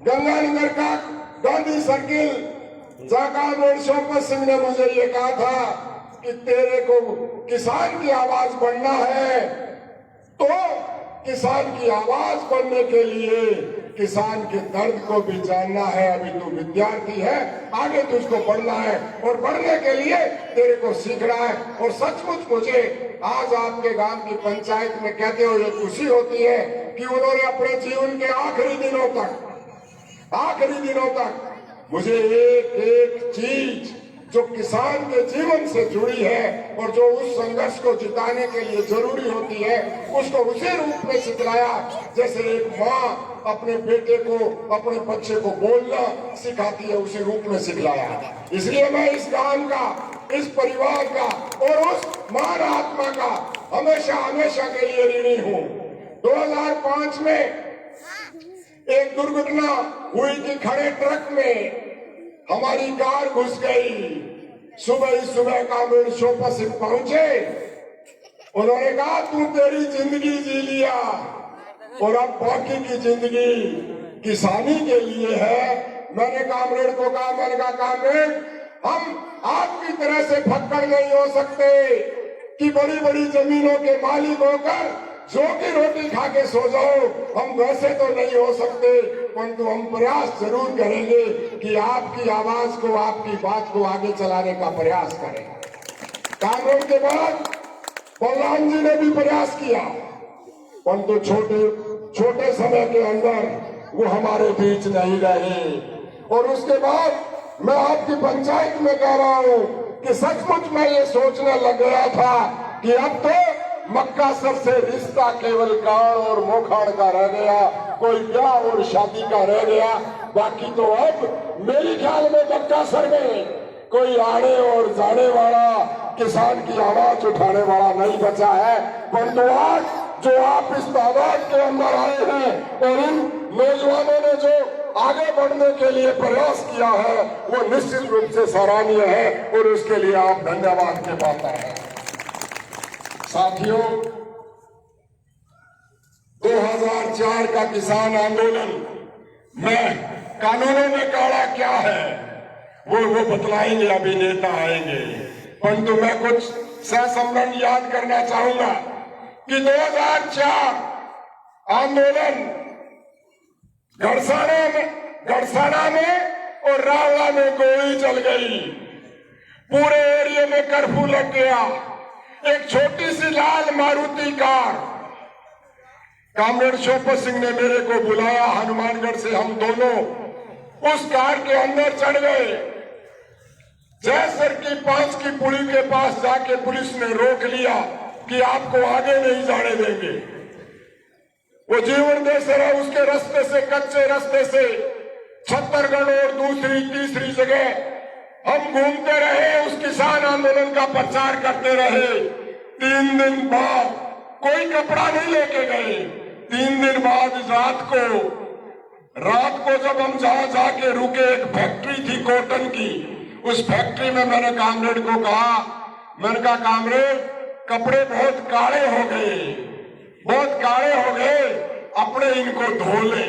गंगानगर का Gandhi circle comrade शोपत Singh ने मुझे ये कहा था कि तेरे को किसान की आवाज बढ़ना है, तो किसान की आवाज बढ़ने के लिए किसान के दर्द को भी जानना है। अभी तू विद्यार्थी है, आगे तुझको पढ़ना है और पढ़ने के लिए तेरे को सीखना है। और सचमुच मुझे आज आपके गांव की पंचायत में कहते हुए खुशी होती है कि उन्होंने अपने जीवन के आखिरी दिनों तक मुझे एक एक चीज जो किसान के जीवन से जुड़ी है और जो उस संघर्ष को जिताने के लिए जरूरी होती है, उसको उसी रूप में सिखलाया जैसे एक माँ अपने बेटे को, अपने बच्चे को बोलना सिखाती है, उसी रूप में सिखलाया। इसलिए मैं इस गांव का, इस परिवार का और उस महान आत्मा का हमेशा के लिए ऋणी हूँ। 2005 में एक दुर्घटना हुई कि खड़े ट्रक में हमारी कार घुस गई। सुबह कामरेड शोपत सिंह पहुंचे, उन्होंने कहा तू तेरी जिंदगी जी लिया और अब बाकी की जिंदगी किसानी के लिए है। मैंने कामरेड को कहा, मैंने कहा कामरेड, हम आपकी तरह से फक्कड़ नहीं हो सकते कि बड़ी बड़ी जमीनों के मालिक होकर जो की रोटी खा के सो जाओ। हम वैसे तो नहीं हो सकते, परंतु हम प्रयास जरूर करेंगे कि आपकी आवाज को, आपकी बात को आगे चलाने का प्रयास करें। कामरेड के बाद बलराम जी ने भी प्रयास किया, परंतु छोटे समय के अंदर वो हमारे बीच नहीं रहे। और उसके बाद मैं आपकी पंचायत में कह रहा हूँ कि सचमुच मैं ये सोचने लग गया था कि अब तो मक्कासर से रिश्ता केवल कान और मोखाड़ का रह गया, कोई ब्याह और शादी का रह गया। बाकी तो अब मेरे ख्याल में मक्कासर में कोई आने और जाने वाला, किसान की आवाज उठाने वाला नहीं बचा है। परंतु आज जो आप इस तादाद के अंदर आए हैं और इन नौजवानों ने जो आगे बढ़ने के लिए प्रयास किया है, वो निश्चित रूप से सराहनीय है और उसके लिए आप धन्यवाद के पात्र हैं। साथियों, 2004 का किसान आंदोलन में कानूनों में काड़ा क्या है वो बतलाएंगे, अभी नेता आएंगे। परंतु मैं कुछ सहसंबंध याद करना चाहूंगा कि 2004 आंदोलन गढ़साना में और रावला में गोली चल गई, पूरे एरिया में कर्फ्यू लग गया। एक छोटी सी लाल मारुति कार, कामरेड शोपत सिंह ने मेरे को बुलाया हनुमानगढ़ से, हम दोनों उस कार के अंदर चढ़ गए। जयसर की 5 की पुली के पास जाके पुलिस ने रोक लिया कि आपको आगे नहीं जाने देंगे। वो जीवन देसरा उसके रास्ते से, कच्चे रास्ते से छत्तरगढ़ और दूसरी तीसरी जगह हम घूमते रहे, उस किसान आंदोलन का प्रचार करते रहे। 3 दिन बाद कोई कपड़ा नहीं लेके गए। 3 दिन बाद रात को जब हम जहां जाके रुके, एक फैक्ट्री थी कॉटन की, उस फैक्ट्री में मैंने कामरेड को कहा, मैंने कहा कामरेड, कपड़े बहुत काले हो गए, अपने इनको धो ले।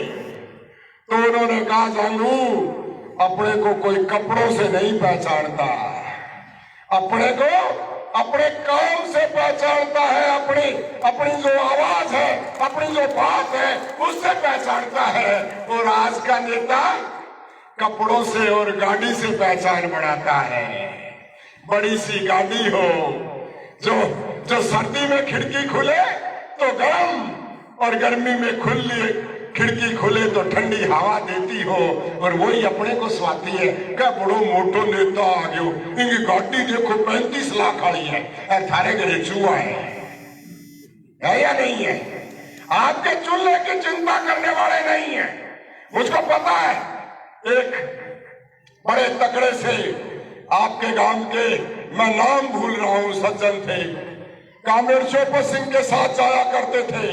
तो उन्होंने कहा जानू, अपने को कोई कपड़ों से नहीं पहचानता, अपने को अपने काम से पहचानता है, अपनी जो आवाज है, अपनी जो बात है, उससे पहचानता है। और आज का नेता कपड़ों से और गाड़ी से पहचान बढ़ाता है। बड़ी सी गाड़ी हो, जो सर्दी में खिड़की खुले तो गर्म और गर्मी में खिड़की खुले तो ठंडी हवा देती हो, और वही अपने को स्वाती है। क्या बड़ो मोटो नेता आ गयो, इनकी गाड़ी देखो 35 लाख वाली है, थारे घरे चूहा है या नहीं है? आपके चूल्हे की चिंता करने वाले नहीं है। मुझको पता है, एक बड़े तकड़े से आपके गांव के, मैं नाम भूल रहा हूं, सज्जन थे, कामरेड शोपत सिंह के साथ जाया करते थे।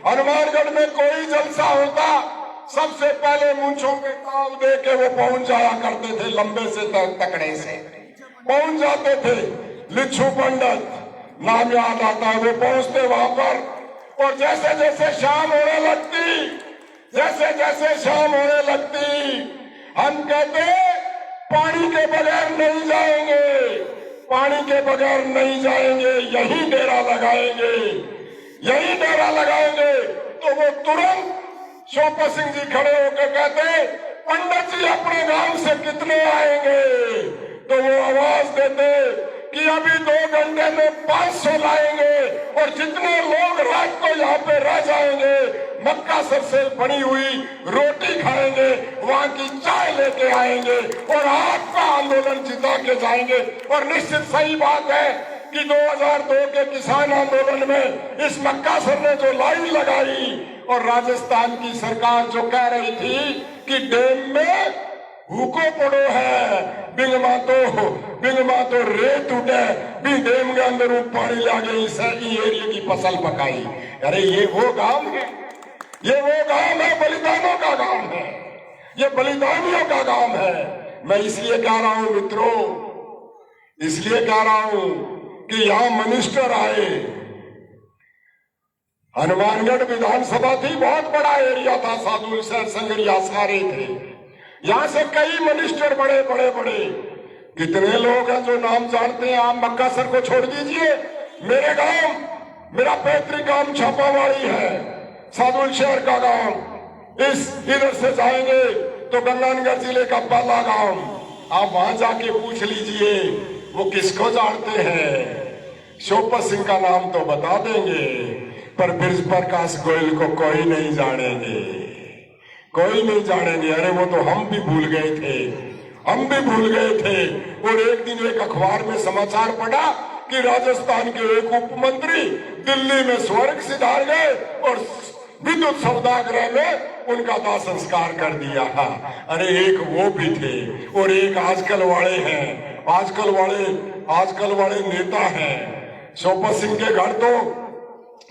हनुमानगढ़ में कोई जलसा होता, सबसे पहले मूंछों पे ताव दे के वो पहुंच जाया करते थे, लंबे से तकड़े से पहुंच जाते थे। लिच्छू पंडित नाम याद आता है, वो पहुंचते वहां पर, और जैसे जैसे शाम होने लगती। हम कहते पानी के बगैर नहीं जाएंगे, पानी के बगैर नहीं जाएंगे, यही डेरा लगाएंगे, यही डेरा लगाएंगे। तो वो तुरंत शोपा सिंह जी खड़े होकर कहते, पंडित जी अपने गांव से कितने आएंगे? तो वो आवाज देते कि अभी 2 घंटे में 500 लाएंगे, और जितने लोग रात को यहाँ पे रह जाएंगे मक्का सर से बनी हुई रोटी खाएंगे, वहाँ की चाय लेके आएंगे और आपका आंदोलन जिता के जाएंगे। और निश्चित सही बात है कि 2002 के किसान आंदोलन में इस मक्का सर ने जो लाइन लगाई, और राजस्थान की सरकार जो कह रही थी कि डैम में भूखो पड़ो है, बिंगमा तो रेत उठे भी डैम के अंदर पानी लागे इस एरिया की फसल पकाई। अरे ये वो गांव है, ये वो गांव है, बलिदानों का गांव है, ये बलिदानियों का गांव है। मैं इसलिए कह रहा हूं मित्रों, इसलिए कह रहा हूं कि यहां मिनिस्टर आए। हनुमानगढ़ विधानसभा थी, बहुत बड़ा एरिया था, साधु शहर संगरिया सारे थे। यहां से कई मिनिस्टर बड़े बड़े बड़े, कितने लोग हैं जो नाम जानते हैं। आप मक्का सर को छोड़ दीजिए, मेरे गांव, मेरा पैतृक गांव छापावाड़ी है, साधु शहर का गांव। इस इधर से जाएंगे तो गंगानगर जिले का पहला गांव, आप वहां जाके पूछ लीजिए वो किसको जानते हैं। शोपा सिंह का नाम तो बता देंगे, पर ब्रज प्रकाश गोयल को कोई नहीं जानेंगे, कोई नहीं जानेंगे। अरे वो तो हम भी भूल गए थे, हम भी भूल गए थे। और एक दिन एक अखबार में समाचार पढ़ा कि राजस्थान के एक उप मंत्री दिल्ली में स्वर्ग सिधार गए और विद्युत सौदागृह में उनका दाह संस्कार कर दिया। अरे एक वो भी थे, और एक आजकल वाले हैं, आजकल वाले नेता हैं। शोपा सिंह के घर तो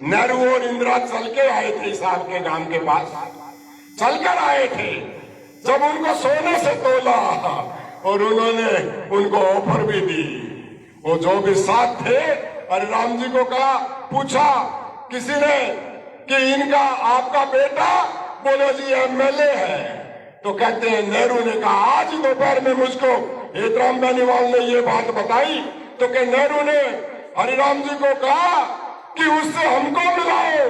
नेहरू और इंदिरा चल के आए थे, साहब के गांव के पास चलकर आए थे। जब उनको सोने से तोला और उन्होंने उनको ऑफर भी दी, वो जो भी साथ थे, अरे राम जी को कहा, पूछा किसी ने कि इनका आपका बेटा, बोलो जी एमएलए है। तो कहते हैं नेहरू ने कहा, आज दोपहर में मुझको हेतराम बेनीवाल ने ये बात बताई। तो क्या नेहरू ने हरिराम जी को कहा कि उससे हमको मिलाओ,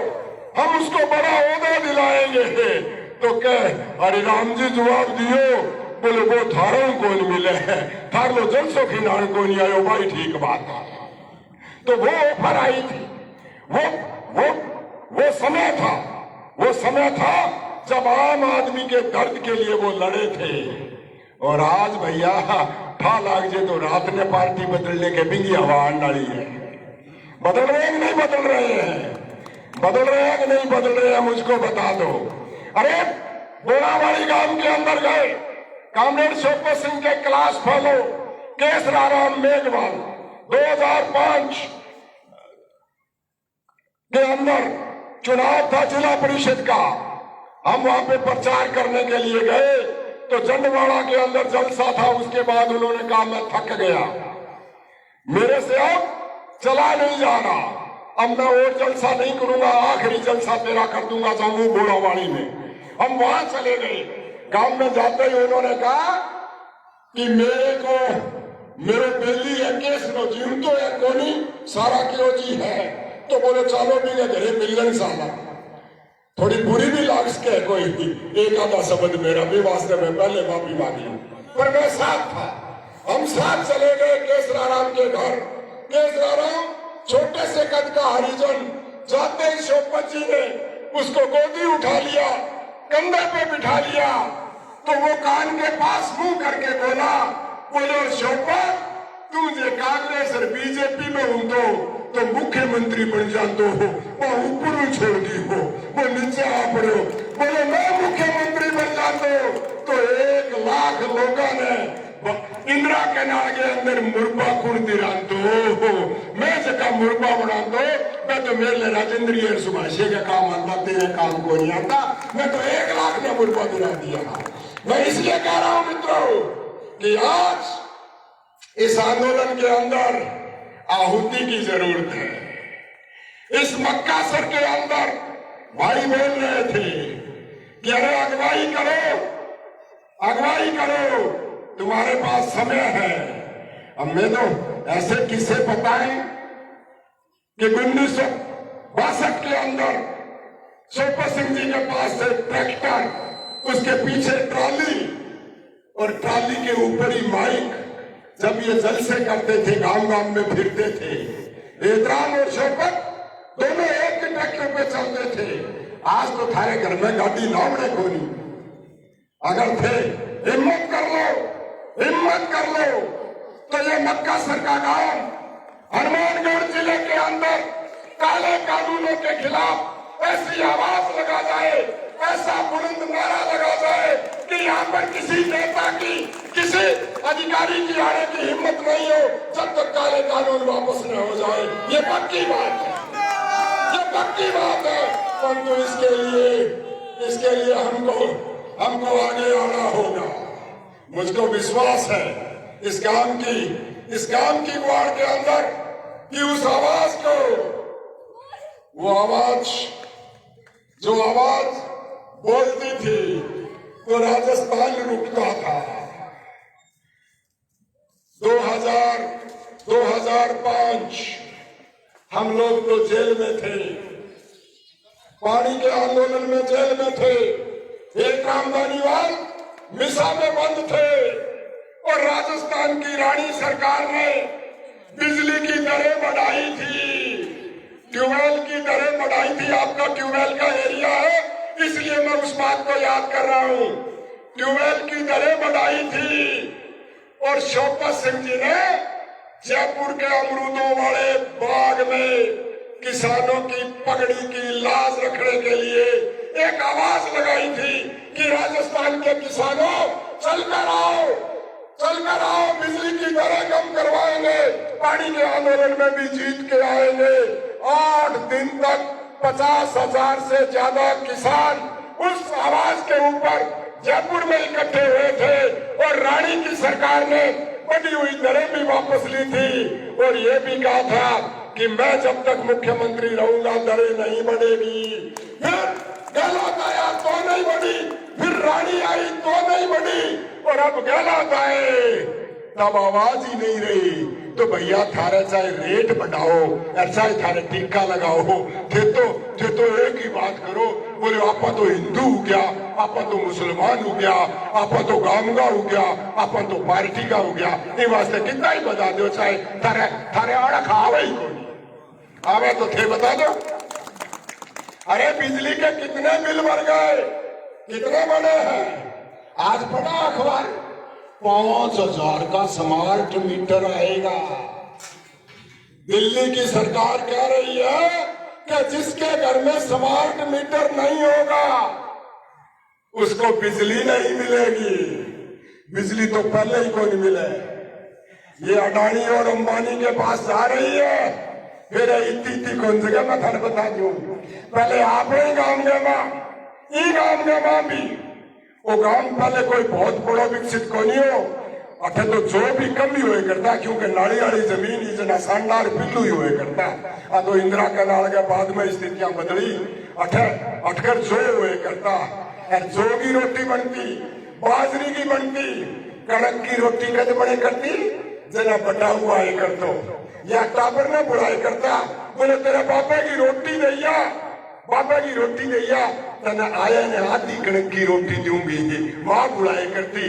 हम उसको बड़ा ओहदा दिलाएंगे। तो कह हरिराम जी जवाब दियो, बोले वो थारों को नहीं मिले है, थार लो जलसो खिनाण को नहीं आयो। भाई ठीक बात है। तो वो ऑफर आई थी, वो समय था, वो समय था जब आम आदमी के दर्द के लिए वो लड़े थे। और आज भैया ठा लाग जे तो रात ने पार्टी बदलने के बिंगी हवा डाली है। बदल रहे हैं कि नहीं बदल रहे हैं? बदल रहे हैं कि नहीं बदल रहे हैं, मुझको बता दो। अरे बोरावाड़ी गांव के अंदर गए, कामरेड शोपा सिंह के क्लास फेलो केसराराम मेघवाल 2005 के अंदर चुनाव था जिला परिषद का। हम वहां पे प्रचार करने के लिए गए तो जंडवाड़ा के अंदर जलसा था। उसके बाद उन्होंने कहा मैं थक गया, मेरे से अब चला नहीं जा रहा, अब मैं और जलसा नहीं करूंगा, आखिरी जलसा तेरा कर दूंगा जामू बोरावाड़ी में। हम वहां चले गए। गांव में जाते ही उन्होंने कहा कि मेरे बेली है केस नो जीव तो है कोनी सारा क्यों जी है। तो बोले चलो भी घरे मिलन साला, थोड़ी बुरी भी लाग सके कोई एक आधा शब्द मेरा भी वास्ते में पहले माफी मांगी, पर मैं साथ था। हम साथ चले गए केसराराम के घर। केसराराम छोटे से कद का हरिजन, जाते ही शोपत जी ने उसको गोदी उठा लिया, कंधे पे बिठा लिया। तो वो कान के पास मुंह करके बोला, बोलो शोपत तुम जे कांग्रेस और बीजेपी में हूं तो मुख्यमंत्री बन जाते हो, वो ऊपर छोड़ दी हो, वो नीचे आ पड़ो। बोले मैं मुख्यमंत्री बन जाते हो तो 1 लाख लोगों ने इंदिरा के नाल के अंदर मुरबा खून दिरांतो हो, मैं जगह मुरबा बना दो। मैं तो मेरे लिए राजेंद्र सुभाषे का काम आता, तेरे काम को नहीं आता। मैं तो 1 लाख ने मुरबा दिला दिया। मैं इसलिए कह रहा हूं मित्रों कि आज इस आंदोलन के अंदर आहुति की जरूरत है। इस मक्का सर के अंदर भाई बोल रहे थे कि अरे अगुवाई करो, अगुवाई करो, तुम्हारे पास समय है। अब मैं तो ऐसे किस्से बताएं कि 1962 के अंदर सोपा सिंह जी के पास एक ट्रैक्टर, उसके पीछे ट्रॉली और ट्रॉली के ऊपर ही माइक। जब ये जलसे करते थे, गांव गांव में फिरते थे, एतराम और शौकत दोनों एक ही ट्रैक्टर पे चलते थे। आज तो थारे घर में गाड़ी नामने को नहीं। अगर थे, हिम्मत कर लो, हिम्मत कर लो तो ये मक्कासर का गांव हनुमानगढ़ जिले के अंदर काले कानूनों के खिलाफ ऐसी आवाज लगा जाए, ऐसा बुलंद नारा लगा जाए कि यहाँ पर किसी नेता की, किसी अधिकारी की आने की हिम्मत नहीं हो जब तक काले कानून वापस न हो जाए। ये पक्की बात है, ये पक्की बात है। परंतु इसके लिए हमको आगे आना होगा। मुझको विश्वास है इस गांव की गुआड़ के अंदर कि उस आवाज को, वो आवाज जो आवाज बोलती थी तो राजस्थान रुकता था। 2005 हम लोग तो जेल में थे, पानी के आंदोलन में जेल में थे, एक रामधानीवाल मिसा में बंद थे और राजस्थान की रानी सरकार ने बिजली की दरें बढ़ाई थी, ट्यूबवेल की दरें बढ़ाई थी। आपका ट्यूबवेल का एरिया है इसलिए मैं उस बात को याद कर रहा हूं। ट्यूबवेल की दरें बढ़ाई थी और शौकत सिंह जी ने जयपुर के अमरूदों वाले बाग में किसानों की पगड़ी की लाज रखने के लिए एक आवाज लगाई थी कि राजस्थान के किसानों चलकर आओ, बिजली की दरें कम करवाएंगे, पानी के आंदोलन में भी जीत के आएंगे। 8 दिन तक 50,000 से ज्यादा किसान उस आवाज के ऊपर जयपुर में इकट्ठे हुए थे और रानी की सरकार ने बढ़ी हुई दरें भी वापस ली थी और ये भी कहा था कि मैं जब तक मुख्यमंत्री रहूंगा दरें नहीं बढ़ेगी। फिर गहलोत आया तो नहीं बढ़ी, फिर रानी आई तो नहीं बढ़ी और अब गहलोत आए तब आवाज ही नहीं रही। तो भैया थारे चाहे रेट बढ़ाओ चाहे थारे टीका लगाओ, थे तो एक ही बात करो, बोले आपा तो हिंदू हो गया, आपा तो मुसलमान हो गया, आपा तो गामगा हो गया, आपा तो पार्टी का हो गया। ये वास्ते कितना ही बता दो, चाहे थारे अड़क आवे ही कोई आवे तो थे बता दो। अरे बिजली के कितने बिल बढ़ गए, कितने बने हैं? आज पढ़ा अखबार 5,000 का स्मार्ट मीटर आएगा। दिल्ली की सरकार कह रही है कि जिसके घर में स्मार्ट मीटर नहीं होगा उसको बिजली नहीं मिलेगी। बिजली तो पहले ही कोई मिले। ये अडानी और अंबानी के पास जा रही है, फिर इतनी कौन जगह मैं थाने बता दूं। पहले आप ही गांव के मां भी वो गांव पहले कोई बहुत बड़ा विकसित को नहीं हो, अठे तो जो भी कम ही हुए करता क्योंकि नाड़ी वाली जमीन ही जना शानदार पिल्लू ही हुए करता। आ तो इंदिरा कैनाल के बाद में स्थितियां बदली, अटकर जो हुए करता। जो की रोटी बनती, बाजरी की बनती, कणक की रोटी कद बड़े करती जना बटा हुआ है कर दो, या टाबर ने बुराई करता, बोले तेरे बाबा की रोटी दैया तना आया ने आधी कणक की रोटी दूंगी, माँ बुराई करती,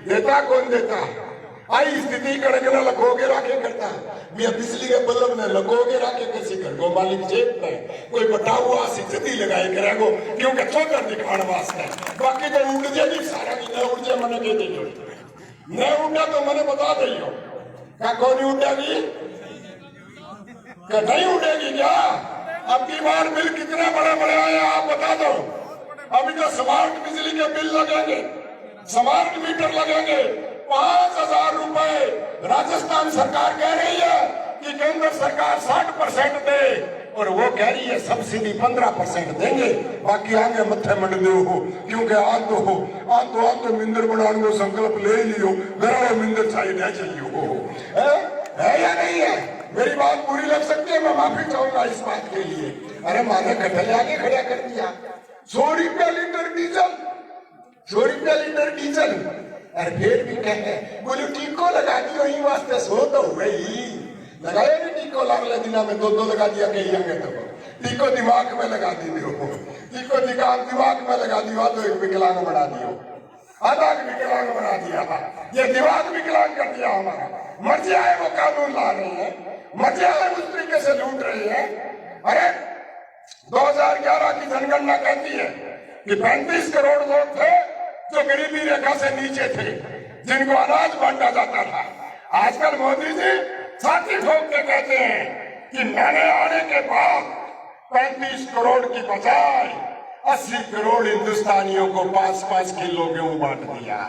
देता कौन देता। आई स्थिति कणक न लखोगे राखे करता, मैं बिजली के बल्ब ने लखोगे राखे किसी घर को मालिक जेब में कोई बटा हुआ सी जदी लगाए करेगो क्योंकि चौधर दिखाने वास्ते। बाकी तो उड़ जाएगी सारा की न उड़ जाए मैंने कह दियो, न उड़ा तो मैंने बता दियो क्या कौन उड़ेगी क्या नहीं उड़ेगी क्या? अब की बार बिल कितने बड़े आए आप बता दो। अभी तो स्मार्ट बिजली के बिल लगेंगे, स्मार्ट मीटर लगेंगे 5,000 रुपए। राजस्थान सरकार कह रही है कि केंद्र सरकार 60% दे और वो कह रही है सब्सिडी 15% देंगे, बाकी आगे मत्थे मंड दो क्योंकि आज तो मिंदर बनाने को संकल्प ले लियो, घर मिंदर चाहिए है या नहीं है? मेरी बात पूरी लग सकती है, मैं माफी चाहूंगा इस बात के लिए। अरे माने कटले आगे खड़ा कर दिया। 100 रुपया लीटर डीजल, 100 रुपया लीटर डीजल अरे फिर भी कहे बोले टीको लगा दियो ही वास्ते सो तो गई लगाए भी टीको लागले दिना में दो लगा दिया कहीं अंगे तो टीको दिमाग में लगा दी टीको दिमाग में लगा दिया तो एक विकलांग बना दियो आधा विकलांग बना दिया ये दिमाग विकलांग कर दिया हमारा मर्जी आए वो कानून ला रहे हैं मर्जी आए उस तरीके से लूट रही है। अरे 2011 की जनगणना कहती है कि 35 करोड़ लोग थे जो गरीबी रेखा से नीचे थे जिनको अनाज बांटा जाता था। आजकल मोदी जी छाती ठोक के कहते हैं कि मैंने आने के बाद 35 करोड़ की बजाय 80 करोड़ हिंदुस्तानियों को 5-5 किलो गेहूं बांट दिया।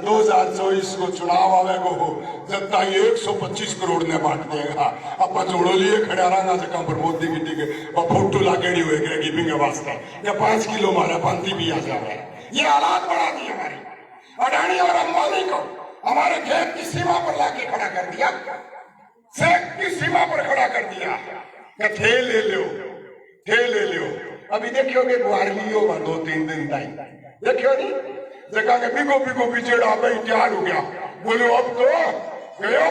2024 को चुनाव आवेगो जब तक 125 करोड़ ने बांट देगा आप जोड़ो लिए खड़ा रहा जगह पर मोदी की टिकट और फोटो लागेड़ी हुए गिविंग वास्ते या 5 किलो मारा पांति भी आ जाए। ये हालात बढ़ा दी हमारी अडानी और अंबानी को हमारे खेत की सीमा पर लाके खड़ा कर दिया सेक की सीमा पर खड़ा कर दिया थे ले लो अभी देखियोगे गुआरलियो 2-3 दिन टाइम देखियो नहीं जगह के बिगो बिचड़ा भाई तैयार हो गया बोलो अब तो गयो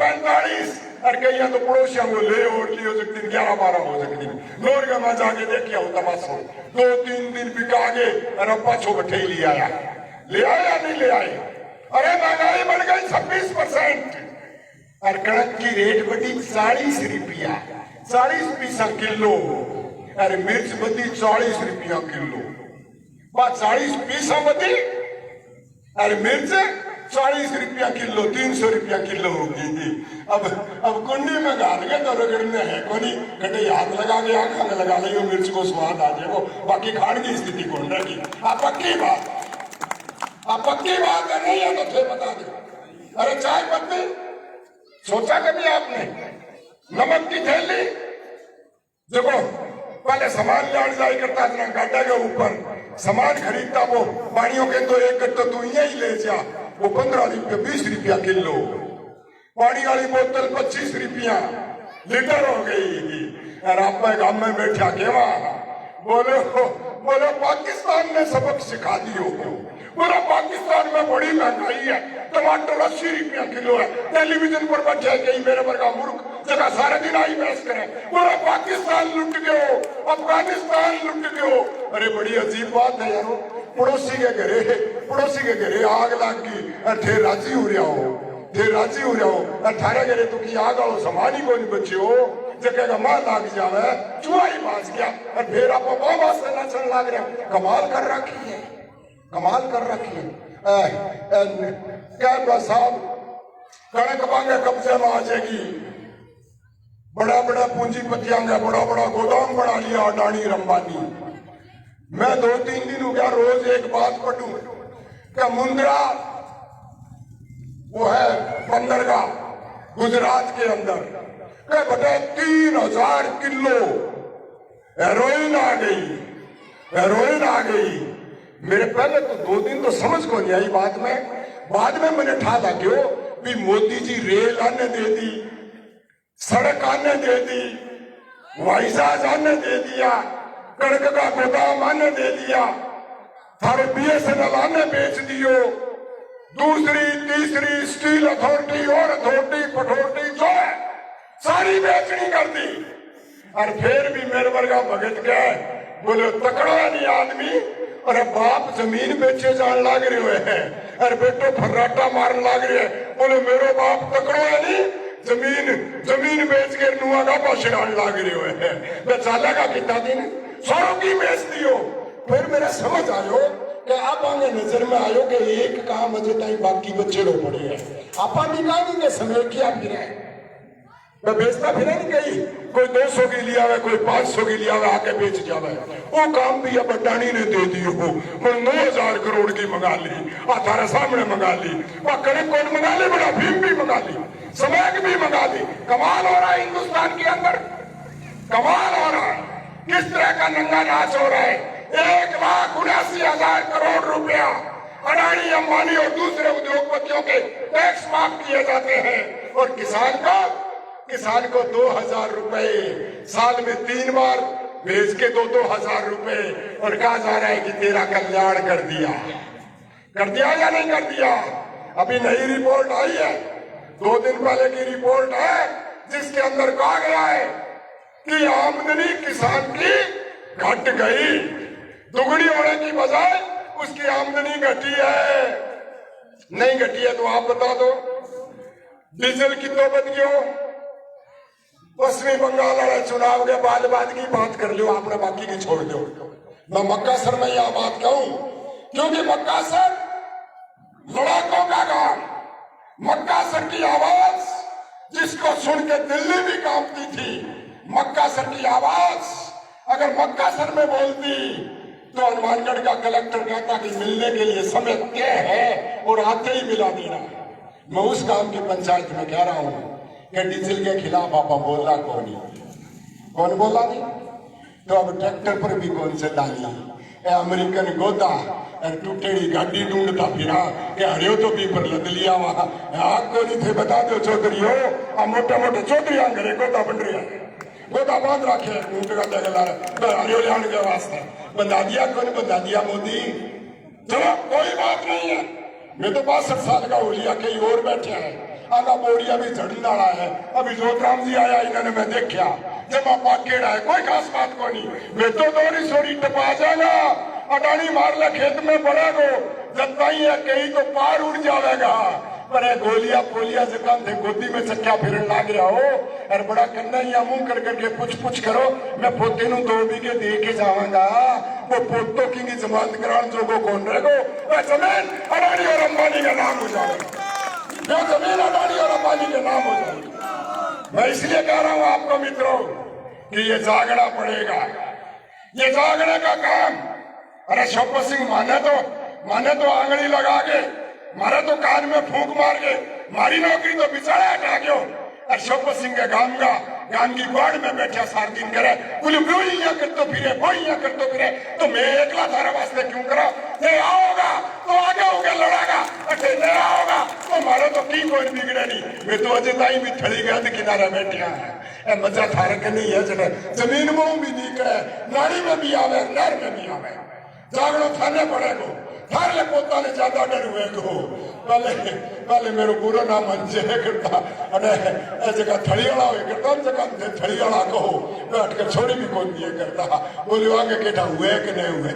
45 और कहीं तो पड़ोसियों को ले और लियो सकती 11-12 हो सकती लोर के मैं जाके देखिया हो तमाशो 2-3 दिन बिका आगे और पाछो बैठे ही ले आया नहीं ले आए। अरे महंगाई बढ़ गई 26% और कणक की रेट बढ़ी 40 रुपया 40 पैसा किलो। अरे मिर्च बढ़ी 40 रुपया किलो 40 पैसा बढ़ी। अरे मिर्च 40 रुपया किलो 300 रुपया किलो होगी। अब कुंडी में गाल के तो रगड़ने है कोनी कटे हाथ लगा के आंखा में लगा लियो मिर्च को स्वाद आ जाए वो बाकी खाने की स्थिति कौन रखी। आप पक्की बात है नहीं है तो थे बता दो। अरे चाय पत्ती सोचा कभी आपने नमक की थैली देखो पहले सामान लाड़ जाए करता था गाड़ा के ऊपर सामान खरीदता वो पानियों के तो एक गट्टा तू यही ले जा वो 15 रुपया 20 रुपया किलो पानी वाली बोतल 25 रुपया लीटर हो गई। और आप गांव में बैठा केवा बोलो पाकिस्तान ने सबक सिखा दियो पूरा पाकिस्तान में बड़ी महंगाई है टमाटर 80 रुपया किलो है टेलीविजन पर बैठे गई मेरे वर्गा मूर्ख जगह सारे दिन आई बहस करे पूरा पाकिस्तान लुट गयो अफगानिस्तान लुट गयो। अरे बड़ी अजीब बात है यारो पड़ोसी के घरे आग लाग गई और थे राजी हो रहा हो 18 घरे तो की आग आओ सामान ही को नहीं बचे हो जगह का मां लाग जावे चूहा ही बाज गया और फिर आप बाबा से नाचन लाग रहे कमाल कर रखी है क्या साहब कणक मांगे कब्जे में आ जाएगी बड़ा पूंजीपति आंगे बड़ा गोदाम बना लिया अडानी अंबानी। मैं 2-3 दिन हो गया रोज एक बात पढ़ूं क्या मुंद्रा वो है बंदरगाह गुजरात के अंदर क्या बटे 3000 किलो हेरोइन आ गई। मेरे पहले तो 2 दिन तो समझ को नहीं आई बाद में मैंने ठाला क्यों भी मोदी जी रेल आने दे दी सड़क आने दे दी हवाई जहाज आने दे दिया कणक का गोदाम आने दे दिया थारे BSNL आने बेच दियो दूसरी तीसरी स्टील अथॉरिटी और अथॉरिटी पथॉरिटी जो है सारी बेचनी कर दी। और फिर भी मेरे वर्गा भगत गए बोले तकड़ा नहीं आदमी और बाप जमीन बेचे जान लाग रहे हैं और बेटो फर्राटा मारन लाग रहे हैं बोले मेरो बाप तकड़ो है नहीं जमीन बेच के नुआ का पछड़ान लाग रहे हैं मैं चालेगा कितना दिन 100 की बेच दियो। फिर मेरा समझ आयो कि आप आगे नजर में आयो कि एक काम अजे ताई बाकी बच्चे लो पड़े हैं आप निकालेंगे समय क्या फिर मैं बेचता फिर नहीं गई कोई 200 की लिया हुआ कोई 500 की लिया हुआ आके बेच जावे वो काम भी अब अडानी ने दे दी हो 9000 करोड़ की मंगा ली थारे सामने मंगा ली कणक कौन मंगा ली बड़ा भीम भी मंगा ली समय भी मंगा ली। कमाल हो रहा है हिंदुस्तान के अंदर कमाल हो रहा है किस तरह का नंगा नाच हो रहा है। 1,79,000 करोड़ रुपया अडानी अंबानी और दूसरे उद्योगपतियों के टैक्स माफ किए जाते हैं और किसान को 2,000 रुपए साल में 3 बार भेज के 2,000 रुपए और कहा जा रहा है कि तेरा कल्याण कर दिया कर दिया या नहीं कर दिया? अभी नई रिपोर्ट आई है, 2 दिन पहले की रिपोर्ट है, जिसके अंदर कहा गया है कि आमदनी किसान की घट गई, दुगनी होने की बजाय उसकी आमदनी घटी है। नहीं घटी है तो आप बता दो। डीजल कितना बच गया? पश्चिमी बंगाल वाले चुनाव के बाद की बात कर लो, आपने बाकी की छोड़ दो। मैं मक्कासर में यह बात कहूं क्योंकि मक्कासर लड़ाकों का गांव, मक्कासर की आवाज जिसको सुन के दिल्ली भी कांपती थी, मक्कासर की आवाज अगर मक्कासर में बोलती तो हनुमानगढ़ का कलेक्टर कहता कि मिलने के लिए समय तय है और आते ही मिला देना। मैं उस गांव की पंचायत में कह रहा हूं कि डीजल के खिलाफ आप बोला कौन बोला नहीं? तो अब ट्रैक्टर पर भी कौन से डाली अमेरिकन गोदा टूटेड़ी गाड़ी ढूंढता फिरा कि हरियो तो भी पर लद लिया वहां आग को नहीं थे। बता दो चौधरी हो, आ मोटे मोटे चौधरी घरे गोदा बन रही है, गोदा बांध रखे ऊंट का हरियो लियाने के वास्ते बंधा दिया। कौन बंधा दिया? मोदी। चलो कोई बात नहीं है, मैं तो 62 साल का हो लिया, कई और बैठे हैं, आगा बोरिया भी झड़ने वाला है। अभी जोतराम जी आया, इन्होंने मैं देखा जमा पाकेड़ा है, कोई खास बात को नहीं। मैं तो दोरी सोरी टपा जाएगा, अडानी मार ले खेत में बड़ा को जब तई है कहीं तो पार उड़ जाएगा। पर गोलिया पोलिया जकाम थे गोदी में चक्का फिरन लाग रहा हो और बड़ा करना ही मुंह कर करके पूछ करो। मैं पोते नु 2 बीघे दे के जाऊंगा, वो पोतों की जमानत कराने जोगो कौन रहेगो? वह जमीन अडानी और अंबानी का नाम हो जाएगा, जो जमीन अडानी और अंबानी के नाम हो जाएगी। मैं इसलिए कह रहा हूं आपको मित्रों कि ये जागना पड़ेगा, ये जागने का काम। अरे शोभा सिंह माने तो आंगली लगा के, मारे तो कान में फूंक मार के, मारी नौकरी तो बिचारा हटा गयो। शोभा सिंह के गांव की बाढ़ में बैठा 7 दिन करे, बोले वो यहाँ करते फिरे, वो यहाँ करते फिरे, तो मैं एकला थारा वास्ते क्यों करा? नहीं आओगा तो आगे होगा लड़ागा, अटे नहीं आओगा तो मारे तो की कोई बिगड़े नहीं। मैं तो अजय ताई भी थड़ी गए किनारे बैठे हैं, मजा थारे के नहीं है। जमीन में भी नहीं करे, नाड़ी में भी आवे, नहर में भी आवे, जागड़ो थाने पड़ेगो। थार ले पोता ने ज्यादा डर हुए को पहले मेरो पूरा नाम अंजय करता अने ए जगह थड़ीवाला हुए करता, जगह थड़ीवाला कहो बैठ के छोड़ी भी कौन दिए करता। बोलियो आगे केटा हुए कि नहीं हुए,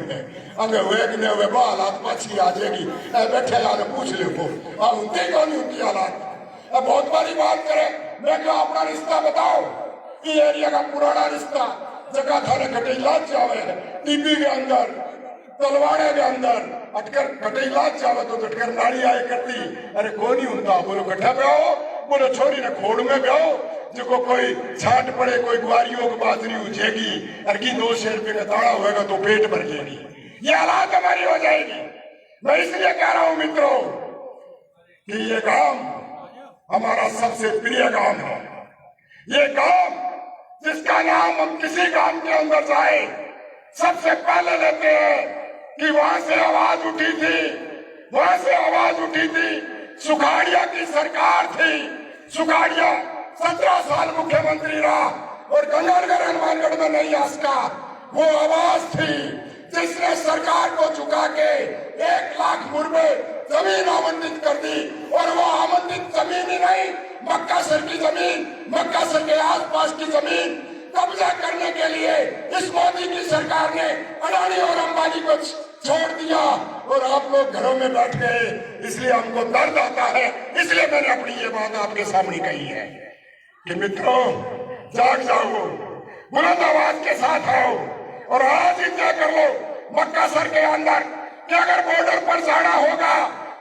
आगे हुए कि नहीं हुए, वो हालात पाछी आ जाएगी। बैठे यार पूछ लो को उनकी कौन उनकी हालात। बहुत बारी बात करे, मैं क्या अपना रिश्ता बताओ, ये एरिया का पुराना रिश्ता जगह थाने कटेला जावे, टीपी के अंदर, तलवाड़े के अंदर अटकर कटेला जावे तो अटकर नाड़ी आए करती। अरे कौन ही उनका? बोलो कट्ठा पे आओ, बोलो छोरी ने खोड़ में पे आओ, जो कोई छाट पड़े, कोई ग्वारियों की बाजरी उठेगी, अरकी 200 रुपये का दाड़ा होगा तो पेट भर जाएगी। ये हालात हमारी हो जाएगी। मैं इसलिए कह रहा हूं मित्रों कि ये काम हमारा सबसे प्रिय काम है। ये काम जिसका नाम हम किसी काम के अंदर जाए सबसे पहले लेते हैं कि वहां से आवाज उठी थी, वहां से आवाज उठी थी। सुखाड़िया की सरकार थी, सुखाड़िया 17 साल मुख्यमंत्री रहा और गंगानगर हनुमानगढ़ में नहीं आसका। वो आवाज थी जिसने सरकार को झुका के 1 लाख मुर्बे जमीन आवंटित कर दी। और वो आवंटित जमीन ही नहीं, मक्कासर की जमीन, मक्कासर के आसपास की जमीन कब्जा करने के लिए इस मोदी की सरकार ने अडानी और अंबानी को छोड़ दिया और आप लोग घरों में बैठ गए। इसलिए हमको दर्द आता है, इसलिए मैंने अपनी ये बात आपके सामने कही है कि मित्रों जाग जाओ, बुलंद आवाज के साथ आओ और आज ही तय कर लो मक्कासर के अंदर कि अगर बॉर्डर पर जाना होगा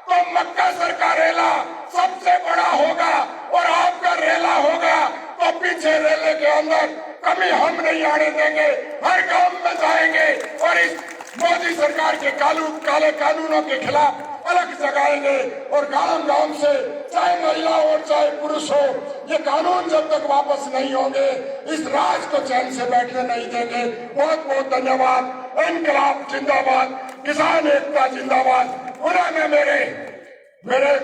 तो मक्कासर का रेला सबसे बड़ा होगा और आपका रेला होगा तो पीछे रेले के अंदर कमी हम नहीं आने देंगे। हर गांव में जाएंगे और इस मोदी सरकार के काले कानूनों के खिलाफ अलग जगाएंगे और गांव से चाहे महिला और चाहे पुरुष हो, ये कानून जब तक वापस नहीं होंगे इस राज को चैन से बैठने नहीं देंगे। बहुत बहुत धन्यवाद। इनकलाब जिंदाबाद, किसान एकता जिंदाबाद। उन्होंने मेरे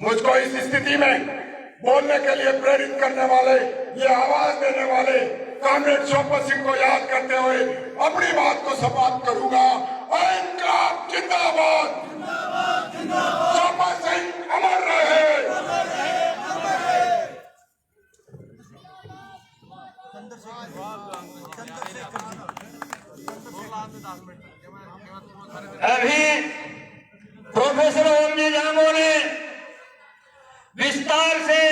मुझको इस स्थिति में बोलने के लिए प्रेरित करने वाले, ये आवाज देने वाले कॉमरेड शोभा सिंह को याद करते हुए अपनी बात को समाप्त करूंगा। इनकलाब जिंदाबाद। अभी प्रोफेसर ओमजी जामो ने विस्तार से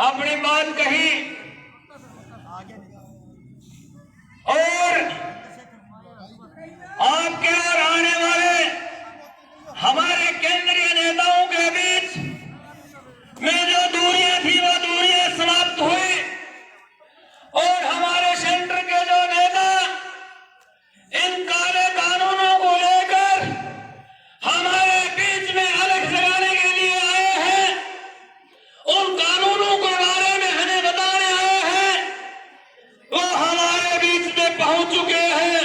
अपनी बात कही और आपके और आने वाले हमारे केंद्रीय नेताओं के बीच में जो दूरियां थी वो दूरियां समाप्त हुई और हमारे सेंटर के जो नेता इन काले कानूनों को लेकर हमारे बीच में अलग जगाने के लिए आए हैं, उन कानूनों के बारे में हमें बताने आए हैं, वो हमारे बीच में पहुंच चुके हैं।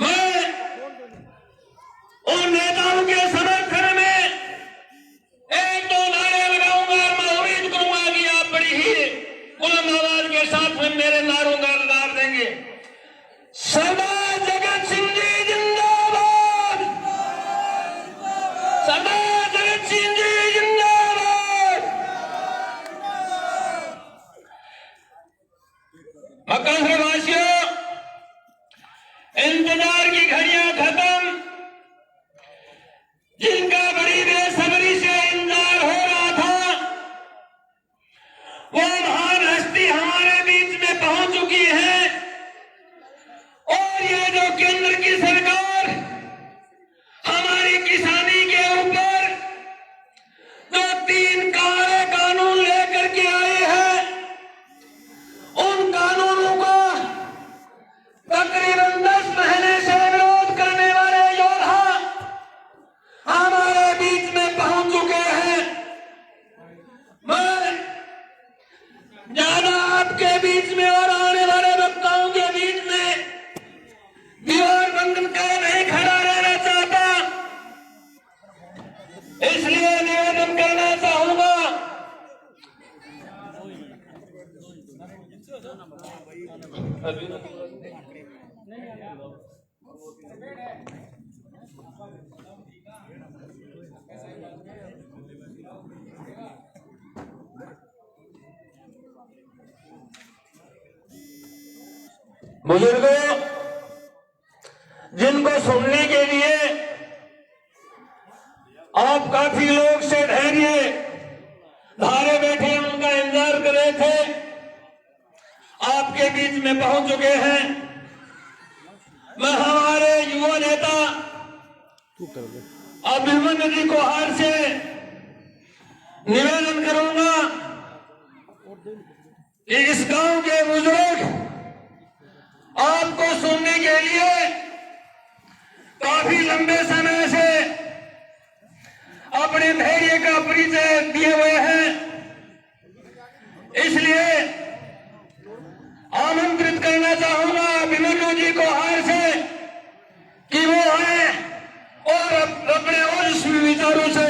मैं उन नेताओं के समर्थन में एक दो नारे लगाऊंगा और मैं उम्मीद करूंगा कि आप बड़ी ही बुलंद आवाज के साथ में मेरे नारों का जवाब देंगे। सरदार जगत सिंह जी जिंदाबाद, सरदार जगत सिंह जी जिंदाबाद। मकान वासियों, इंतजार की घड़ियां खत्म, जिनका बड़ी बेसब्री से इंतजार हो रहा था, वो महान हस्ती हमारे बीच में पहुंच चुकी है। और ये जो केंद्र की सरकार हमारी किसानी के ऊपर जो 3 काले कानून लेकर के आई है, उन कानूनों को तकरीबन 10 महीने से विरोध करने वाले योद्धा हमारे बीच में पहुंच चुके हैं। मैं ज्यादा आपके बीच में और आने वाले वक्ताओं के बीच में दीवार बंधन कर नहीं खड़ा रहना चाहता, इसलिए निवेदन करना चाहूंगा। बुजुर्गों, जिनको सुनने के लिए आप काफी लोग से धैर्य धारे बैठे उनका इंतजार कर रहे थे, आपके बीच में पहुंच चुके हैं। मैं हमारे युवा नेता अभिमन्यु जी को हार से निवेदन करूंगा कि इस गांव के बुजुर्ग आपको सुनने के लिए काफी लंबे समय से अपने धैर्य का परिचय दिए हुए हैं, इसलिए आमंत्रित करना चाहूंगा अभिमन्यु जी को हार से कि वो आए और अपने ओजस्वी विचारों से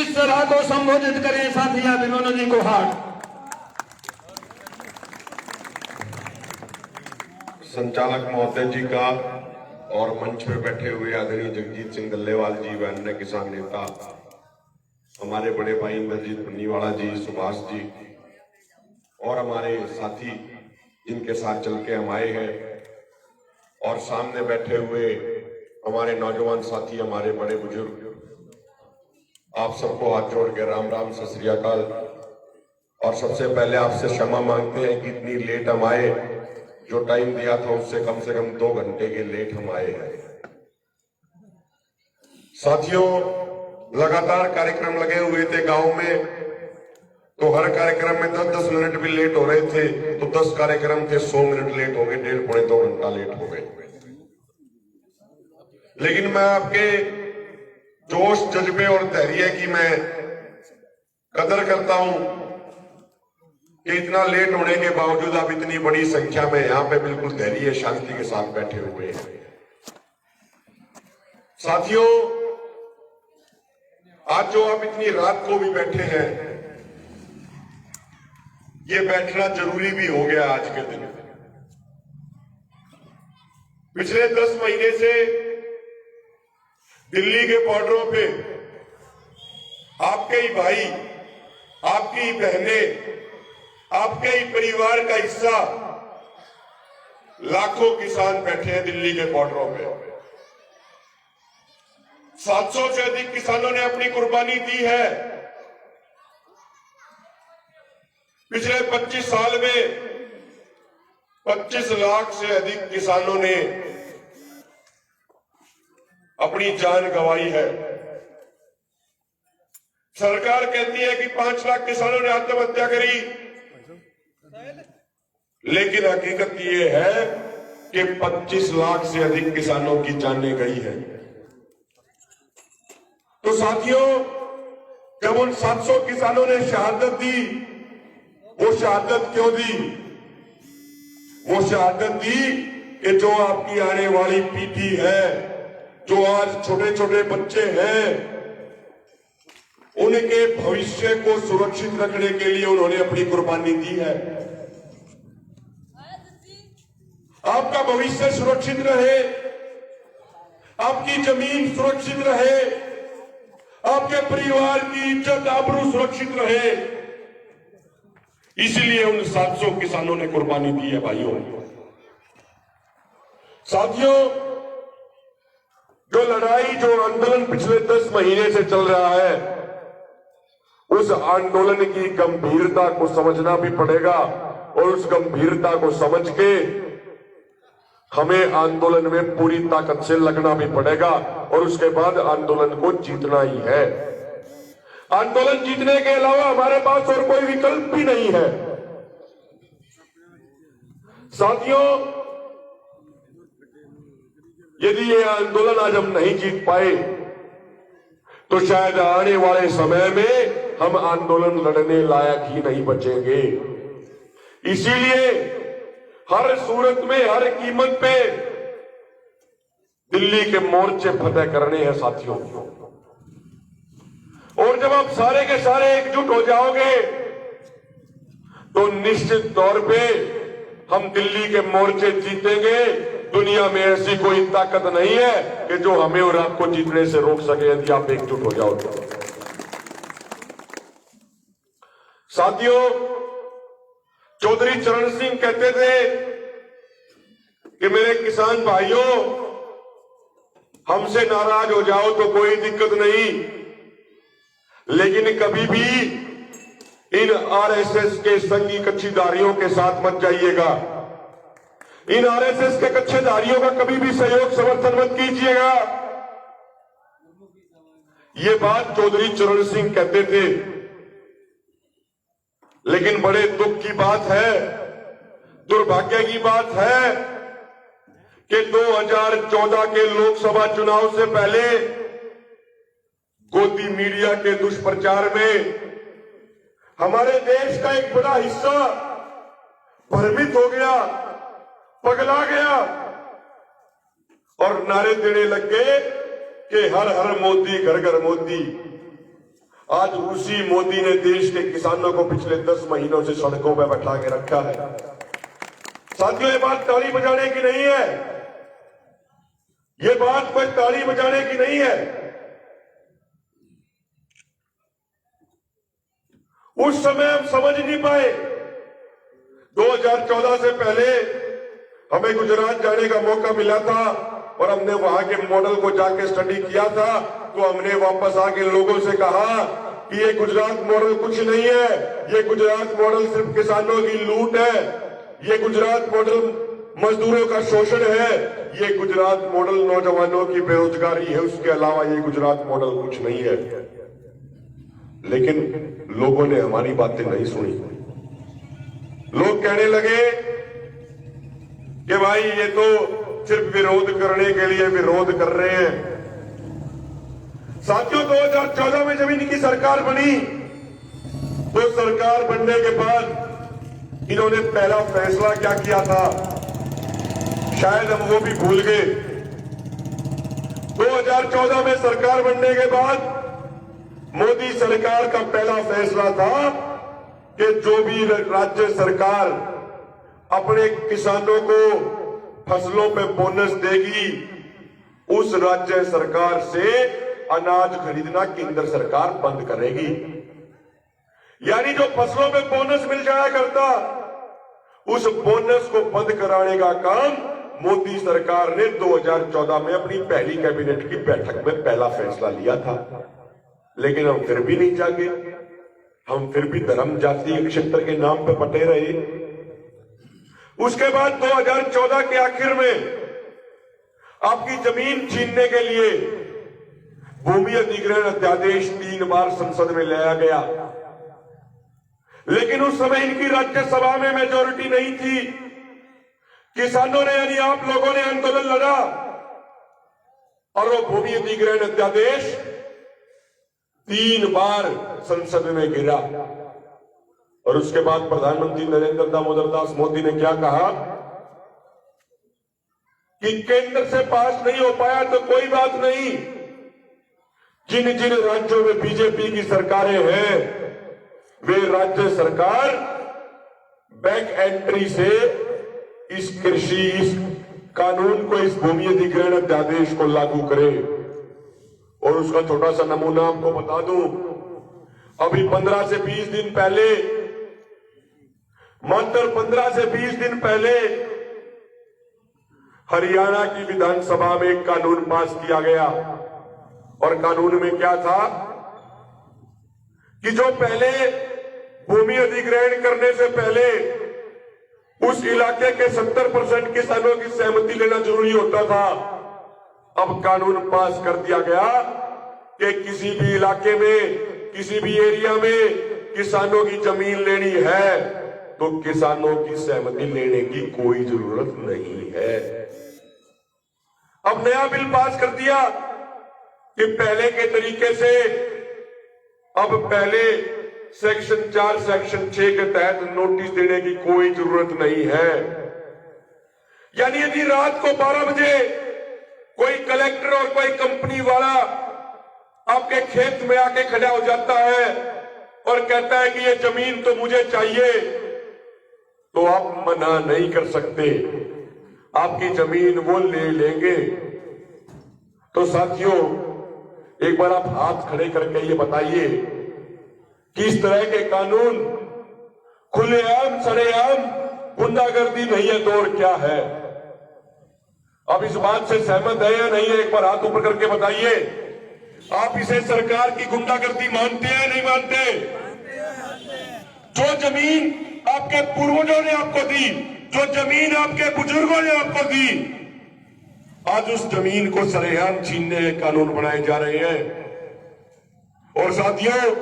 इस सभा को संबोधित करें। साथी अभिमन्यु जी को हार। संचालक महोदय जी का और मंच पे बैठे हुए आदरणीय जगजीत सिंह डल्लेवाल जी व अन्य किसान नेता, हमारे बड़े भाई इंद्रजीत पन्नीवाला जी, सुभाष जी और हमारे साथी जिनके साथ चल के हम आए हैं, और सामने बैठे हुए हमारे नौजवान साथी, हमारे बड़े बुजुर्ग, आप सबको हाथ जोड़ के राम राम, सत श्री अकाल। और सबसे पहले आपसे क्षमा मांगते हैं कि इतनी लेट हम आए, जो टाइम दिया था उससे कम 2 घंटे के लेट हम आए हैं। साथियों, लगातार कार्यक्रम लगे हुए थे गांव में, तो हर कार्यक्रम में 10-10 मिनट भी लेट हो रहे थे, तो 10 कार्यक्रम थे 100 मिनट लेट हो गए, 1.5-2 घंटा लेट हो गए। लेकिन मैं आपके जोश, जज्बे और धैर्य की मैं कदर करता हूं कि इतना लेट होने के बावजूद आप इतनी बड़ी संख्या में यहां पे बिल्कुल धैर्य, शांति के साथ बैठे हुए हैं। साथियों, आज जो आप इतनी रात को भी बैठे हैं, ये बैठना जरूरी भी हो गया आज के दिन। पिछले 10 महीने से दिल्ली के बॉर्डरों पे आपके ही भाई, आपकी ही बहनें, आपके ही परिवार का हिस्सा लाखों किसान बैठे हैं दिल्ली के बॉर्डरों पे। 700 से अधिक किसानों ने अपनी कुर्बानी दी है। पिछले 25 साल में 25 लाख से अधिक किसानों ने अपनी जान गंवाई है। सरकार कहती है कि 5 लाख किसानों ने आत्महत्या करी, लेकिन हकीकत ये है कि 25 लाख से अधिक किसानों की जानें गई है। तो साथियों, जब उन 700 किसानों ने शहादत दी, वो शहादत क्यों दी? वो शहादत दी कि जो आपकी आने वाली पीढ़ी है, जो आज छोटे छोटे बच्चे हैं, उनके भविष्य को सुरक्षित रखने के लिए उन्होंने अपनी कुर्बानी दी है। आपका भविष्य सुरक्षित रहे, आपकी जमीन सुरक्षित रहे, आपके परिवार की इज्जत आबरू सुरक्षित रहे, इसलिए उन 700 किसानों ने कुर्बानी दी है। भाइयों, साथियों, जो लड़ाई, जो आंदोलन पिछले 10 महीने से चल रहा है, उस आंदोलन की गंभीरता को समझना भी पड़ेगा और उस गंभीरता को समझ के हमें आंदोलन में पूरी ताकत से लगना भी पड़ेगा और उसके बाद आंदोलन को जीतना ही है। आंदोलन जीतने के अलावा हमारे पास और कोई विकल्प भी नहीं है। साथियों, यदि ये आंदोलन आज हम नहीं जीत पाए तो शायद आने वाले समय में हम आंदोलन लड़ने लायक ही नहीं बचेंगे। इसीलिए हर सूरत में, हर कीमत पे दिल्ली के मोर्चे फतेह करने हैं साथियों। और जब आप सारे के सारे एकजुट हो जाओगे तो निश्चित तौर पे हम दिल्ली के मोर्चे जीतेंगे। दुनिया में ऐसी कोई ताकत नहीं है कि जो हमें और आपको जीतने से रोक सके, यदि आप एकजुट हो जाओ तो। साथियों, चौधरी चरण सिंह कहते थे कि मेरे किसान भाइयों, हमसे नाराज हो जाओ तो कोई दिक्कत नहीं, लेकिन कभी भी इन आरएसएस के संगी कच्छीदारियों के साथ मत जाइएगा। इन आरएसएस के कच्छेदारियों का कभी भी सहयोग समर्थन मत कीजिएगा। ये बात चौधरी चरण सिंह कहते थे। लेकिन बड़े दुख की बात है, दुर्भाग्य की बात है कि 2014 के लोकसभा चुनाव से पहले गोदी मीडिया के दुष्प्रचार में हमारे देश का एक बड़ा हिस्सा भ्रमित हो गया, पगला गया और नारे देने लग गए कि हर हर मोदी, घर घर मोदी। आज उसी मोदी ने देश के किसानों को पिछले 10 महीनों से सड़कों पर बैठा के रखा है। साथियों, ये बात ताली बजाने की नहीं है, ये बात कोई ताली बजाने की नहीं है। उस समय हम समझ नहीं पाए। 2014 से पहले हमें गुजरात जाने का मौका मिला था और हमने वहां के मॉडल को जाके स्टडी किया था। तो हमने वापस आके लोगों से कहा कि ये गुजरात मॉडल कुछ नहीं है, ये गुजरात मॉडल सिर्फ किसानों की लूट है, ये गुजरात मॉडल मजदूरों का शोषण है, ये गुजरात मॉडल नौजवानों की बेरोजगारी है, उसके अलावा ये गुजरात मॉडल कुछ नहीं है। लेकिन लोगों ने हमारी बातें नहीं सुनी। लोग कहने लगे कि भाई ये तो सिर्फ विरोध करने के लिए विरोध कर रहे हैं। साथियों, 2014 में जब इनकी सरकार बनी तो सरकार बनने के बाद इन्होंने पहला फैसला क्या किया था, शायद हम वो भी भूल गए। 2014 में सरकार बनने के बाद मोदी सरकार का पहला फैसला था कि जो भी राज्य सरकार अपने किसानों को फसलों पे बोनस देगी, उस राज्य सरकार से अनाज खरीदना केंद्र सरकार बंद करेगी। यानी जो फसलों पे बोनस मिल जाया करता, उस बोनस को बंद कराने का काम मोदी सरकार ने 2014 में अपनी पहली कैबिनेट की बैठक में पहला फैसला लिया था, लेकिन हम फिर भी नहीं जागे। हम फिर भी धर्म जातीय क्षेत्र के नाम पे पटे रहे। उसके बाद 2014 के आखिर में आपकी जमीन छीनने के लिए भूमि अधिग्रहण अध्यादेश 3 बार संसद में लाया गया, लेकिन उस समय इनकी राज्यसभा में मेजोरिटी नहीं थी। किसानों ने यानी आप लोगों ने आंदोलन लड़ा और वो भूमि अधिग्रहण अध्यादेश 3 बार संसद में गिरा। और उसके बाद प्रधानमंत्री नरेंद्र दामोदर दास मोदी ने क्या कहा कि केंद्र से पास नहीं हो पाया तो कोई बात नहीं, जिन जिन राज्यों में बीजेपी की सरकारें हैं वे राज्य सरकार बैक एंट्री से इस कृषि इस कानून को, इस भूमि अधिग्रहण अध्यादेश को लागू करे। और उसका छोटा सा नमूना आपको बता दूं, अभी 15 से 20 दिन पहले, मात्र 15 से 20 दिन पहले हरियाणा की विधानसभा में एक कानून पास किया गया। और कानून में क्या था कि जो पहले भूमि अधिग्रहण करने से पहले उस इलाके के 70% किसानों की सहमति लेना जरूरी होता था, अब कानून पास कर दिया गया कि किसी भी इलाके में, किसी भी एरिया में किसानों की जमीन लेनी है तो किसानों की सहमति लेने की कोई जरूरत नहीं है। अब नया बिल पास कर दिया कि पहले के तरीके से अब पहले सेक्शन 4 सेक्शन 6 के तहत नोटिस देने की कोई जरूरत नहीं है। यानी यदि रात को 12 बजे कोई कलेक्टर और कोई कंपनी वाला आपके खेत में आके खड़ा हो जाता है और कहता है कि ये जमीन तो मुझे चाहिए, तो आप मना नहीं कर सकते, आपकी जमीन वो ले लेंगे। तो साथियों, एक बार आप हाथ खड़े करके ये बताइए कि इस तरह के कानून खुलेआम सरेआम गुंडागर्दी नहीं है तो और क्या है? अब इस बात से सहमत है या नहीं है? एक बार हाथ ऊपर करके बताइए। आप इसे सरकार की गुंडागर्दी मानते हैं नहीं मानते? जो जमीन आपके पूर्वजों ने आपको दी, जो जमीन आपके बुजुर्गों ने आपको दी, आज उस जमीन को सरेआम छीनने के कानून बनाए जा रहे हैं। और साथियों,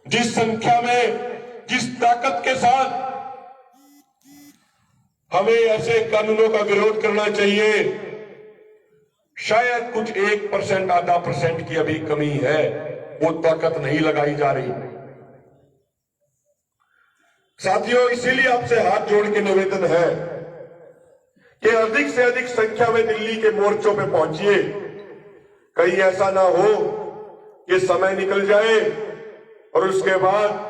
जिस संख्या में, जिस ताकत के साथ हमें ऐसे कानूनों का विरोध करना चाहिए, शायद कुछ 1% आधा % की अभी कमी है, वो ताकत नहीं लगाई जा रही। साथियों, इसीलिए आपसे हाथ जोड़ के निवेदन है कि अधिक से अधिक संख्या में दिल्ली के मोर्चों पे पहुंचिए। कहीं ऐसा ना हो कि समय निकल जाए और उसके बाद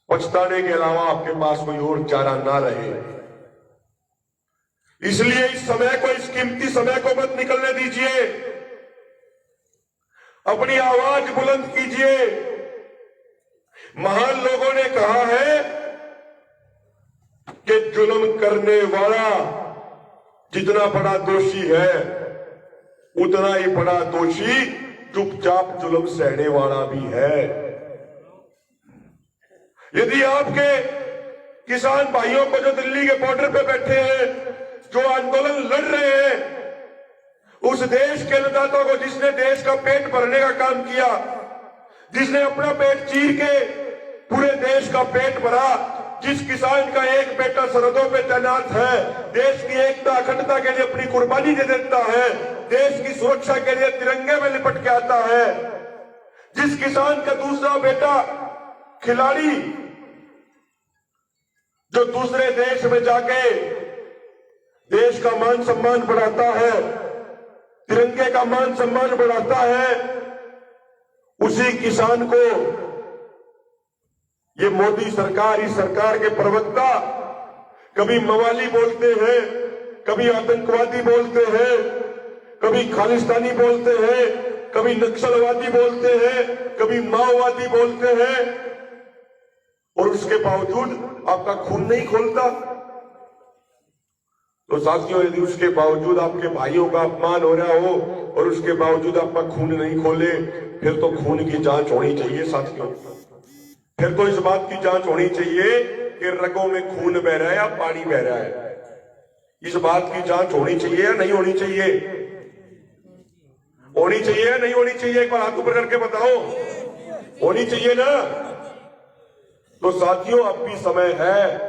पछताने के अलावा आपके पास कोई और चारा ना रहे। इसलिए इस समय को, इस कीमती समय को मत निकलने दीजिए। अपनी आवाज बुलंद कीजिए। महान लोगों ने कहा है कि जुल्म करने वाला जितना बड़ा दोषी है, उतना ही बड़ा दोषी चुपचाप जुल्म सहने वाला भी है। यदि आपके किसान भाइयों को जो दिल्ली के बॉर्डर पे बैठे हैं, जो आंदोलन लड़ रहे हैं, उस देश के अन्नदाता को, जिसने देश का पेट भरने का काम किया, जिसने अपना पेट चीर के पूरे देश का पेट भरा, जिस किसान का एक बेटा सरहदों पे तैनात है, देश की एकता अखंडता के लिए अपनी कुर्बानी दे देता है, देश की सुरक्षा के लिए तिरंगे में लिपट के आता है, जिस किसान का दूसरा बेटा खिलाड़ी जो दूसरे देश में जाके देश का मान सम्मान बढ़ाता है, तिरंगे का मान सम्मान बढ़ाता है, उसी किसान को ये मोदी सरकार, इस सरकार के प्रवक्ता कभी मवाली बोलते हैं, कभी आतंकवादी बोलते हैं, कभी खालिस्तानी बोलते हैं, कभी नक्सलवादी बोलते हैं, कभी माओवादी बोलते हैं, और उसके बावजूद आपका खून नहीं खोलता। तो साथियों, यदि उसके बावजूद आपके भाइयों का अपमान हो रहा हो और उसके बावजूद आपका खून नहीं खोले, फिर तो खून की जांच होनी चाहिए साथियों। फिर तो इस बात की जांच होनी चाहिए कि रगों में खून बह रहा है या पानी बह रहा है। इस बात की जांच होनी चाहिए या नहीं होनी चाहिए? होनी चाहिए या नहीं होनी चाहिए? एक बार हाथ ऊपर करके बताओ, होनी चाहिए ना? तो साथियों, अब भी समय है।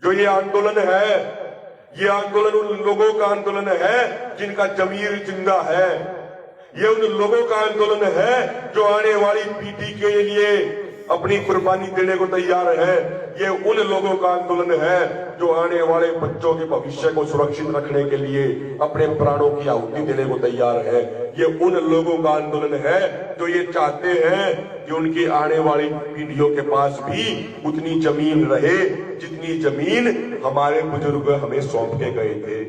जो ये आंदोलन है, ये आंदोलन उन लोगों का आंदोलन है जिनका जमीर जिंदा है। ये उन लोगों का आंदोलन है जो आने वाली पीढ़ी के लिए अपनी कुर्बानी देने को तैयार है। ये उन लोगों का आंदोलन है जो आने वाले बच्चों के भविष्य को सुरक्षित रखने के लिए अपने प्राणों की आहुति देने को तैयार है। ये उन लोगों का आंदोलन है जो ये चाहते हैं कि उनकी आने वाली पीढ़ियों के पास भी उतनी जमीन रहे जितनी जमीन हमारे बुजुर्ग हमें सौंप के गए थे।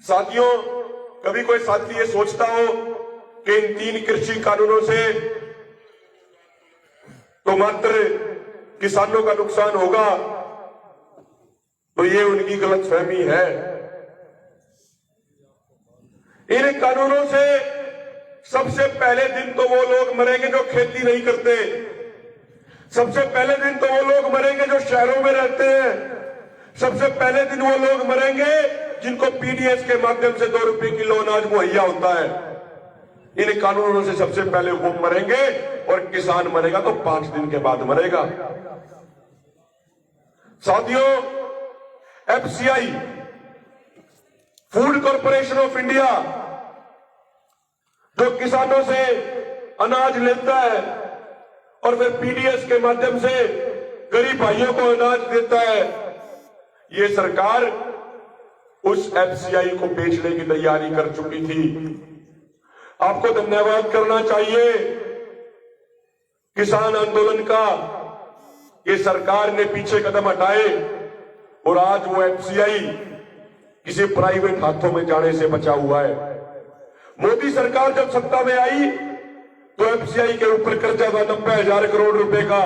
साथियों, कभी कोई साथी ये सोचता हो कि इन 3 कृषि कानूनों से तो मात्र किसानों का नुकसान होगा, तो ये उनकी गलतफहमी है। इन कानूनों से सबसे पहले दिन तो वो लोग मरेंगे जो खेती नहीं करते। सबसे पहले दिन तो वो लोग मरेंगे जो शहरों में रहते हैं। सबसे पहले दिन वो लोग मरेंगे जिनको पीडीएस के माध्यम से 2 रुपए किलो अनाज मुहैया होता है। इन कानूनों से सबसे पहले वो मरेंगे और किसान मरेगा तो 5 दिन के बाद मरेगा। साथियों, FCI, food corporation of India, जो किसानों से अनाज लेता है और फिर पीडीएस के माध्यम से गरीब भाइयों को अनाज देता है, ये सरकार उस एफसीआई को बेचने की तैयारी कर चुकी थी। आपको धन्यवाद करना चाहिए किसान आंदोलन का, ये सरकार ने पीछे कदम हटाए और आज वो एफसीआई किसी प्राइवेट हाथों में जाने से बचा हुआ है। मोदी सरकार जब सत्ता में आई तो एफसीआई के ऊपर कर्जा था 90,000 करोड़ रुपए का।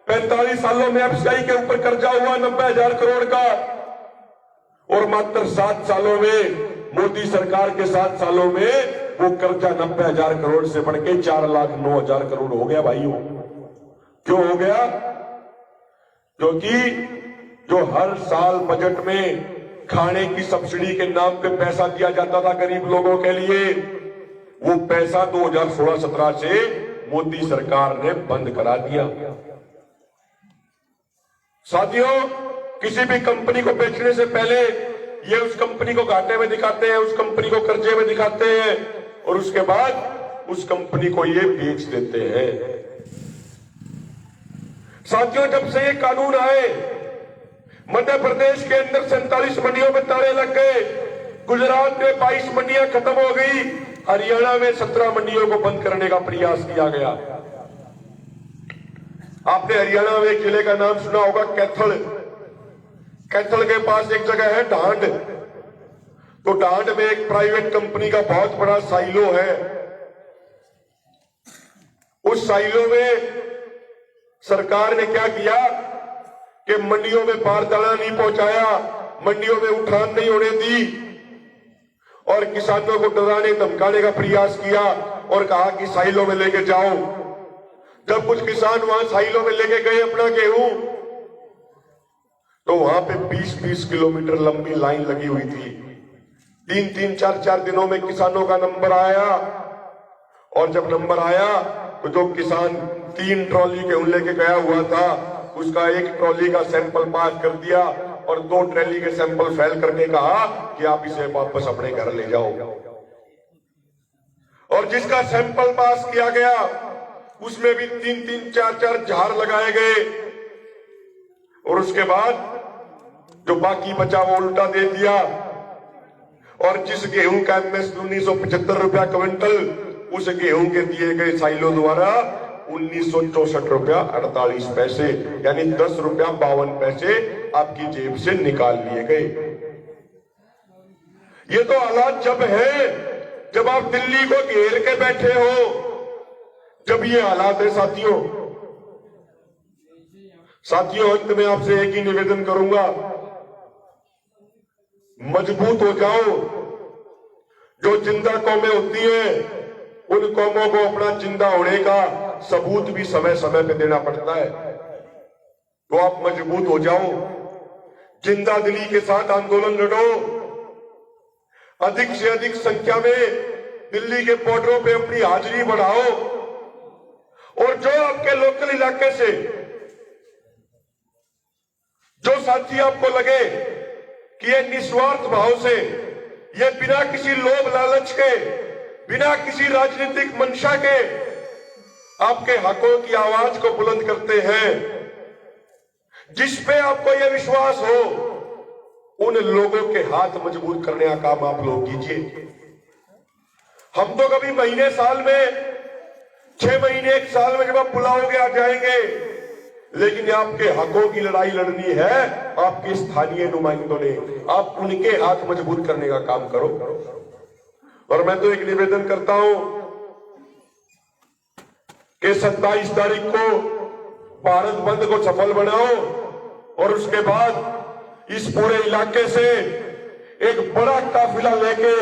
45 सालों में एफसीआई के ऊपर कर्जा हुआ 90,000 करोड़ का, और मात्र 7 सालों में, मोदी सरकार के 7 सालों में वो कर्जा 90,000 करोड़ से बढ़ के 4,09,000 करोड़ हो गया भाइयों। क्यों हो गया? क्योंकि जो हर साल बजट में खाने की सब्सिडी के नाम पे पैसा दिया जाता था गरीब लोगों के लिए, वो पैसा 2016-17 से मोदी सरकार ने बंद करा दिया। साथियों, किसी भी कंपनी को बेचने से पहले ये उस कंपनी को घाटे में दिखाते हैं, उस कंपनी को कर्जे में दिखाते हैं और उसके बाद उस कंपनी को ये बेच देते हैं। साथियों, जब से ये कानून आए, मध्य प्रदेश के अंदर 47 मंडियों में ताले लग गए, गुजरात में 22 मंडियां खत्म हो गई, हरियाणा में 17 मंडियों को बंद करने का प्रयास किया गया। आपने हरियाणा में एक जिले का नाम सुना होगा, कैथल। कैथल के पास एक जगह है ढांड। तो ढांड में एक प्राइवेट कंपनी का बहुत बड़ा साइलो है। उस साइलो में सरकार ने क्या किया कि मंडियों में बारदाना नहीं पहुंचाया, मंडियों में उठान नहीं होने दी और किसानों को डराने धमकाने का प्रयास किया और कहा कि साइलो में लेके जाओ। जब कुछ किसान वहां साइलो में लेके गए अपना गेहूं, तो वहां पे 20-20 किलोमीटर लंबी लाइन लगी हुई थी। 3-3, 4-4 दिनों में किसानों का नंबर आया और जब नंबर आया तो जो किसान 3 ट्रॉली गेहूं लेके गया हुआ था, उसका 1 ट्रॉली का सैंपल पास कर दिया और 2 ट्रॉली के सैंपल फेल करके कहा कि आप इसे वापस अपने घर ले जाओ। और जिसका सैंपल पास किया गया उसमें भी 3-3, 4-4 झार लगाए गए और उसके बाद जो बाकी बचा वो उल्टा दे दिया। और जिस गेहूं का एमएसपी 1975 रुपया क्विंटल, उस गेहूं के दिए गए साइलो द्वारा 1964 रुपया 48 पैसे, यानी 10 रुपया 52 पैसे आपकी जेब से निकाल लिए गए। ये तो हालात जब है जब आप दिल्ली को घेर के बैठे हो, जब ये हालात है साथियों। साथियों, अंत में आपसे एक ही निवेदन करूंगा, मजबूत हो जाओ। जो जिंदा कौमें होती हैं, उन कौमों को अपना जिंदा होने का सबूत भी समय समय पे देना पड़ता है। तो आप मजबूत हो जाओ, जिंदा दिली के साथ आंदोलन लड़ो, अधिक से अधिक संख्या में दिल्ली के बॉर्डरों पे अपनी हाजिरी बढ़ाओ, और जो आपके लोकल इलाके से जो साथी आपको लगे कि ये निस्वार्थ भाव से, ये बिना किसी लोभ लालच के, बिना किसी राजनीतिक मंशा के आपके हकों की आवाज को बुलंद करते हैं, जिस पे आपको यह विश्वास हो, उन लोगों के हाथ मजबूत करने का काम आप लोग कीजिए। हम तो कभी महीने साल में, 6 महीने 1 साल में जब आप बुलाओगे आ जाएंगे, लेकिन आपके हकों की लड़ाई लड़नी है आपके स्थानीय नुमाइंदों ने। आप उनके हाथ मजबूत करने का काम करो। और मैं तो एक निवेदन करता हूं कि 27 तारीख को भारत बंद को सफल बनाओ, और उसके बाद इस पूरे इलाके से एक बड़ा काफिला लेके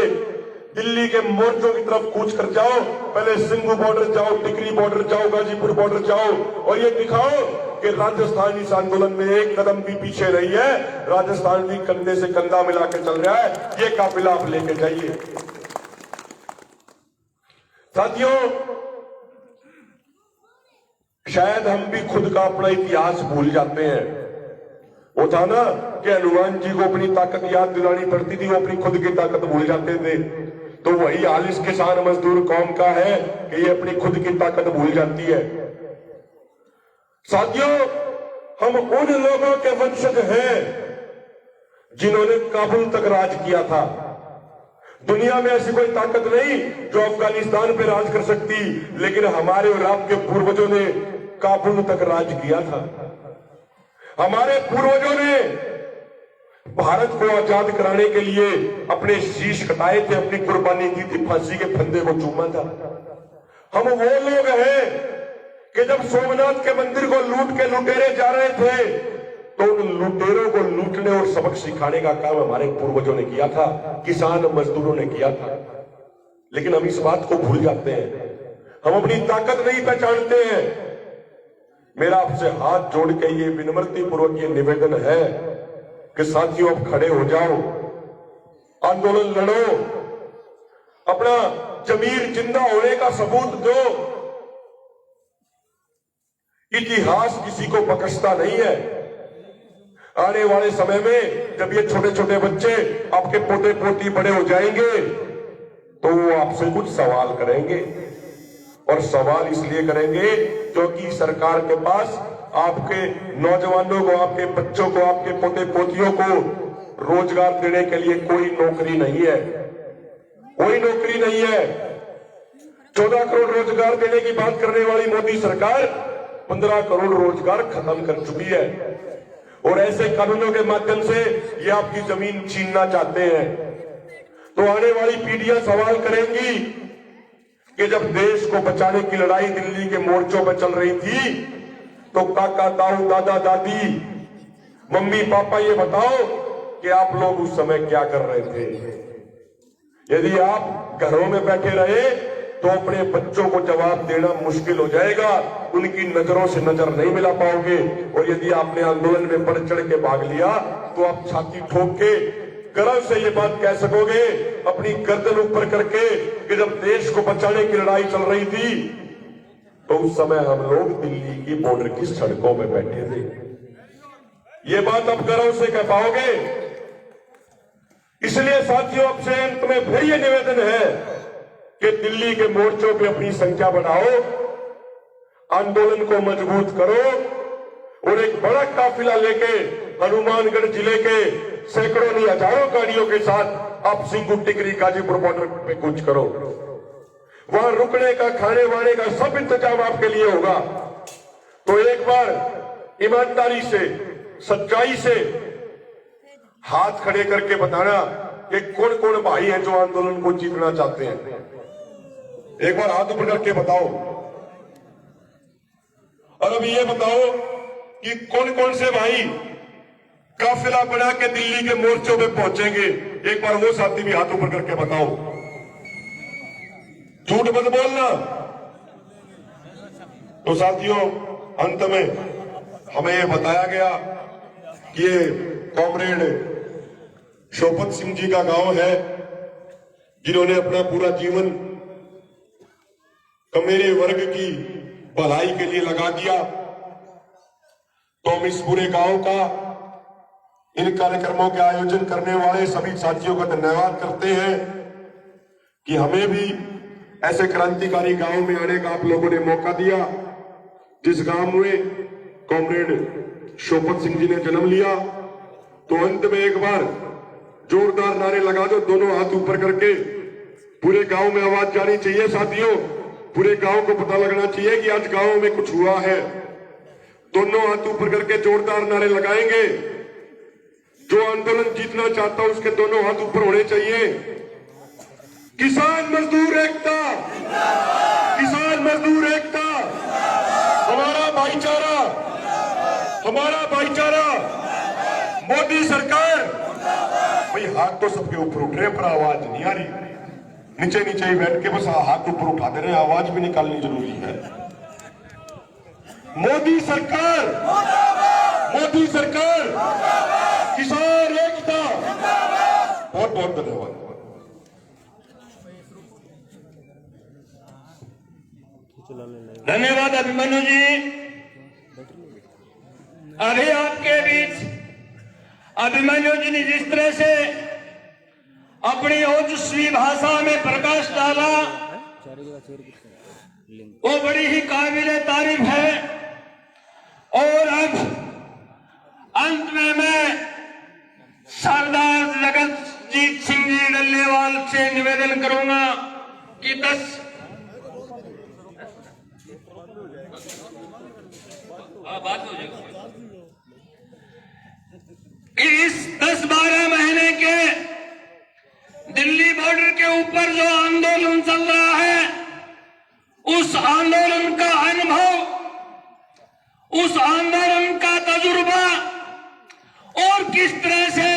दिल्ली के मोर्चों की तरफ कूच कर जाओ। पहले सिंघू बॉर्डर जाओ, टिकरी बॉर्डर जाओ, गाजीपुर बॉर्डर जाओ, और ये दिखाओ कि राजस्थान इस आंदोलन में एक कदम भी पीछे नहीं है। राजस्थान भी कंधे से कंधा मिला के चल रहा है। ये काफिला आप लेके जाइए। साथियों, शायद हम भी खुद का अपना इतिहास भूल जाते हैं। वो था ना कि हनुमान जी को अपनी ताकत याद दिलानी पड़ती थी, वो अपनी खुद की ताकत भूल जाते थे। तो वही हाल इस किसान मजदूर कौम का है कि ये अपनी खुद की ताकत भूल जाती है। साथियों, हम उन लोगों के वंशज हैं जिन्होंने काबुल तक राज किया था। दुनिया में ऐसी कोई ताकत नहीं जो अफगानिस्तान पे राज कर सकती, लेकिन हमारे और आपके पूर्वजों ने काबुल तक राज किया था। हमारे पूर्वजों ने भारत को आजाद कराने के लिए अपने शीश कटाए थे, अपनी कुर्बानी की थी, फांसी के फंदे को चूमा था। हम वो लोग हैं कि जब सोमनाथ के मंदिर को लूट के लुटेरे जा रहे थे, तो उन लुटेरों को लूटने और सबक सिखाने का काम हमारे पूर्वजों ने किया था, किसान मजदूरों ने किया था। लेकिन हम इस बात को भूल जाते हैं, हम अपनी ताकत नहीं पहचानते हैं। मेरा आपसे हाथ जोड़ के ये विनम्रता पूर्वक ये निवेदन है कि साथियों, अब खड़े हो जाओ, आंदोलन लड़ो, अपना जमीर जिंदा होने का सबूत दो। इतिहास किसी को बख्शता नहीं है। आने वाले समय में जब ये छोटे छोटे बच्चे, आपके पोते पोती बड़े हो जाएंगे, तो वो आपसे कुछ सवाल करेंगे, और सवाल इसलिए करेंगे क्योंकि सरकार के पास आपके नौजवानों को, आपके बच्चों को, आपके पोते पोतियों को रोजगार देने के लिए कोई नौकरी नहीं है, कोई नौकरी नहीं है। 14 करोड़ रोजगार देने की बात करने वाली मोदी सरकार 15 करोड़ रोजगार खत्म कर चुकी है, और ऐसे कानूनों के माध्यम से ये आपकी जमीन छीनना चाहते हैं। तो आने वाली पीढ़ियां सवाल करेंगी कि जब देश को बचाने की लड़ाई दिल्ली के मोर्चों पर चल रही थी, तो काका ताऊ दादा दादी मम्मी पापा ये बताओ कि आप लोग उस समय क्या कर रहे थे। यदि आप घरों में बैठे रहे तो अपने बच्चों को जवाब देना मुश्किल हो जाएगा, उनकी नजरों से नजर नहीं मिला पाओगे। और यदि आपने आंदोलन में बढ़ चढ़ के भाग लिया तो आप छाती ठोक के गर्व से ये बात कह सकोगे, अपनी गर्दन ऊपर करके, कि जब देश को बचाने की लड़ाई चल रही थी तो उस समय हम लोग दिल्ली की बॉर्डर की सड़कों में बैठे थे। ये बात आप गर्व से कह पाओगे। इसलिए साथियों, आपसे अंत में फिर ये निवेदन है कि दिल्ली के मोर्चों पे अपनी संख्या बढ़ाओ, आंदोलन को मजबूत करो, और एक बड़ा काफिला लेके हनुमानगढ़ जिले के सैकड़ों नहीं हजारों गाड़ियों के साथ आप सिंघू टिकरी गाजीपुर बॉर्डर पे कूच करो। वहां रुकने का, खाने वाने का सब इंतजाम आपके लिए होगा। तो एक बार ईमानदारी से, सच्चाई से हाथ खड़े करके बताना कि कौन कौन भाई हैं जो आंदोलन को जीतना चाहते हैं। एक बार हाथ ऊपर करके बताओ। और अब ये बताओ कि कौन कौन से भाई काफिला बना के दिल्ली के मोर्चों पे पहुंचेंगे। एक बार वो साथी भी हाथ ऊपर करके बताओ, झूठ मत बोलना। तो साथियों, अंत में हमें यह बताया गया कि ये कॉमरेड शोपत सिंह जी का गांव है, जिन्होंने अपना पूरा जीवन कमेरे वर्ग की भलाई के लिए लगा दिया। तो हम इस पूरे गांव का, इन कार्यक्रमों के आयोजन करने वाले सभी साथियों का धन्यवाद करते हैं कि हमें भी ऐसे क्रांतिकारी गांव में आने का आप लोगों ने मौका दिया, जिस गांव में कॉमरेड शोपत सिंह जी ने जन्म लिया। तो अंत में एक बार जोरदार नारे लगा दो, दोनों हाथ ऊपर करके। पूरे गांव में आवाज जानी चाहिए साथियों, पूरे गांव को पता लगना चाहिए कि आज गांव में कुछ हुआ है। दोनों हाथ ऊपर करके जोरदार नारे लगाएंगे। जो आंदोलन जीतना चाहता है उसके दोनों हाथ ऊपर होने चाहिए। किसान मजदूर एकता, किसान मजदूर एकता, हमारा भाईचारा, हमारा भाईचारा। मोदी सरकार, भाई हाथ तो सबके ऊपर उठ रहे पर आवाज नहीं आ रही। नीचे नीचे ही बैठ के बस हाथ ऊपर उठा दे रहे, आवाज भी निकालनी जरूरी है। मोदी सरकार, मोदी सरकार, किसान एकता। बहुत बहुत धन्यवाद। धन्यवाद अभिमन्यु जी। अभी आपके बीच अभिमन्यु जी ने जिस तरह से अपनी ओजस्वी भाषा में प्रकाश डाला, वो बड़ी ही काबिले तारीफ है। और अब अंत में मैं सरदार जगजीत सिंह जी डल्लेवाल से निवेदन करूंगा कि 10 बात हो जाएगी कि इस 10-12 महीने के दिल्ली बॉर्डर के ऊपर जो आंदोलन चल रहा है, उस आंदोलन का अनुभव, उस आंदोलन का तजुर्बा, और किस तरह से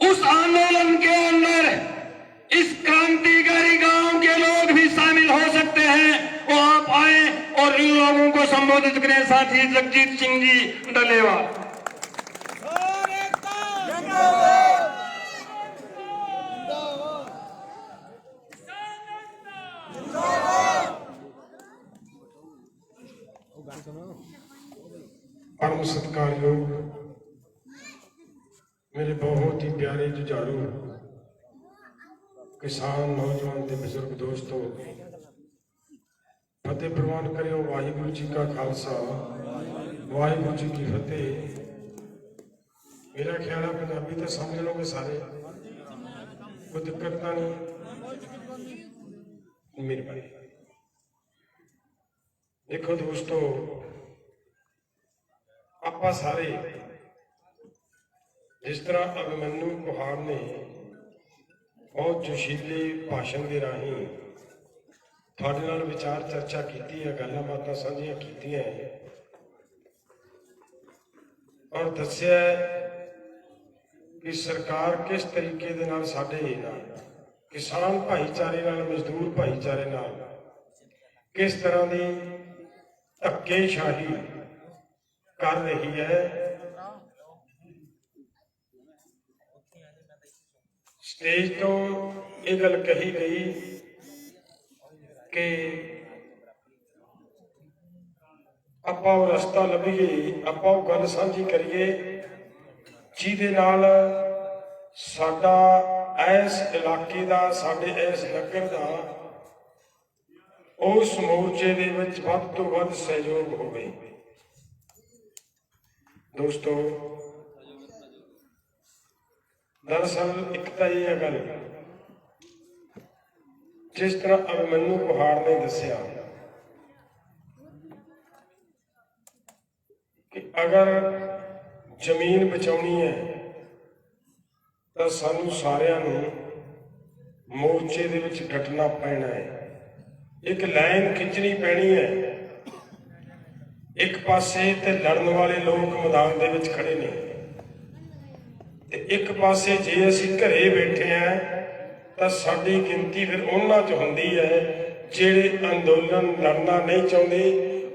उस आंदोलन के अंदर इस क्रांतिकारी गांव के लोग भी शामिल हो सकते हैं, वो आप आए और इन लोगों को संबोधित करें। साथी जगजीत सिंह जी डल्लेवाल। परम सत्कारयोग मेरे बहुत ही प्यारे जुझारू किसान नौजवान ते बुजुर्ग दोस्तों, फतेह प्रवान करियो। वाहिगुरु जी का खालसा, वाहिगुरु जी की फतेह। मेरा ख्याल है पंजाबी तो समझ लोगे सारे, कोई दिक्कत ना नहीं। मेरी भाई देखो दोस्तों, आप सारे जिस तरह अभिमन्यु कुहाड़ ने बहुत जोशीले भाषण के राही ਤੁਹਾਡੇ ਨਾਲ विचार चर्चा की है, गल्लां बातां साझियां कीतियां है और दस्सिया कि सरकार किस तरीके दे नाल साडे नाल किसान भाईचारे नाल मजदूर भाईचारे नाल किस तरह की धक्केशाही कर रही है। स्टेज तो ये गल कही गई कि आपां वो रस्ता लभीए, आपां वो गल साझी करिए जिहदे नाल साडा इस इलाके दा, साडे इस नगर दा उस मोर्चे दे विच वध तो वध सहयोग होवे। दोस्तों, दरअसल एक तो यह गल जिस तरह अभिमन्यु कुहाड़ ने दसिया कि अगर जमीन बचानी है तो सानू सारिਆਂ ਨੂੰ मोर्चे दे विच डटना पैना है, एक लाइन खिंचनी पैनी है। ਇੱਕ ਪਾਸੇ ਤੇ ਲੜਨ ਵਾਲੇ ਲੋਕ ਮੈਦਾਨ ਦੇ ਵਿੱਚ ਖੜੇ ਨੇ, ਤੇ ਇੱਕ ਪਾਸੇ ਜੇ ਅਸੀਂ ਘਰੇ ਬੈਠੇ ਆ ਤਾਂ ਸਾਡੀ ਗਿਣਤੀ ਫਿਰ ਉਹਨਾਂ 'ਚ ਹੁੰਦੀ ਹੈ ਜਿਹੜੇ ਅੰਦੋਲਨ ਲੜਨਾ ਨਹੀਂ ਚਾਹੁੰਦੇ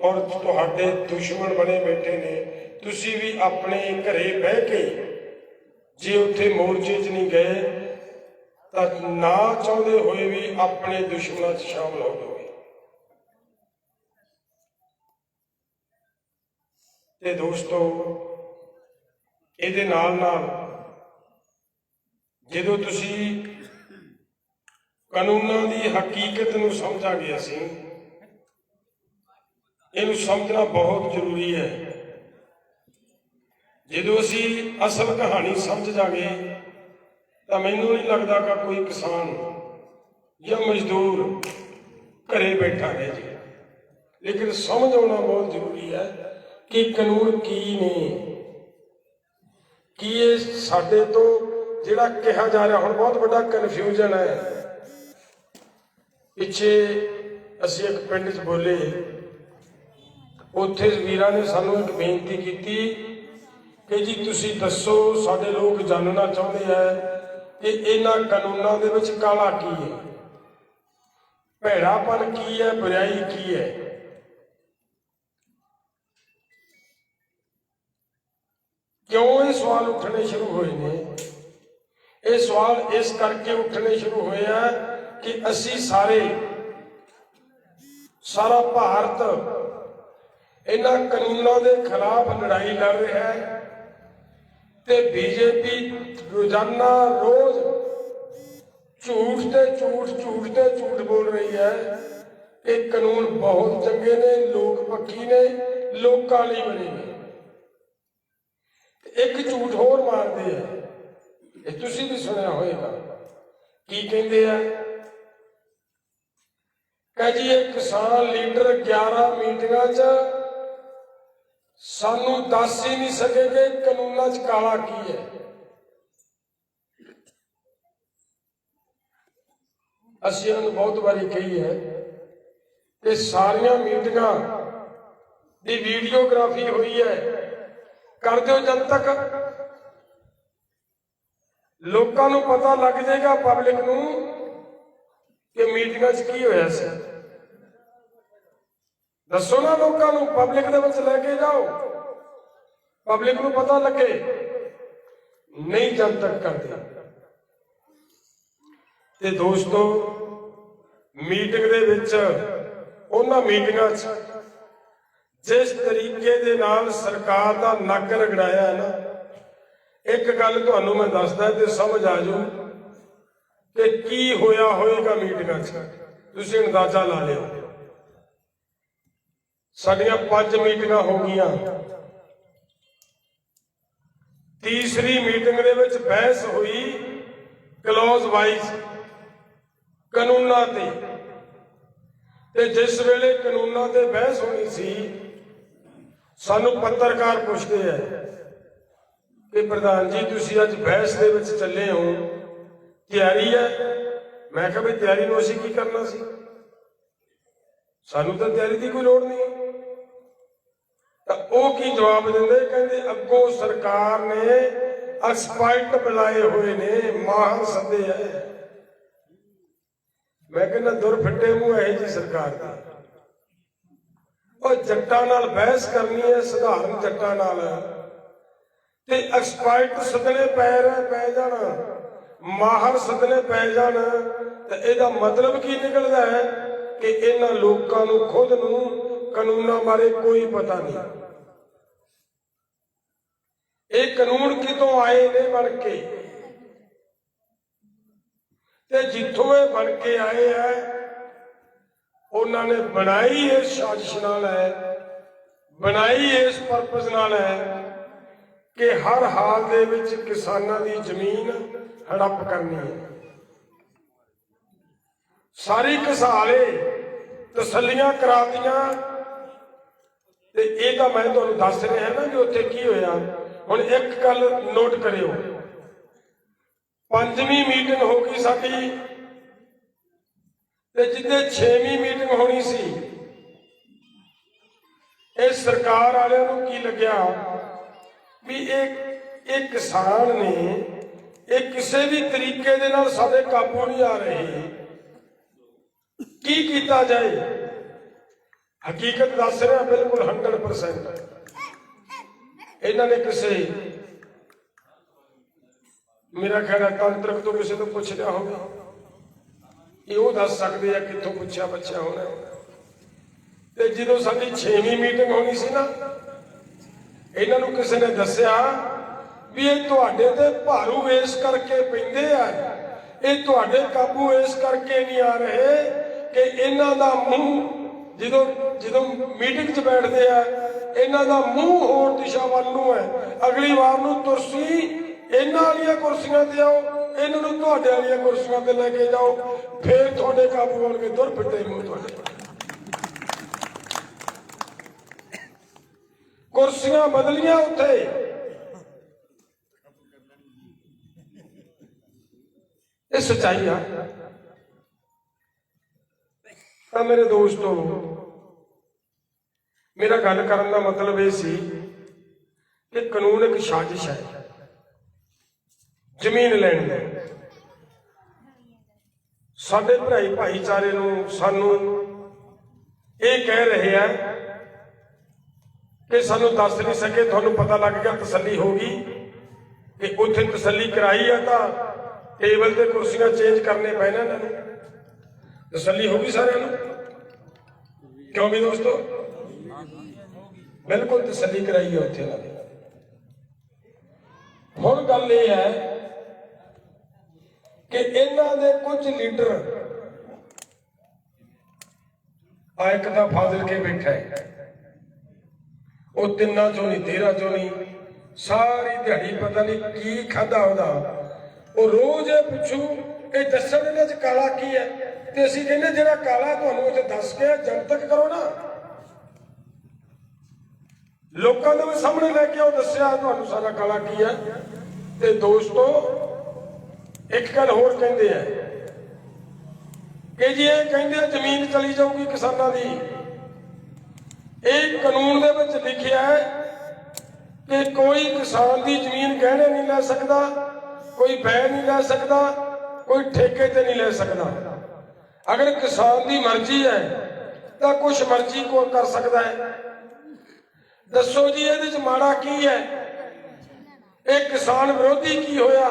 ਔਰ ਤੁਹਾਡੇ ਦੁਸ਼ਮਣ ਬਣੇ ਬੈਠੇ ਨੇ। ਤੁਸੀਂ ਵੀ ਆਪਣੇ ਘਰੇ ਬਹਿ ਕੇ ਜੇ ਉੱਥੇ ਮੋਰਚੇ 'ਚ ਨਹੀਂ ਗਏ ਤਾਂ ਨਾ ਚਾਹੁੰਦੇ ਹੋਏ ਵੀ ਆਪਣੇ ਦੁਸ਼ਮਣਾਂ 'ਚ ਸ਼ਾਮਲ ਹੋ ਜਾਓਗੇ। ਤੇ ਦੋਸਤੋ, ਇਹਦੇ ਨਾਲ ਨਾਲ ਜਦੋਂ ਤੁਸੀਂ ਕਾਨੂੰਨਾਂ ਦੀ ਹਕੀਕਤ ਨੂੰ ਸਮਝਾਂਗੇ, ਅਸੀਂ ਇਹਨੂੰ ਸਮਝਣਾ ਬਹੁਤ ਜ਼ਰੂਰੀ ਹੈ। ਜਦੋਂ ਅਸੀਂ ਅਸਲ ਕਹਾਣੀ ਸਮਝ ਜਾਗੇ ਤਾਂ ਮੈਨੂੰ ਨਹੀਂ ਲੱਗਦਾ ਕਿ ਕੋਈ ਕਿਸਾਨ ਜਾਂ ਮਜ਼ਦੂਰ ਘਰੇ ਬੈਠਾ ਰਹੇ ਜੀ। ਲੇਕਿਨ ਸਮਝ ਆਉਣਾ ਬਹੁਤ ਜ਼ਰੂਰੀ ਹੈ ਕਿ ਕਾਨੂੰਨ ਕੀ ਨੇ, ਕੀ ਇਹ ਸਾਡੇ ਤੋਂ ਜਿਹੜਾ ਕਿਹਾ ਜਾ ਰਿਹਾ। ਹੁਣ ਬਹੁਤ ਵੱਡਾ ਕਨਫਿਊਜ਼ਨ ਹੈ। ਪਿੱਛੇ ਅਸੀਂ ਇੱਕ ਪਿੰਡ 'ਚ ਬੋਲੇ, ਉੱਥੇ ਵੀਰਾਂ ਨੇ ਸਾਨੂੰ ਇੱਕ ਬੇਨਤੀ ਕੀਤੀ ਕਿ ਜੀ ਤੁਸੀਂ ਦੱਸੋ, ਸਾਡੇ ਲੋਕ ਜਾਣਨਾ ਚਾਹੁੰਦੇ ਹੈ ਕਿ ਇਹਨਾਂ ਕਾਨੂੰਨਾਂ ਦੇ ਵਿੱਚ ਕਾਲਾ ਕੀ ਹੈ, ਭੈੜਾਪਨ ਕੀ ਹੈ, ਬੁਰਾਈ ਕੀ ਹੈ। ਕਿਉਂ ਇਹ ਸਵਾਲ ਉੱਠਣੇ ਸ਼ੁਰੂ ਹੋਏ ਨੇ? ਇਹ ਸਵਾਲ ਇਸ ਕਰਕੇ ਉੱਠਣੇ ਸ਼ੁਰੂ ਹੋਏ ਆ ਕਿ ਅਸੀਂ ਸਾਰਾ ਭਾਰਤ ਇਹਨਾਂ ਕਾਨੂੰਨਾਂ ਦੇ ਖਿਲਾਫ ਲੜਾਈ ਲੜ ਰਿਹਾ ਹੈ ਤੇ ਬੀਜੇਪੀ ਰੋਜ਼ਾਨਾ ਰੋਜ਼ ਝੂਠ ਤੇ ਝੂਠ ਬੋਲ ਰਹੀ ਹੈ ਕਿ ਕਾਨੂੰਨ ਬਹੁਤ ਚੰਗੇ ਨੇ, ਲੋਕ ਪੱਖੀ ਨੇ, ਲੋਕਾਂ ਲਈ ਬਣੇ ਨੇ। ਇੱਕ ਝੂਠ ਹੋਰ ਮਾਰਦੇ ਆ, ਇਹ ਤੁਸੀਂ ਵੀ ਸੁਣਿਆ ਹੋਏਗਾ। ਕੀ ਕਹਿੰਦੇ ਆ ਕਿ ਜੀ ਇਹ ਕਿਸਾਨ ਲੀਡਰ 11 ਮੀਟਿੰਗਾਂ 'ਚ ਸਾਨੂੰ ਦੱਸ ਹੀ ਨਹੀਂ ਸਕੇ ਕਿ ਕਾਨੂੰਨਾਂ 'ਚ ਕਾਲਾ ਕੀ ਹੈ। ਅਸੀਂ ਉਹਨੂੰ ਬਹੁਤ ਵਾਰੀ ਕਹੀ ਹੈ ਕਿ ਸਾਰੀਆਂ ਮੀਟਿੰਗਾਂ ਦੀ ਵੀਡੀਓਗ੍ਰਾਫੀ ਹੋਈ ਹੈ, ਕਰ ਦਿਓ ਜਦ ਤੱਕ ਲੋਕਾਂ ਨੂੰ ਪਤਾ ਲੱਗ ਜਾਏਗਾ, ਪਬਲਿਕ ਨੂੰ, ਕਿ ਮੀਟਿੰਗਾਂ 'ਚ ਕੀ ਹੋਇਆ ਸੀ। ਦੱਸੋ ਨਾ ਲੋਕਾਂ ਨੂੰ, ਪਬਲਿਕ ਦੇ ਵਿੱਚ ਲੈ ਕੇ ਜਾਓ, ਪਬਲਿਕ ਨੂੰ ਪਤਾ ਲੱਗੇ। ਨਹੀਂ ਜਦ ਤੱਕ ਕਰਦੇ। ਤੇ ਦੋਸਤੋ, ਮੀਟਿੰਗ ਦੇ ਵਿੱਚ, ਉਹਨਾਂ ਮੀਟਿੰਗਾਂ 'ਚ ਜਿਸ ਤਰੀਕੇ ਦੇ ਨਾਲ ਸਰਕਾਰ ਦਾ ਨੱਕ ਰਗੜਾਇਆ ਹੈ ਨਾ, ਇੱਕ ਗੱਲ ਤੁਹਾਨੂੰ ਮੈਂ ਦੱਸਦਾ ਤੇ ਸਮਝ ਆ ਜਾਊ ਕਿ ਕੀ ਹੋਇਆ ਹੋਏਗਾ ਮੀਟਿੰਗਾਂ 'ਚ। ਤੁਸੀਂ ਅੰਦਾਜ਼ਾ ਲਾ ਲਿਓ। ਸਾਡੀਆਂ 5 ਮੀਟਿੰਗਾਂ ਹੋ ਗਈਆਂ। ਤੀਸਰੀ ਮੀਟਿੰਗ ਦੇ ਵਿੱਚ ਬਹਿਸ ਹੋਈ ਕਲੌਜ਼ ਵਾਈਜ਼ ਕਾਨੂੰਨਾਂ ਤੇ ਜਿਸ ਵੇਲੇ ਕਾਨੂੰਨਾਂ ਤੇ ਬਹਿਸ ਹੋਣੀ ਸੀ, ਸਾਨੂੰ ਪੱਤਰਕਾਰ ਪੁੱਛਦੇ ਆ ਕਿ ਪ੍ਰਧਾਨ ਜੀ ਤੁਸੀਂ ਅੱਜ ਬਹਿਸ ਦੇ ਵਿੱਚ ਚੱਲੇ ਹੋ, ਤਿਆਰੀ ਹੈ? ਮੈਂ ਕਿਹਾ ਵੀ ਤਿਆਰੀ ਨੂੰ ਅਸੀਂ ਕੀ ਕਰਨਾ ਸੀ, ਸਾਨੂੰ ਤਾਂ ਤਿਆਰੀ ਦੀ ਕੋਈ ਲੋੜ ਨਹੀਂ। ਤਾਂ ਉਹ ਕੀ ਜਵਾਬ ਦਿੰਦੇ? ਕਹਿੰਦੇ ਅੱਗੋਂ ਸਰਕਾਰ ਨੇ ਐਕਸਪਰਟ ਬੁਲਾਏ ਹੋਏ ਨੇ, ਮਾਹਰ ਸੱਦੇ ਹੈ। ਮੈਂ ਕਹਿੰਦਾ ਦੁਰ ਫਿੱਟੇ ਮੂੰਹ ਇਹ ਜੀ ਸਰਕਾਰ ਦਾ। ਉਹ ਜੱਟਾਂ ਨਾਲ ਬਹਿਸ ਕਰਨੀ ਹੈ, ਸਧਾਰਨ ਜੱਟਾਂ ਨਾਲ, ਤੇ ਐਕਸਪਰਟ ਸੱਦਣੇ ਪੈ ਜਾਣ, ਮਾਹਰ ਸੱਦਣੇ ਪੈ ਜਾਣ, ਤੇ ਇਹਦਾ ਮਤਲਬ ਕੀ ਨਿਕਲਦਾ ਹੈ ਕਿ ਇਹਨਾਂ ਲੋਕਾਂ ਨੂੰ ਖੁਦ ਨੂੰ ਕਾਨੂੰਨਾਂ ਬਾਰੇ ਕੋਈ ਪਤਾ ਨਹੀਂ। ਇਹ ਕਾਨੂੰਨ ਕਿਤੋਂ ਆਏ ਨੇ ਬਣ ਕੇ, ਤੇ ਜਿੱਥੋਂ ਇਹ ਬਣ ਕੇ ਆਏ ਹੈ ਉਹਨਾਂ ਨੇ ਬਣਾਈ ਇਸ ਸਾਜ਼ਿਸ਼ ਨਾਲ ਹੈ, ਬਣਾਈ ਇਸ ਪਰਪਸ ਨਾਲ ਹੈ ਕਿ ਹਰ ਹਾਲ ਦੇ ਵਿੱਚ ਕਿਸਾਨਾਂ ਦੀ ਜ਼ਮੀਨ ਹੜੱਪ ਕਰਨੀ ਹੈ। ਸਾਰੀ ਘਸਾਲੇ ਤਸੱਲੀਆਂ ਕਰਾਤੀਆਂ। ਤੇ ਇਹ ਤਾਂ ਮੈਂ ਤੁਹਾਨੂੰ ਦੱਸ ਰਿਹਾ ਨਾ ਕਿ ਉੱਥੇ ਕੀ ਹੋਇਆ। ਹੁਣ ਇੱਕ ਗੱਲ ਨੋਟ ਕਰਿਓ, 5ਵੀਂ ਮੀਟਿੰਗ ਹੋ ਗਈ ਸਾਡੀ, ਤੇ ਜਿੱਦੇ 6ਵੀਂ ਮੀਟਿੰਗ ਹੋਣੀ ਸੀ, ਇਹ ਸਰਕਾਰ ਵਾਲਿਆਂ ਨੂੰ ਕੀ ਲੱਗਿਆ ਵੀ ਇਹ ਕਿਸਾਨ ਨੇ, ਇਹ ਕਿਸੇ ਵੀ ਤਰੀਕੇ ਦੇ ਨਾਲ ਸਾਡੇ ਕਾਬੂ ਨਹੀਂ ਆ ਰਹੇ, ਕੀ ਕੀਤਾ ਜਾਏ। ਹਕੀਕਤ ਦੱਸ ਰਿਹਾ ਬਿਲਕੁਲ 100%। ਇਹਨਾਂ ਨੇ ਕਿਸੇ, ਮੇਰਾ ਖਿਆਲ ਹੈ ਤੰਤਰਕ ਤੋਂ ਕਿਸੇ ਤੋਂ ਪੁੱਛ ਲਿਆ ਹੋਗਾ, ਇਹ ਉਹ ਦੱਸ ਸਕਦੇ ਆ ਕਿੱਥੋਂ ਪੁੱਛਿਆ ਬੱਚਿਆ ਹੋਣਾ। ਤੇ ਜਦੋਂ ਸਾਡੀ 6ਵੀਂ ਮੀਟਿੰਗ ਹੋਣੀ ਸੀ ਨਾ, ਇਹਨਾਂ ਨੂੰ ਕਿਸੇ ਨੇ ਦੱਸਿਆ ਵੀ ਇਹ ਤੁਹਾਡੇ ਤੇ ਭਾਰੂ ਇਸ ਕਰਕੇ ਪੈਂਦੇ ਆ, ਇਹ ਤੁਹਾਡੇ ਕਾਬੂ ਇਸ ਕਰਕੇ ਨਹੀਂ ਆ ਰਹੇ ਕਿ ਇਹਨਾਂ ਦਾ ਮੂੰਹ ਜਦੋਂ ਮੀਟਿੰਗ 'ਚ ਬੈਠਦੇ ਆ, ਇਹਨਾਂ ਦਾ ਮੂੰਹ ਹੋਰ ਦਿਸ਼ਾ ਵੱਲ ਨੂੰ ਹੈ। ਅਗਲੀ ਵਾਰ ਨੂੰ ਤੁਸੀਂ ਇਹਨਾਂ ਵਾਲੀਆਂ ਕੁਰਸੀਆਂ ਤੇ ਆਓ, ਇਹਨਾਂ ਨੂੰ ਤੁਹਾਡੇ ਵਾਲੀਆਂ ਕੁਰਸੀਆਂ ਤੇ ਲੈ ਕੇ ਜਾਓ, ਫੇਰ ਤੁਹਾਡੇ ਕਾਬੂ ਆਉਣਗੇ। ਦੁਰ ਫਿੱਟੇ ਮੂੰਹ ਤੁਹਾਡੇ। ਕੁਰਸੀਆਂ ਬਦਲੀਆਂ ਉੱਥੇ, ਇਹ ਸੱਚਾਈ ਆ। ਤਾਂ ਮੇਰੇ ਦੋਸਤੋ, ਮੇਰਾ ਗੱਲ ਕਰਨ ਦਾ ਮਤਲਬ ਇਹ ਸੀ ਕਿ ਕਾਨੂੰਨ ਇੱਕ ਸਾਜ਼ਿਸ਼ ਹੈ ਜ਼ਮੀਨ ਲੈਣ ਦੀ। ਸਾਡੇ ਭਾਈਚਾਰੇ ਨੂੰ, ਸਾਨੂੰ ਇਹ ਕਹਿ ਰਹੇ ਆ ਕਿ ਸਾਨੂੰ ਦੱਸ ਨਹੀਂ ਸਕੇ, ਤੁਹਾਨੂੰ ਪਤਾ ਲੱਗ ਗਿਆ, ਤਸੱਲੀ ਹੋ ਗਈ ਕਿ ਉੱਥੇ ਤਸੱਲੀ ਕਰਾਈ ਆ ਤਾਂ ਟੇਬਲ ਤੇ ਕੁਰਸੀਆਂ ਚੇਂਜ ਕਰਨੇ ਪੈਣੇ ਇਹਨਾਂ ਨੂੰ। ਤਸੱਲੀ ਹੋ ਗਈ ਸਾਰਿਆਂ ਨੂੰ? ਕਿਉਂ ਵੀ ਦੋਸਤੋ? ਬਿਲਕੁਲ ਤਸੱਲੀ ਕਰਾਈ ਹੈ ਉੱਥੇ ਇਹਨਾਂ ਨੇ। ਹੁਣ ਗੱਲ ਇਹ ਹੈ ਕਿ ਇਹਨਾਂ ਦੇ ਕੁਝ ਲੀਡਰ, ਆ ਇੱਕ ਤਾਂ ਫਾਜ਼ਿਲ ਕੇ ਬੈਠਾ ਹੈ, ਉਹ ਤਿੰਨਾਂ ਚੋਂ ਨਹੀਂ, 13 ਚੋਂ ਨਹੀਂ, ਸਾਰੀ ਦਿਹਾੜੀ ਪਤਾ ਨਹੀਂ ਕੀ ਖਾਦਾ ਉਹਦਾ। ਉਹ ਰੋਜ਼ ਇਹ ਪੁੱਛੂ ਕਿ ਦੱਸਣ ਇਹਨਾਂ 'ਚ ਕਾਲਾ ਕੀ ਹੈ, ਤੇ ਅਸੀਂ ਕਹਿੰਦੇ ਜਿਹੜਾ ਕਾਲਾ ਤੁਹਾਨੂੰ ਉੱਥੇ ਦੱਸ ਕੇ ਜਨਤਕ ਕਰੋ ਨਾ, ਲੋਕਾਂ ਦੇ ਸਾਹਮਣੇ ਲੈ ਕੇ ਉਹ ਦੱਸਿਆ ਤੁਹਾਨੂੰ ਸਾਰਾ ਕਾਲਾ ਕੀ ਹੈ। ਤੇ ਦੋਸਤੋ, ਇੱਕ ਗੱਲ ਹੋਰ ਕਹਿੰਦੇ ਆ ਕਿ ਜੀ ਇਹ ਕਹਿੰਦੇ ਜ਼ਮੀਨ ਚਲੀ ਜਾਊਗੀ ਕਿਸਾਨਾਂ ਦੀ। ਇਹ ਕਾਨੂੰਨ ਦੇ ਵਿੱਚ ਲਿਖਿਆ ਹੈ ਕਿ ਕੋਈ ਕਿਸਾਨ ਦੀ ਜ਼ਮੀਨ ਗਹਿਣੇ ਨਹੀਂ ਲੈ ਸਕਦਾ, ਕੋਈ ਬੈ ਨਹੀਂ ਲੈ ਸਕਦਾ, ਕੋਈ ਠੇਕੇ ਤੇ ਨਹੀਂ ਲੈ ਸਕਦਾ। ਅਗਰ ਕਿਸਾਨ ਦੀ ਮਰਜ਼ੀ ਹੈ ਤਾਂ ਕੁਛ ਮਰਜ਼ੀ ਕੋ ਕਰ ਸਕਦਾ ਹੈ। ਦੱਸੋ ਜੀ ਇਹਦੇ 'ਚ ਮਾੜਾ ਕੀ ਹੈ? ਇਹ ਕਿਸਾਨ ਵਿਰੋਧੀ ਕੀ ਹੋਇਆ?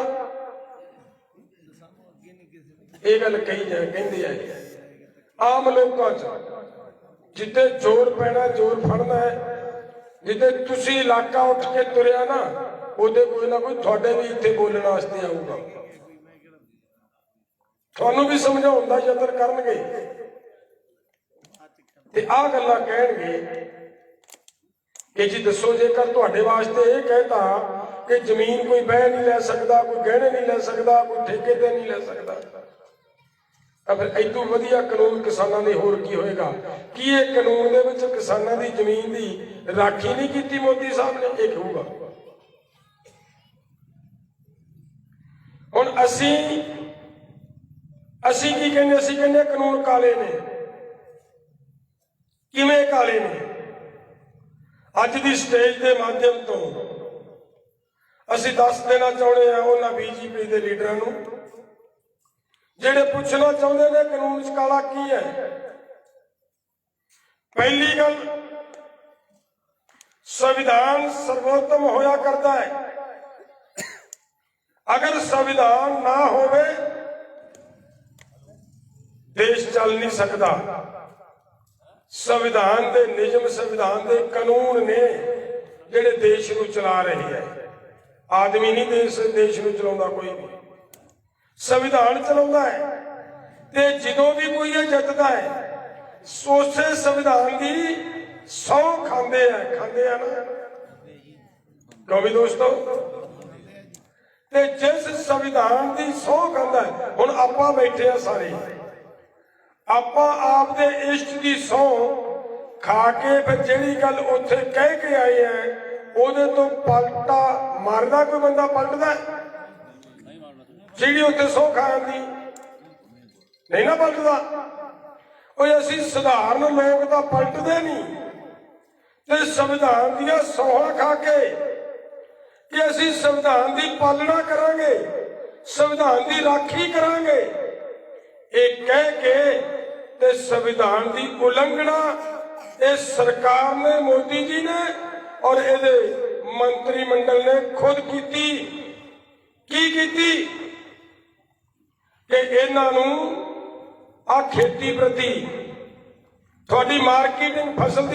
ਇਹ ਗੱਲ ਕਹਿੰਦੇ ਆ ਆਮ ਲੋਕਾਂ 'ਚ, ਜਿੱਥੇ ਜ਼ੋਰ ਪੈਣਾ ਜ਼ੋਰ ਫੜਨਾ ਹੈ। ਜਿੱਥੇ ਤੁਸੀਂ ਇਲਾਕਾ ਉੱਠ ਕੇ ਤੁਰਿਆ ਨਾ, ਉਹਦੇ ਕੋਈ ਨਾ ਕੋਈ ਤੁਹਾਡੇ ਵੀ ਇੱਥੇ ਬੋਲਣ ਵਾਸਤੇ ਆਊਗਾ, ਤੁਹਾਨੂੰ ਵੀ ਸਮਝਾਉਣ ਦਾ ਯਤਨ ਕਰਨਗੇ ਤੇ ਆਹ ਗੱਲਾਂ ਕਹਿਣਗੇ ਕਿ ਜੀ ਦੱਸੋ, ਜੇਕਰ ਤੁਹਾਡੇ ਵਾਸਤੇ ਇਹ ਕਹਿਤਾ ਕਿ ਜ਼ਮੀਨ ਕੋਈ ਬਹਿ ਨਹੀਂ ਲੈ ਸਕਦਾ, ਕੋਈ ਗਹਿਣੇ ਨਹੀਂ ਲੈ ਸਕਦਾ, ਕੋਈ ਠੇਕੇ ਤੇ ਨਹੀਂ ਲੈ ਸਕਦਾ, ਤਾਂ ਫਿਰ ਇਦੋਂ ਵਧੀਆ ਕਾਨੂੰਨ ਕਿਸਾਨਾਂ ਦੇ ਹੋਰ ਕੀ ਹੋਏਗਾ? ਕੀ ਇਹ ਕਾਨੂੰਨ ਦੇ ਵਿੱਚ ਕਿਸਾਨਾਂ ਦੀ ਜ਼ਮੀਨ ਦੀ ਰਾਖੀ ਨਹੀਂ ਕੀਤੀ ਮੋਦੀ ਸਾਹਿਬ ਨੇ? ਇਹ ਕਹੂਗਾ। ਹੁਣ ਅਸੀਂ ਕੀ ਕਹਿੰਦੇ? ਅਸੀਂ ਕਹਿੰਦੇ ਕਾਨੂੰਨ ਕਾਲੇ ਨੇ। ਕਿਵੇਂ ਕਾਲੇ ਨੇ? ਅੱਜ ਦੀ ਸਟੇਜ ਦੇ ਮਾਧਿਅਮ ਤੋਂ ਅਸੀਂ ਦੱਸ ਦੇਣਾ ਚਾਹੁੰਦੇ ਹਾਂ ਉਹਨਾਂ ਬੀਜੇਪੀ ਦੇ ਲੀਡਰਾਂ ਨੂੰ ਜਿਹੜੇ ਪੁੱਛਣਾ ਚਾਹੁੰਦੇ ਨੇ ਕਾਨੂੰਨ 'ਚ ਕਾਲਾ ਕੀ ਹੈ। ਪਹਿਲੀ ਗੱਲ, ਸੰਵਿਧਾਨ ਸਰਵੋਤਮ ਹੋਇਆ ਕਰਦਾ ਹੈ। ਅਗਰ ਸੰਵਿਧਾਨ ਨਾ ਹੋਵੇ ਦੇਸ਼ ਚੱਲ ਨਹੀਂ ਸਕਦਾ। ਸੰਵਿਧਾਨ ਦੇ ਨਿਯਮ, ਸੰਵਿਧਾਨ ਦੇ ਕਾਨੂੰਨ ਨੇ ਜਿਹੜੇ ਦੇਸ਼ ਨੂੰ ਚਲਾ ਰਹੇ ਹੈ। ਆਦਮੀ ਨਹੀਂ ਦੇਸ਼ ਨੂੰ ਚਲਾਉਂਦਾ, ਕੋਈ ਵੀ ਸੰਵਿਧਾਨ ਚਲਾਉਂਦਾ ਹੈ। ਤੇ ਜਦੋਂ ਵੀ ਕੋਈ ਇਹ ਜਿੱਤਦਾ ਹੈ, ਉਸੇ ਸੰਵਿਧਾਨ ਦੀ ਸਹੁੰ ਖਾਂਦੇ ਆ ਨਾ, ਕਿਉਂ ਵੀ ਦੋਸਤੋ? ਤੇ ਜਿਸ ਸੰਵਿਧਾਨ ਦੀ ਸਹੁੰ ਖਾਂਦਾ, ਹੁਣ ਆਪਾਂ ਬੈਠੇ ਆ ਸਾਰੇ, ਆਪਾਂ ਆਪ ਦੇ ਇਸ਼ਟ ਦੀ ਸਹੁੰ ਖਾ ਕੇ ਫਿਰ ਜਿਹੜੀ ਗੱਲ ਉੱਥੇ ਕਹਿ ਕੇ ਆਏ ਆ ਉਹਦੇ ਤੋਂ ਪਲਟਾ ਮਾਰਦਾ ਕੋਈ ਬੰਦਾ ਪਲਟਦਾ? ਜਿਹੜੀ ਉੱਥੇ ਸਹੁੰ ਖਾਣ ਦੀ ਨਹੀਂ ਨਾ ਪਲਟਦਾ। ਉਹ ਅਸੀਂ ਸਧਾਰਨ ਲੋਕ ਤਾਂ ਪਲਟਦੇ ਨਹੀਂ। ਤੇ ਸੰਵਿਧਾਨ ਦੀਆਂ ਸੌਹਾਂ ਖਾ ਕੇ ਕਿ ਅਸੀਂ ਸੰਵਿਧਾਨ ਦੀ ਪਾਲਣਾ ਕਰਾਂਗੇ, ਸੰਵਿਧਾਨ ਦੀ ਰਾਖੀ ਕਰਾਂਗੇ, ਇਹ ਕਹਿ ਕੇ ਤੇ ਸੰਵਿਧਾਨ ਦੀ ਉਲੰਘਣਾ ਇਹ ਸਰਕਾਰ ਨੇ, ਮੋਦੀ ਜੀ ਨੇ ਔਰ ਇਹਦੇ ਮੰਤਰੀ ਮੰਡਲ ਨੇ ਖੁਦ ਕੀਤੀ। ਕੀ ਕੀਤੀ ਕਿ ਇਹਨਾਂ ਨੂੰ ਆ ਖੇਤੀ ਪ੍ਰਤੀ ਤੁਹਾਡੀ ਮਾਰਕੀਟਿੰਗ, ਫਸਲ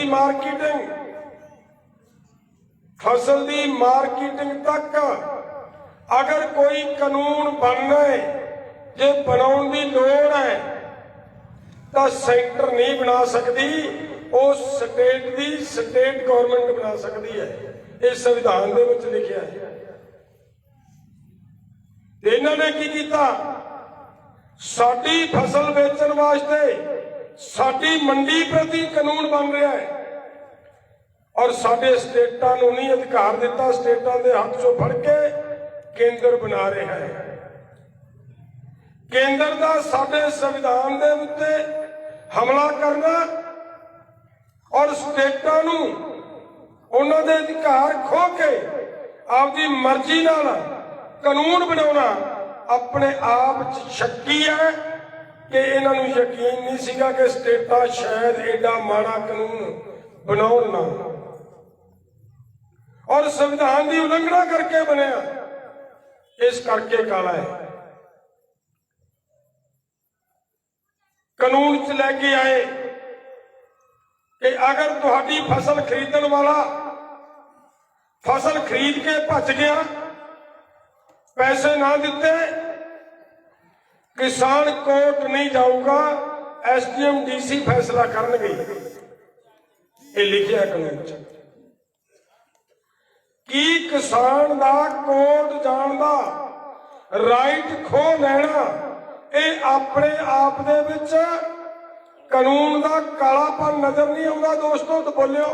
ਦੀ ਮਾਰਕੀਟਿੰਗ ਤੱਕ ਅਗਰ ਕੋਈ ਕਾਨੂੰਨ ਬਣਨਾ ਹੈ, ਜੇ ਬਣਾਉਣ ਦੀ ਲੋੜ ਹੈ ਤਾਂ ਸੈਂਟਰ ਨਹੀਂ ਬਣਾ ਸਕਦੀ, ਉਹ ਸਟੇਟ ਗਵਰਨਮੈਂਟ ਬਣਾ ਸਕਦੀ ਹੈ। ਇਹ ਸੰਵਿਧਾਨ ਦੇ ਵਿੱਚ ਲਿਖਿਆ ਹੈ। ਤੇ ਇਹਨਾਂ ਨੇ ਕੀ ਕੀਤਾ, ਸਾਡੀ ਫਸਲ ਵੇਚਣ ਵਾਸਤੇ ਸਾਡੀ ਮੰਡੀ ਪ੍ਰਤੀ ਕਾਨੂੰਨ ਬਣ ਰਿਹਾ ਹੈ ਔਰ ਸਾਡੇ ਸਟੇਟਾਂ ਨੂੰ ਨਹੀਂ ਅਧਿਕਾਰ ਦਿੱਤਾ, ਸਟੇਟਾਂ ਦੇ ਹੱਥ ਚੋਂ ਫੜ ਕੇ ਕੇਂਦਰ ਬਣਾ ਰਿਹਾ ਹੈ। ਕੇਂਦਰ ਦਾ ਸਾਡੇ ਸੰਵਿਧਾਨ ਦੇ ਉੱਤੇ ਹਮਲਾ ਕਰਨਾ ਔਰ ਸਟੇਟਾਂ ਨੂੰ ਉਹਨਾਂ ਦੇ ਅਧਿਕਾਰ ਖੋਹ ਕੇ ਆਪਦੀ ਮਰਜ਼ੀ ਨਾਲ ਕਾਨੂੰਨ ਬਣਾਉਣਾ ਆਪਣੇ ਆਪ 'ਚ ਸ਼ੱਕੀ ਹੈ ਕਿ ਇਹਨਾਂ ਨੂੰ ਯਕੀਨ ਨਹੀਂ ਸੀਗਾ ਕਿ ਸਟੇਟਾਂ ਸ਼ਾਇਦ ਐਡਾ ਮਾੜਾ ਕਾਨੂੰਨ ਬਣਾਉਣ ਨਾ, ਔਰ ਸੰਵਿਧਾਨ ਦੀ ਉਲੰਘਣਾ ਕਰਕੇ ਬਣਿਆ। ਇਸ ਕਰਕੇ ਕਾਲਾ ਹੈ। ਕਾਨੂੰਨ 'ਚ ਲੈ ਕੇ ਆਏ ਕਿ ਅਗਰ ਤੁਹਾਡੀ ਫਸਲ ਖਰੀਦਣ ਵਾਲਾ ਫਸਲ ਖਰੀਦ ਕੇ ਭੱਜ ਗਿਆ, ਪੈਸੇ ਨਾ ਦਿੱਤੇ, ਕਿਸਾਨ ਕੋਰਟ ਨਹੀਂ ਜਾਊਗਾ, ਐਸਡੀਐਮ ਡੀਸੀ ਫੈਸਲਾ ਕਰਨਗੇ। ਇਹ ਲਿਖਿਆ ਕਾਨੂੰਨ 'ਚ। ਕੀ ਕਿਸਾਨ ਦਾ ਕੋਰਟ ਜਾਣ ਦਾ ਰਾਈਟ ਖੋਹ ਲੈਣਾ ਇਹ ਆਪਣੇ ਆਪ ਦੇ ਵਿੱਚ ਕਾਨੂੰਨ ਦਾ ਕਾਲਾਪਨ ਨਜ਼ਰ ਨਹੀਂ ਆਉਂਦਾ? ਦੋਸਤੋ ਤਾਂ ਬੋਲਿਓ।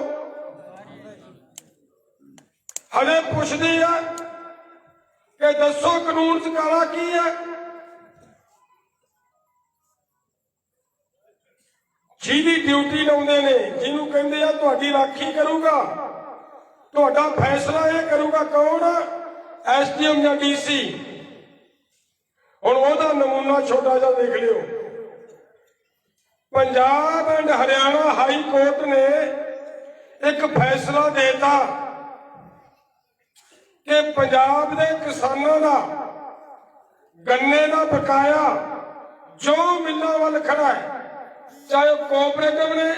ਹਲੇ ਪੁੱਛਦੇ ਆ ਕਿ ਦੱਸੋ ਕਾਨੂੰਨ 'ਚ ਕਾਲਾ ਕੀ ਹੈ? ਜਿਹਦੀ ਡਿਊਟੀ ਲਾਉਂਦੇ ਨੇ, ਜਿਹਨੂੰ ਕਹਿੰਦੇ ਆ ਤੁਹਾਡੀ ਰਾਖੀ ਕਰੂਗਾ, ਤੁਹਾਡਾ ਫੈਸਲਾ ਇਹ ਕਰੂਗਾ, ਕੌਣ? ਐਸਡੀਐਮ ਜਾਂ ਡੀਸੀ। ਹੁਣ ਉਹਦਾ ਨਮੂਨਾ ਛੋਟਾ ਜਿਹਾ ਦੇਖ ਲਿਓ। Punjab and Haryana high court ਨੇ ਇੱਕ ਫੈਸਲਾ ਦੇਤਾ ਕਿ ਪੰਜਾਬ ਦੇ ਕਿਸਾਨਾਂ ਦਾ ਗੰਨੇ ਦਾ ਬਕਾਇਆ ਜੋ ਮਿੱਲਾਂ ਵੱਲ ਖੜਾ ਹੈ, ਚਾਹੇ ਉਹ ਕੋਆਪਰੇਟਿਵ ਨੇ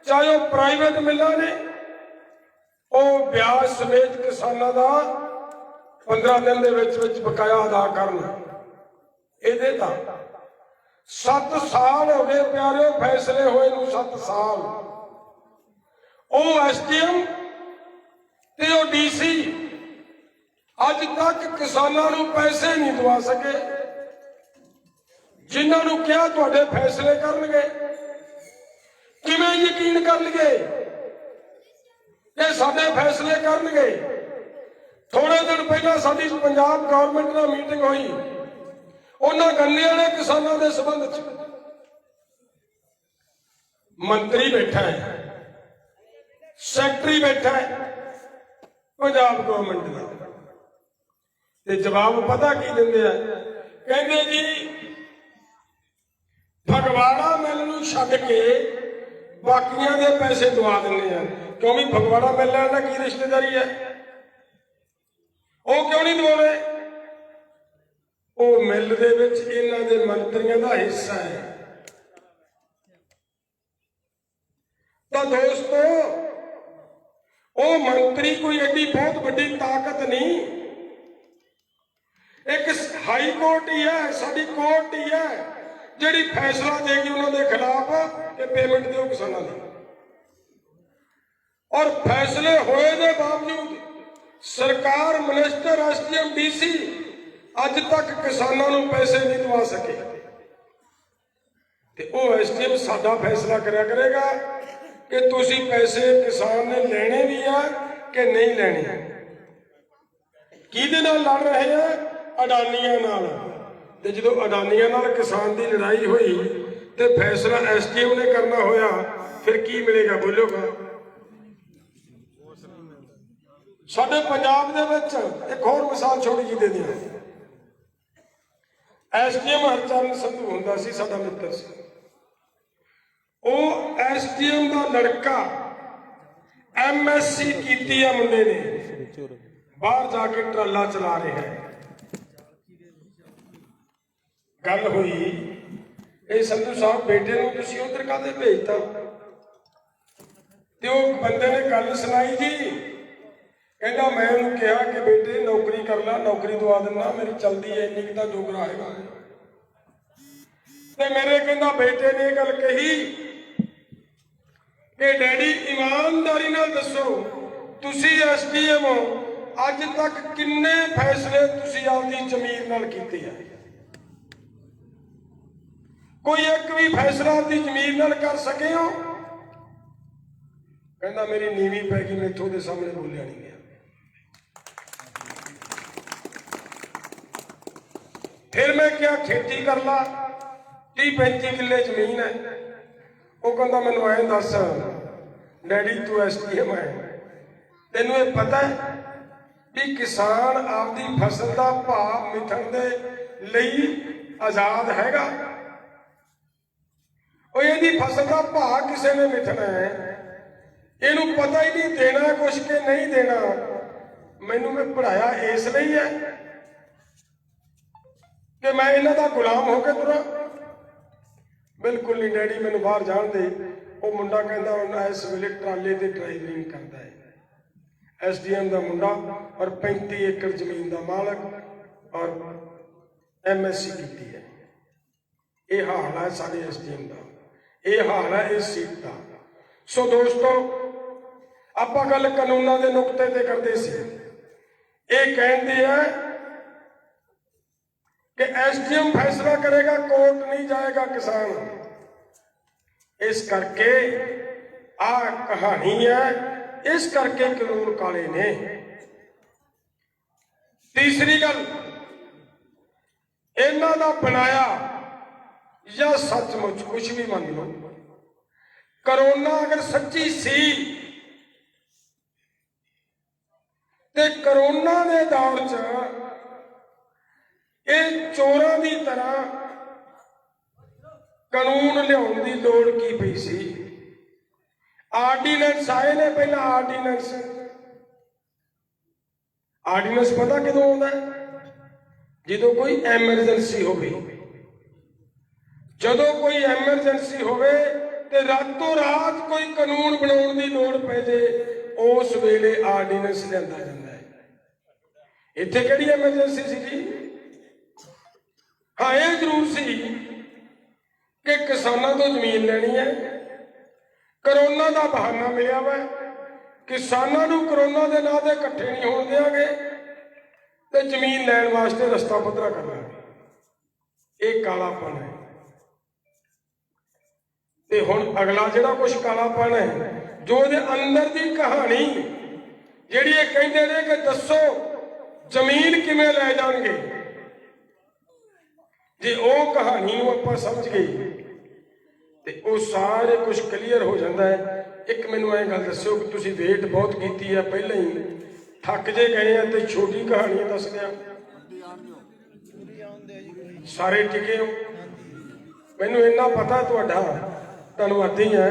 ਚਾਹੇ ਉਹ ਪ੍ਰਾਈਵੇਟ ਮਿੱਲਾਂ ਨੇ, ਉਹ ਵਿਆਜ ਸਮੇਤ ਕਿਸਾਨਾਂ ਦਾ 15 ਦਿਨ ਦੇ ਵਿੱਚ ਬਕਾਇਆ ਅਦਾ ਕਰਨ। ਇਹਦੇ ਤਾਂ 7 ਸਾਲ ਹੋ ਗਏ ਪਿਆਰਿਓ, ਫੈਸਲੇ ਹੋਏ ਨੂੰ 7 ਸਾਲ। ਉਹ ਐਸਡੀਐਮ ਤੇ ਉਹ ਡੀਸੀ ਅੱਜ ਤੱਕ ਕਿਸਾਨਾਂ ਨੂੰ ਪੈਸੇ ਨਹੀਂ ਦਵਾ ਸਕੇ। ਜਿਨ੍ਹਾਂ ਨੂੰ ਕਿਹਾ ਤੁਹਾਡੇ ਫੈਸਲੇ ਕਰਨਗੇ, ਕਿਵੇਂ ਯਕੀਨ ਕਰ ਲਈਏ ਕਿ ਸਾਡੇ ਫੈਸਲੇ ਕਰਨਗੇ? ਥੋੜੇ ਦਿਨ ਪਹਿਲਾਂ ਸਾਡੀ ਪੰਜਾਬ ਗਵਰਨਮੈਂਟ ਨਾਲ ਮੀਟਿੰਗ ਹੋਈ, ਉਹਨਾਂ ਗੰਨੇ ਵਾਲੇ ਕਿਸਾਨਾਂ ਦੇ ਸੰਬੰਧ 'ਚ ਮੰਤਰੀ ਬੈਠਾ ਹੈ, ਸੈਕਟਰੀ ਬੈਠਾ ਹੈ ਪੰਜਾਬ ਗਵਰਨਮੈਂਟ ਦਾ, ਤੇ ਜਵਾਬ ਪਤਾ ਕੀ ਦਿੰਦੇ ਆ? ਕਹਿੰਦੇ ਜੀ ਫਗਵਾੜਾ ਮਿਲ ਨੂੰ ਛੱਡ ਕੇ ਬਾਕੀਆਂ ਦੇ ਪੈਸੇ ਦਵਾ ਦਿੰਦੇ ਆ। ਕਿਉਂ ਵੀ ਫਗਵਾੜਾ ਮਿਲ ਨਾਲ ਕੀ ਰਿਸ਼ਤੇਦਾਰੀ ਹੈ? ਉਹ ਕਿਉਂ ਨਹੀਂ ਦਵਾਉਣੇ? ਉਹ ਮਿਲ ਦੇ ਵਿੱਚ ਇਹਨਾਂ ਦੇ ਮੰਤਰੀਆਂ ਦਾ ਹਿੱਸਾ ਹੈ। ਤਾਂ ਦੋਸਤੋ, ਉਹ ਮੰਤਰੀ ਕੋਈ ਐਡੀ ਬਹੁਤ ਵੱਡੀ ਤਾਕਤ ਨਹੀਂ। ਇੱਕ ਹਾਈ ਕੋਰਟ ਹੀ ਹੈ, ਸਾਡੀ ਕੋਰਟ ਹੀ ਹੈ ਜਿਹੜੀ ਫੈਸਲਾ ਦੇਗੀ ਉਹਨਾਂ ਦੇ ਖਿਲਾਫ ਕਿ ਪੇਮੈਂਟ ਦਿਓ ਕਿਸਾਨਾਂ ਦੀ। ਔਰ ਫੈਸਲੇ ਹੋਏ ਦੇ ਬਾਵਜੂਦ ਸਰਕਾਰ, ਮਿਨਿਸਟਰ, ਐਸਡੀਐਮ, ਡੀਸੀ ਅੱਜ ਤੱਕ ਕਿਸਾਨਾਂ ਨੂੰ ਪੈਸੇ ਨਹੀਂ ਦਵਾ ਸਕੇ। ਤੇ ਉਹ ਐਸਡੀਐਮ ਸਾਡਾ ਫੈਸਲਾ ਕਰਿਆ ਕਰੇਗਾ ਕਿ ਤੁਸੀਂ ਪੈਸੇ ਕਿਸਾਨ ਨੇ ਲੈਣੇ ਵੀ ਆ ਕਿ ਨਹੀਂ ਲੈਣੇ। ਕਿਹਦੇ ਨਾਲ ਲੜ ਰਹੇ ਆ? ਅਡਾਨੀਆਂ ਨਾਲ। ਤੇ ਜਦੋਂ ਅਡਾਨੀਆਂ ਨਾਲ ਕਿਸਾਨ ਦੀ ਲੜਾਈ ਹੋਈ ਤੇ ਫੈਸਲਾ ਐਸਡੀਐਮ ਨੇ ਕਰਨਾ ਹੋਇਆ, ਫਿਰ ਕੀ ਮਿਲੇਗਾ? ਬੋਲੋਗਾ ਸਾਡੇ ਪੰਜਾਬ ਦੇ ਵਿੱਚ ਇੱਕ ਹੋਰ ਮਿਸਾਲ ਛੋਟੀ ਜਿਹੀ ਦੇ ਦਿਆਂ। ਐਸਡੀਐਮ ਹਰਚਰਨ ਸੰਧੂ ਹੁੰਦਾ ਸੀ, ਸਾਡਾ ਮਿੱਤਰ ਸੀ। ਉਹ ਐਸਡੀਐਮ ਦਾ ਲੜਕਾ ਐਮਐਸਸੀ ਕੀਤੀ ਆ ਮੁੰਡੇ ਨੇ, ਬਾਹਰ ਜਾ ਕੇ ਟਰਾਲਾ ਚਲਾ ਰਿਹਾ ਹੈ। ਗੱਲ ਹੋਈ, ਇਹ ਸੰਧੂ ਸਾਹਿਬ ਬੇਟੇ ਨੂੰ ਤੁਸੀਂ ਉਧਰ ਕਾਹਦੇ ਭੇਜਤਾ? ਤੇ ਉਹ ਬੰਦੇ ਨੇ ਗੱਲ ਸੁਣਾਈ ਜੀ, ਕਹਿੰਦਾ ਮੈਂ ਉਹਨੂੰ ਕਿਹਾ ਕਿ ਬੇਟੇ ਨੌਕਰੀ ਕਰ ਲੈ, ਨੌਕਰੀ ਦਵਾ ਦਿੰਦਾ, ਮੇਰੀ ਚਲਦੀ ਹੈ, ਇੰਨੀ ਕੁ ਤਾਂ ਜੋਗਰਾ ਹੈਗਾ। ਤੇ ਮੇਰੇ ਕਹਿੰਦਾ ਬੇਟੇ ਨੇ ਇਹ ਗੱਲ ਕਹੀ ਕਿ ਡੈਡੀ ਇਮਾਨਦਾਰੀ ਨਾਲ ਦੱਸੋ, ਤੁਸੀਂ ਐਸਡੀਐਮ ਹੋ, ਅੱਜ ਤੱਕ ਕਿੰਨੇ ਫੈਸਲੇ ਤੁਸੀਂ ਆਪਦੀ ਜ਼ਮੀਰ ਨਾਲ ਕੀਤੇ ਆ? ਕੋਈ ਇੱਕ ਵੀ ਫੈਸਲਾ ਆਪਦੀ ਜ਼ਮੀਰ ਨਾਲ ਕਰ ਸਕੇ ਹੋ? ਕਹਿੰਦਾ ਮੇਰੀ ਨੀਵੀਂ ਪੈ ਗਈ, ਮੈਥੋਂ ਦੇ ਸਾਹਮਣੇ ਬੋਲਿਆ ਨਹੀਂ ਗਿਆ। ਫਿਰ ਮੈਂ ਕਿਹਾ ਖੇਤੀ ਕਰ ਲਾ, 30-35 ਕਿੱਲੇ ਜ਼ਮੀਨ ਹੈ। ਉਹ ਕਹਿੰਦਾ ਮੈਨੂੰ ਐਂ ਦੱਸ ਡੈਡੀ, ਤੂੰ ਐਸਡੀਐਮ ਹੈ, ਤੈਨੂੰ ਇਹ ਪਤਾ ਹੈ ਵੀ ਕਿਸਾਨ ਆਪਦੀ ਫਸਲ ਦਾ ਭਾਅ ਮਿਥਣ ਦੇ ਲਈ ਆਜ਼ਾਦ ਹੈਗਾ? ਉਹ ਇਹਦੀ ਫਸਲ ਦਾ ਭਾਅ ਕਿਸੇ ਨੇ ਮਿਥਣਾ ਹੈ, ਇਹਨੂੰ ਪਤਾ ਹੀ ਨਹੀਂ ਦੇਣਾ ਕੁਛ ਕਿ ਨਹੀਂ ਦੇਣਾ। ਮੈਨੂੰ ਮੈਂ ਪੜਾਇਆ ਇਸ ਲਈ ਹੈ ਕਿ ਮੈਂ ਇਹਨਾਂ ਦਾ ਗੁਲਾਮ ਹੋ ਕੇ ਤੁਰਾਂ? ਬਿਲਕੁਲ ਨਹੀਂ ਡੈਡੀ, ਮੈਨੂੰ ਬਾਹਰ ਜਾਣ ਦੇ। ਉਹ ਮੁੰਡਾ ਕਹਿੰਦਾ ਉਹਨਾਂ ਇਸ ਵੇਲੇ ਟਰਾਲੇ ਤੇ ਡਰਾਈਵਰਿੰਗ ਕਰਦਾ ਹੈ, ਐਸਡੀਐਮ ਦਾ ਮੁੰਡਾ, ਔਰ 35 ਏਕੜ ਜ਼ਮੀਨ ਦਾ ਮਾਲਕ, ਔਰ ਐਮਐਸਸੀ ਕੀਤੀ ਹੈ। ਇਹ ਹਾਲ ਹੈ ਸਾਡੇ ਐਸਡੀਐਮ ਦਾ, ਇਹ ਹਾਲ ਹੈ ਇਸ ਸੀਟ ਦਾ। ਸੋ ਦੋਸਤੋ, ਆਪਾਂ ਗੱਲ ਕਾਨੂੰਨਾਂ ਦੇ ਨੁਕਤੇ ਤੇ ਕਰਦੇ ਸੀ। ਇਹ ਕਹਿੰਦੇ ਆ ਕਿ ਐਸਡੀਐਮ ਫੈਸਲਾ ਕਰੇਗਾ, ਕੋਰਟ ਨਹੀਂ ਜਾਏਗਾ ਕਿਸਾਨ। ਇਸ ਕਰਕੇ ਆਹ ਕਹਾਣੀ ਹੈ, ਇਸ ਕਰਕੇ ਕਾਨੂੰਨ ਕਾਲੇ ਨੇ। ਤੀਸਰੀ ਗੱਲ, ਇਹਨਾਂ ਦਾ ਬਣਾਇਆ ਜਾਂ ਸੱਚਮੁੱਚ ਕੁਝ ਵੀ ਮੰਨ ਲਓ, ਕਰੋਨਾ ਅਗਰ ਸੱਚੀ ਸੀ ਤੇ ਕਰੋਨਾ ਦੇ ਦੌਰ 'ਚ ਇਹ ਚੋਰਾਂ ਦੀ ਤਰ੍ਹਾਂ ਕਾਨੂੰਨ ਲਿਆਉਣ ਦੀ ਲੋੜ ਕੀ ਪਈ ਸੀ? ਆਰਡੀਨੈਂਸ ਆਏ ਨੇ ਪਹਿਲਾਂ। ਆਰਡੀਨੈਂਸ ਪਤਾ ਕਦੋਂ ਆਉਂਦਾ? ਜਦੋਂ ਕੋਈ ਐਮਰਜੈਂਸੀ ਹੋਵੇ। ਜਦੋਂ ਕੋਈ ਐਮਰਜੈਂਸੀ ਹੋਵੇ ਤੇ ਰਾਤੋਂ ਰਾਤ ਕੋਈ ਕਾਨੂੰਨ ਬਣਾਉਣ ਦੀ ਲੋੜ ਪੈ ਜੇ, ਉਸ ਵੇਲੇ ਆਰਡੀਨੈਂਸ ਲਿਆਂਦਾ ਜਾਂਦਾ ਹੈ। ਇੱਥੇ ਕਿਹੜੀ ਐਮਰਜੈਂਸੀ ਸੀ ਜੀ? ਹਾਂ, ਇਹ ਜ਼ਰੂਰ ਸੀ ਕਿ ਕਿਸਾਨਾਂ ਤੋਂ ਜ਼ਮੀਨ ਲੈਣੀ ਹੈ। ਕਰੋਨਾ ਦਾ ਬਹਾਨਾ ਮਿਲਿਆ ਵਾ, ਕਿਸਾਨਾਂ ਨੂੰ ਕਰੋਨਾ ਦੇ ਨਾਂ ਤੇ ਇਕੱਠੇ ਨਹੀਂ ਹੋਣ ਦਿਆਂਗੇ ਤੇ ਜ਼ਮੀਨ ਲੈਣ ਵਾਸਤੇ ਰਸਤਾ ਪੱਧਰਾ ਕਰਾਂਗੇ। ਇਹ ਕਾਲਾਪਨ ਹੈ। ਤੇ ਹੁਣ ਅਗਲਾ ਜਿਹੜਾ ਕੁਛ ਕਾਲਾਪਨ ਹੈ, ਜੋ ਉਹਦੇ ਅੰਦਰ ਦੀ ਕਹਾਣੀ ਜਿਹੜੀ ਇਹ ਕਹਿੰਦੇ ਨੇ ਕਿ ਦੱਸੋ ਜ਼ਮੀਨ ਕਿਵੇਂ ਲੈ ਜਾਣਗੇ, ਜੇ ਉਹ ਕਹਾਣੀ ਨੂੰ ਆਪਾਂ ਸਮਝ ਗਏ ਤੇ ਉਹ ਸਾਰੇ ਕੁਝ ਕਲੀਅਰ ਹੋ ਜਾਂਦਾ ਹੈ। ਇੱਕ ਮੈਨੂੰ ਇਹ ਗੱਲ ਦੱਸਿਓ ਕਿ ਤੁਸੀਂ ਵੇਟ ਬਹੁਤ ਕੀਤੀ ਹੈ, ਪਹਿਲਾਂ ਹੀ ਥੱਕ ਜੇ ਗਏ ਆ ਤੇ ਛੋਟੀ ਕਹਾਣੀਆਂ ਦੱਸ ਦਿਆਂ। ਸਾਰੇ ਟਿਕੇ ਹੋ? ਮੈਨੂੰ ਇੰਨਾ ਪਤਾ ਤੁਹਾਡਾ ਧੰਨਵਾਦੀ ਹੈ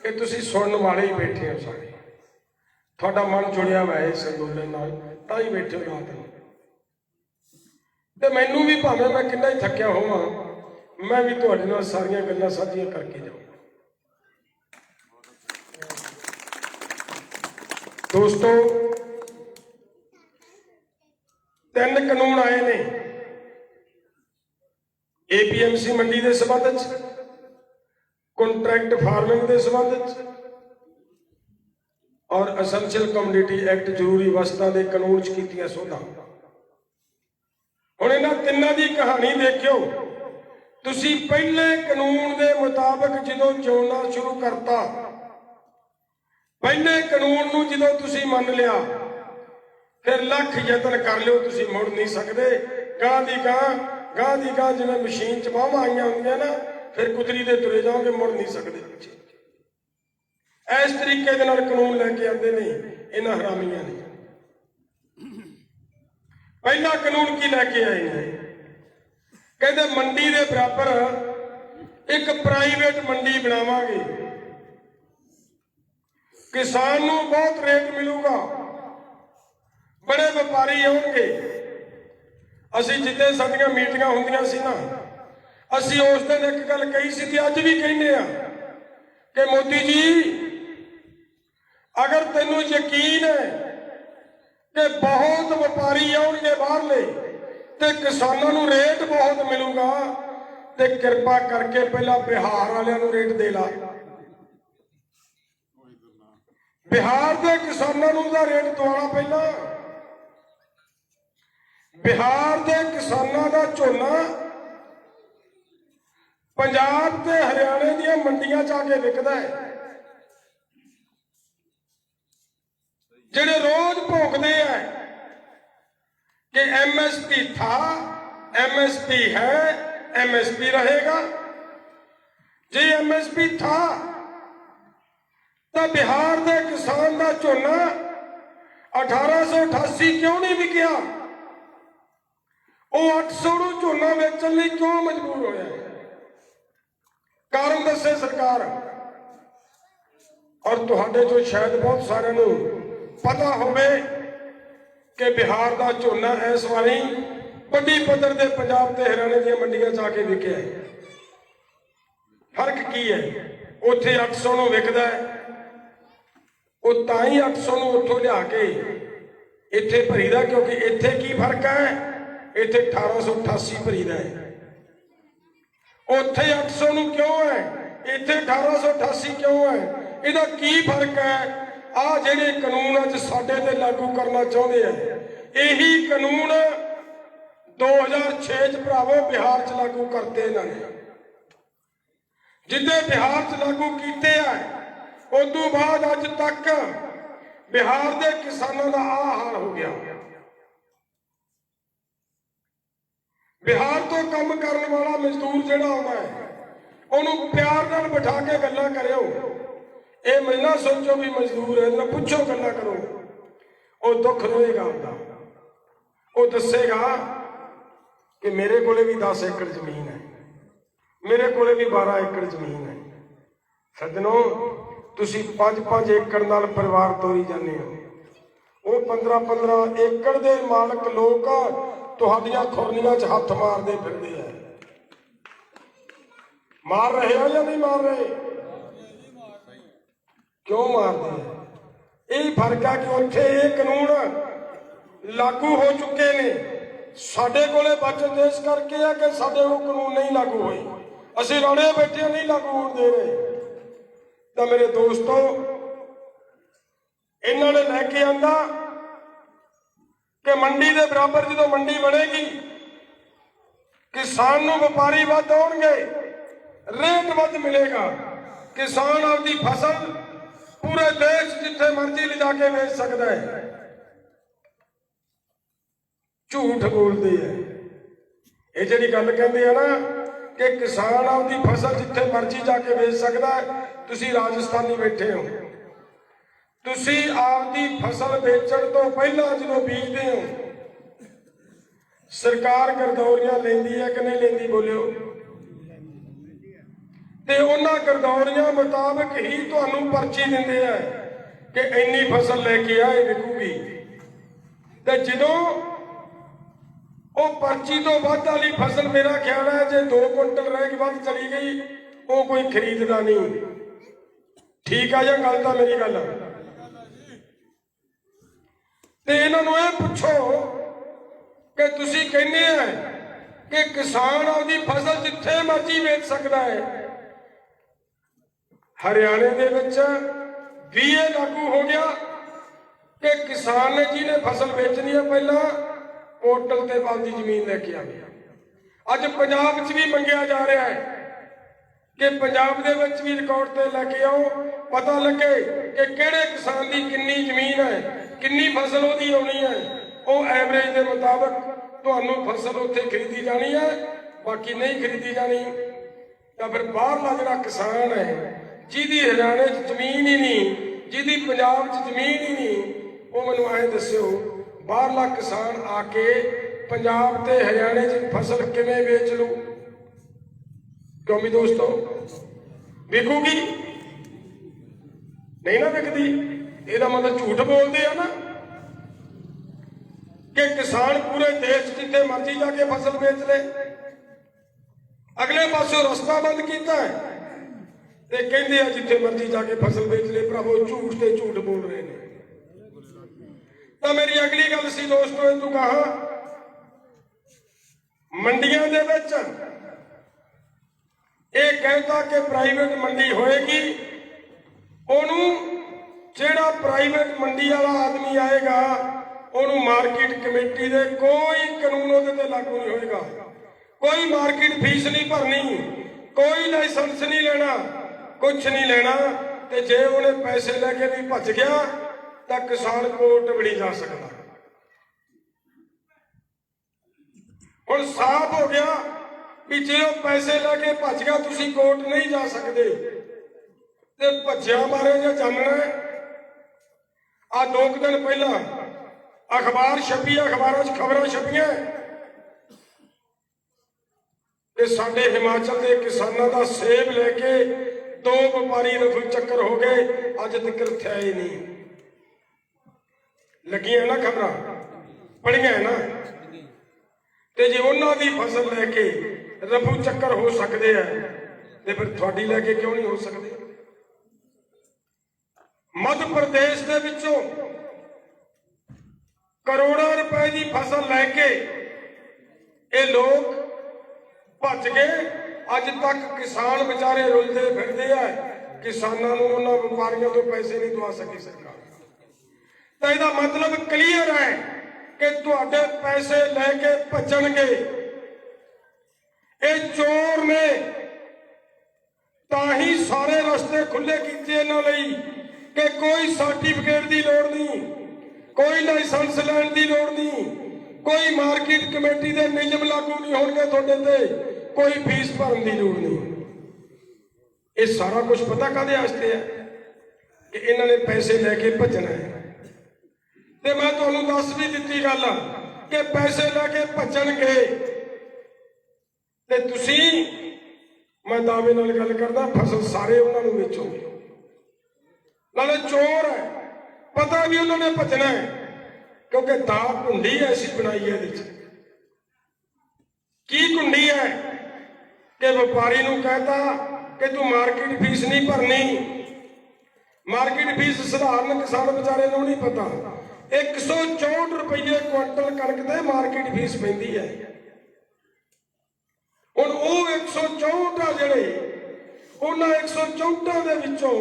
ਕਿ ਤੁਸੀਂ ਸੁਣਨ ਵਾਲੇ ਹੀ ਬੈਠੇ ਹੋ। ਸਾਰੇ ਤੁਹਾਡਾ ਮਨ ਜੁੜਿਆ ਹੋਇਆ ਇਸ ਅੰਦੋਲਨ ਨਾਲ, ਤਾਂ ਹੀ ਬੈਠੇ ਹੋ ਰਾਤ ਨੂੰ। ਤੇ ਮੈਨੂੰ ਵੀ ਭਾਵੇਂ ਮੈਂ ਕਿੰਨਾ ਹੀ ਥੱਕਿਆ ਹੋਵਾਂ, ਮੈਂ ਵੀ ਤੁਹਾਡੇ ਨਾਲ ਸਾਰੀਆਂ ਗੱਲਾਂ ਸਾਂਝੀਆਂ ਕਰਕੇ ਜਾਊਂਗਾ। ਦੋਸਤੋ, 3 ਕਾਨੂੰਨ ਆਏ ਨੇ ਏਪੀਐਮਸੀ ਮੰਡੀ ਦੇ ਸੰਬੰਧ ਵਿੱਚ, ਕੰਟਰੈਕਟ ਫਾਰਮਿੰਗ ਦੇ ਸੰਬੰਧ ਵਿੱਚ, ਔਰ ਐਸੈਂਸ਼ੀਅਲ ਕਮੋਡਿਟੀ ਐਕਟ ਜ਼ਰੂਰੀ ਵਸਤਾਂ ਦੇ ਕਾਨੂੰਨ 'ਚ ਕੀਤੀਆਂ ਸੋਧਾਂ। ਹੁਣ ਇਹਨਾਂ ਤਿੰਨਾਂ ਦੀ ਕਹਾਣੀ ਦੇਖਿਓ। ਤੁਸੀਂ ਪਹਿਲੇ ਕਾਨੂੰਨ ਦੇ ਮੁਤਾਬਕ ਜਦੋਂ ਜਿਉਣਾ ਸ਼ੁਰੂ ਕਰਤਾ, ਪਹਿਲੇ ਕਾਨੂੰਨ ਨੂੰ ਜਦੋਂ ਤੁਸੀਂ ਮੰਨ ਲਿਆ, ਫਿਰ ਲੱਖ ਯਤਨ ਕਰ ਲਿਓ, ਤੁਸੀਂ ਮੁੜ ਨਹੀਂ ਸਕਦੇ। ਗਾਂ ਦੀ ਗਾਂ ਜਿਵੇਂ ਮਸ਼ੀਨ 'ਚ ਬਾਹਾਂ ਆਈਆਂ ਹੁੰਦੀਆਂ ਨਾ, ਫਿਰ ਕੁਤਰੀ ਦੇ ਤੁਰੇ ਜਾਓਗੇ, ਮੁੜ ਨਹੀਂ ਸਕਦੇ ਪਿੱਛੇ। ਇਸ ਤਰੀਕੇ ਦੇ ਨਾਲ ਕਾਨੂੰਨ ਲੈ ਕੇ ਆਉਂਦੇ ਨੇ ਇਹਨਾਂ ਹਰਾਮੀਆਂ ਨੇ। ਪਹਿਲਾ ਕਾਨੂੰਨ ਕੀ ਲੈ ਕੇ ਆਏ ਨੇ? ਕਹਿੰਦੇ ਮੰਡੀ ਦੇ ਬਰਾਬਰ ਇੱਕ ਪ੍ਰਾਈਵੇਟ ਮੰਡੀ ਬਣਾਵਾਂਗੇ, ਕਿਸਾਨ ਨੂੰ ਬਹੁਤ ਰੇਟ ਮਿਲੂਗਾ, ਬੜੇ ਵਪਾਰੀ ਆਉਣਗੇ। ਅਸੀਂ ਜਿੱਦੇ ਸਾਡੀਆਂ ਮੀਟਿੰਗਾਂ ਹੁੰਦੀਆਂ ਸੀ ਨਾ, ਅਸੀਂ ਉਸ ਦਿਨ ਇੱਕ ਗੱਲ ਕਹੀ ਸੀ ਤੇ ਅੱਜ ਵੀ ਕਹਿੰਦੇ ਆ ਕਿ ਮੋਦੀ ਜੀ, ਅਗਰ ਤੈਨੂੰ ਯਕੀਨ ਹੈ ਕਿ ਬਹੁਤ ਵਪਾਰੀ ਆਉਣਗੇ ਬਾਹਰਲੇ ਤੇ ਕਿਸਾਨਾਂ ਨੂੰ ਰੇਟ ਬਹੁਤ ਮਿਲੂਗਾ, ਤੇ ਕਿਰਪਾ ਕਰਕੇ ਪਹਿਲਾਂ ਬਿਹਾਰ ਵਾਲਿਆਂ ਨੂੰ ਰੇਟ ਦੇ ਲਾ। ਬਿਹਾਰ ਦੇ ਕਿਸਾਨਾਂ ਨੂੰ ਦਾ ਰੇਟ ਦਵਾਉਣਾ ਪਹਿਲਾਂ। ਬਿਹਾਰ ਦੇ ਕਿਸਾਨਾਂ ਦਾ ਝੋਨਾ ਪੰਜਾਬ ਤੇ ਹਰਿਆਣੇ ਦੀਆਂ ਮੰਡੀਆਂ 'ਚ ਆ ਕੇ ਵਿਕਦਾ ਹੈ। ਜਿਹੜੇ ਰੋਜ਼ ਭੌਂਕਦੇ ਆ कि एमएसपी था, एमएसपी है, एमएसपी रहेगा। जे एमएसपी था तो बिहार के किसान का झोना 1888 क्यों नहीं बिकिया? वो 800 ਨੂੰ ਝੋਨਾ ਵੇਚਣ ਲਈ क्यों मजबूर होया? कारण दसे सरकार। और तुहाडे जो शायद बहुत सारे नूं पता होवे कि बिहार का झोना इस वारी वड्डी पद्धर के पंजाब ते हरियाणे दी मंडियां च आके विकिया है। फर्क की है? उत्थे 800 ਨੂੰ विकदा है, वो तां ही 800 ਨੂੰ उत्थों लिया के इत्थे भरीदा, क्योंकि इत्थे की फर्क है? इत्थे 1888 भरीदा है। उत्थे 800 ਨੂੰ क्यों है, इत्थे 1888 क्यों है? इहदा की फर्क है? आ जिहड़े कानून अज साडे ते लागू करना चाहुंदे आ, यही कानून 2006 च भरावो बिहार च लागू करते इन्होंने। जिद्दे बिहार च लागू कीते हैं, उदों बाद अज तक बिहार के किसानों का आ हाल हो गया। बिहार तो काम करने वाला मजदूर जिहड़ा आउंदा है, उन्होंने प्यार नाल बिठा के गल्लां करियो। ये मैं ना सोचो भी मजदूर है, ना पुछो गल्लां करो, वो दुख रोएगा आपका। वो दसेगा कि मेरे कोले भी 10 एकड़ जमीन है, मेरे कोले भी 12 एकड़ जमीन है। सज्जनों, तुसी 5-5 एकड़ नाल परिवार तोरी जाने हो, वो 15-15 एकड़ दे मालक लोग तुहाडियां खुरनियां च हथ मारदे फिरदे हैं। मार रहे हो या नहीं मार रहे? क्यों मारते हैं? यही फर्क है कि उत्थे ये कानून लागू हो चुके ने, साडे कोले बचन देश करके है कि साडे वो कानून नहीं लागू होए, असीं रौले बैठे नहीं लागू होण दे रहे। तो मेरे दोस्तों, इन्हां ने लैके आंदा कि मंडी के बराबर जो मंडी बनेगी, किसान नूं व्यापारी वध आउणगे, रेट वध मिलेगा, किसान आपकी फसल पूरे देश जिथे मर्जी ले जाके बेच सकता है। झूठ बोलते हैं। ये जी गल कहते हैं ना कि किसान आपकी फसल जिथे मर्जी जाके बेच सकता है, तुसी राजस्थानी बैठे हो, तुसी आपकी फसल बेचण तो पहला जो बीजते हो, सरकार गिरदौरियां लेंदी है कि नहीं लेंदी? बोलियो। ते उन्हां गिरदौरियां मुताबिक ही तुहानूं पर्ची दिंदे है कि इन्नी फसल लेके आए विकूगी। ते जदों वो पर्ची तो वध वाली फसल, मेरा ख्याल है जे 2 कुंटल रह के वध चली गई, वो कोई खरीददा नहीं। ठीक है या गल? तां मेरी गल ते इन्हां नूं इह पुछो कि तुसीं कहने हैं कि किसान आपदी फसल जिथे मर्जी बेच सकता है। हरियाणे दे विच भी ये लागू हो गया कि किसान ने जिन्हें फसल बेचनी है पहला पोर्टल ते आपकी जमीन लेके आ गया। अज पंजाब च भी मंगिया जा रहा है कि पंजाब दे विच भी रिकॉर्ड ते लेके आओ, पता लगे कि किहड़े किसान की कितनी जमीन है, कितनी फसल उसकी आनी है। वो एवरेज के मुताबिक तुहानूं फसल उत्थे खरीदी जानी है, बाकी नहीं खरीदी जानी। तो फिर बाहरला जिहड़ा किसान है, जिहदी हरियाणे च जमीन ही नहीं, जिहदी पंजाब च जमीन ही नहीं, वो मैनूं ऐ दस्सिओ ਬਾਹਰਲਾ ਕਿਸਾਨ ਆ ਕੇ ਪੰਜਾਬ ਤੇ ਹਰਿਆਣੇ 'ਚ ਫਸਲ ਕਿਵੇਂ ਵੇਚ ਲੂ? ਕਿਉਂ ਵੀ ਦੋਸਤੋ, ਵਿਕੂਗੀ? ਨਹੀਂ ਨਾ ਵਿਕਦੀ। ਇਹਦਾ ਮਤਲਬ ਝੂਠ ਬੋਲਦੇ ਆ ਨਾ ਕਿ ਕਿਸਾਨ ਪੂਰੇ ਦੇਸ਼ 'ਚ ਜਿੱਥੇ ਮਰਜ਼ੀ ਜਾ ਕੇ ਫਸਲ ਵੇਚ ਲੈ। ਅਗਲੇ ਪਾਸੋਂ ਰਸਤਾ ਬੰਦ ਕੀਤਾ ਹੈ ਤੇ ਕਹਿੰਦੇ ਆ ਜਿੱਥੇ ਮਰਜ਼ੀ ਜਾ ਕੇ ਫਸਲ ਵੇਚ ਲੈ। ਭਰਾਵੋ, ਝੂਠ ਤੇ ਝੂਠ ਬੋਲ ਰਹੇ ਨੇ। ਤਾਂ ਮੇਰੀ ਅਗਲੀ ਗੱਲ ਸੀ ਦੋਸਤੋ, ਇਹ ਤੋਂ ਕਹਾ ਮੰਡੀਆਂ ਦੇ ਵਿੱਚ ਇਹ ਕਹਿੰਦਾ ਕਿ ਪ੍ਰਾਈਵੇਟ ਮੰਡੀ ਹੋਏਗੀ। ਉਹਨੂੰ ਜਿਹੜਾ ਪ੍ਰਾਈਵੇਟ ਮੰਡੀ ਵਾਲਾ ਆਦਮੀ ਆਏਗਾ ਉਹਨੂੰ ਮਾਰਕੀਟ ਕਮੇਟੀ ਦੇ ਕੋਈ ਕਾਨੂੰਨ ਉਹਦੇ ਤੇ ਲਾਗੂ ਨਹੀਂ ਹੋਏਗਾ। ਕੋਈ ਮਾਰਕੀਟ ਫੀਸ ਨਹੀਂ ਭਰਨੀ, ਕੋਈ ਲਾਇਸੈਂਸ ਨਹੀਂ ਲੈਣਾ, ਕੁਛ ਨਹੀਂ ਲੈਣਾ। ਤੇ ਜੇ ਉਹਨੇ ਪੈਸੇ ਲੈ ਕੇ ਵੀ ਭੱਜ ਗਿਆ ਤਾਂ ਕਿਸਾਨ ਕੋਰਟ ਵੀ ਨਹੀਂ ਜਾ ਸਕਦਾ। ਹੁਣ ਸਾਫ਼ ਹੋ ਗਿਆ ਵੀ ਜੇ ਉਹ ਪੈਸੇ ਲੈ ਕੇ ਭੱਜ ਗਿਆ ਤੁਸੀਂ ਕੋਰਟ ਨਹੀਂ ਜਾ ਸਕਦੇ। ਤੇ ਭੱਜਿਆ ਬਾਰੇ ਜੇ ਜਾਣਨਾ ਹੈ, ਆ 2 ਦਿਨ ਪਹਿਲਾਂ ਅਖਬਾਰ ਛਪੀ, ਅਖਬਾਰਾਂ 'ਚ ਖਬਰਾਂ ਛਪੀਆਂ ਕਿ ਸਾਡੇ ਹਿਮਾਚਲ ਦੇ ਕਿਸਾਨਾਂ ਦਾ ਸੇਬ ਲੈ ਕੇ 2 ਵਪਾਰੀ ਰਫੂ ਚੱਕਰ ਹੋ ਗਏ, ਅੱਜ ਤੱਕ ਥਿਆ ਹੀ ਨਹੀਂ। ਲੱਗੀਆਂ ਨਾ ਖਬਰਾਂ, ਪੜੀਆਂ ਨਾ। ਤੇ ਜੇ ਉਹਨਾਂ ਦੀ ਫਸਲ ਲੈ ਕੇ ਰਫੂ ਚੱਕਰ ਹੋ ਸਕਦੇ ਆ ਤੇ ਫਿਰ ਤੁਹਾਡੀ ਲੈ ਕੇ ਕਿਉਂ ਨਹੀਂ ਹੋ ਸਕਦੇ? ਮੱਧ ਪ੍ਰਦੇਸ਼ ਦੇ ਵਿੱਚੋਂ ਕਰੋੜਾਂ ਰੁਪਏ ਦੀ ਫਸਲ ਲੈ ਕੇ ਇਹ ਲੋਕ ਭੱਜ ਗਏ। ਅੱਜ ਤੱਕ ਕਿਸਾਨ ਵਿਚਾਰੇ ਰੁਲਦੇ ਫਿਰਦੇ ਆ। ਕਿਸਾਨਾਂ ਨੂੰ ਉਹਨਾਂ ਵਪਾਰੀਆਂ ਤੋਂ ਪੈਸੇ ਨਹੀਂ ਦਵਾ ਸਕੀ ਸਰਕਾਰ। ਤਾਂ ਇਹਦਾ ਮਤਲਬ ਕਲੀਅਰ ਹੈ ਕਿ ਤੁਹਾਡੇ ਪੈਸੇ ਲੈ ਕੇ ਭੱਜਣਗੇ। ਇਹ ਚੋਰ ਨੇ। ਤਾਂ ਹੀ ਸਾਰੇ ਰਸਤੇ ਖੁੱਲੇ ਕੀਤੇ ਇਹਨਾਂ ਲਈ ਕਿ ਕੋਈ ਸਰਟੀਫਿਕੇਟ ਦੀ ਲੋੜ ਨਹੀਂ, ਕੋਈ ਲਾਇਸੈਂਸ ਲੈਣ ਦੀ ਲੋੜ ਨਹੀਂ, ਕੋਈ ਮਾਰਕੀਟ ਕਮੇਟੀ ਦੇ ਨਿਯਮ ਲਾਗੂ ਨਹੀਂ ਹੋਣਗੇ ਤੁਹਾਡੇ ਤੇ, ਕੋਈ ਫੀਸ ਭਰਨ ਦੀ ਲੋੜ ਨਹੀਂ। ਇਹ ਸਾਰਾ ਕੁਝ ਪਤਾ ਕਾਹਦੇ ਵਾਸਤੇ ਹੈ ਕਿ ਇਹਨਾਂ ਨੇ ਪੈਸੇ ਲੈ ਕੇ ਭੱਜਣਾ ਹੈ। ਤੇ ਮੈਂ ਤੁਹਾਨੂੰ ਦੱਸ ਵੀ ਦਿੱਤੀ ਗੱਲ ਕਿ ਪੈਸੇ ਲੈ ਕੇ ਭੱਜਣਗੇ ਤੇ ਤੁਸੀਂ, ਮੈਂ ਦਾਅਵੇ ਨਾਲ ਗੱਲ ਕਰਦਾ, ਫਸਲ ਸਾਰੇ ਉਹਨਾਂ ਨੂੰ ਵੇਚੋਗੇ। ਨਾਲੇ ਚੋਰ ਹੈ, ਪਤਾ ਵੀ ਉਹਨਾਂ ਨੇ ਭੱਜਣਾ ਹੈ ਕਿਉਂਕਿ ਦਾ ਕੁੰਡੀ ਐਸੀ ਬਣਾਈ ਹੈ ਇਹਦੇ ਚ। ਕੀ ਕੁੰਡੀ ਹੈ ਕਿ ਵਪਾਰੀ ਨੂੰ ਕਹਿੰਦਾ ਕਿ ਤੂੰ ਮਾਰਕੀਟ ਫੀਸ ਨਹੀਂ ਭਰਨੀ। ਮਾਰਕੀਟ ਫੀਸ ਸਧਾਰਨ ਕਿਸਾਨ ਵਿਚਾਰੇ ਨੂੰ ਨਹੀਂ ਪਤਾ। 164 ਰੁਪਏ ਕੁਇੰਟਲ ਕਣਕ ਤੇ ਮਾਰਕੀਟ ਫੀਸ ਪੈਂਦੀ ਹੈ। ਹੁਣ ਉਹ 164 ਆ ਜਿਹੜੇ, ਉਹਨਾਂ 164 ਦੇ ਵਿੱਚੋਂ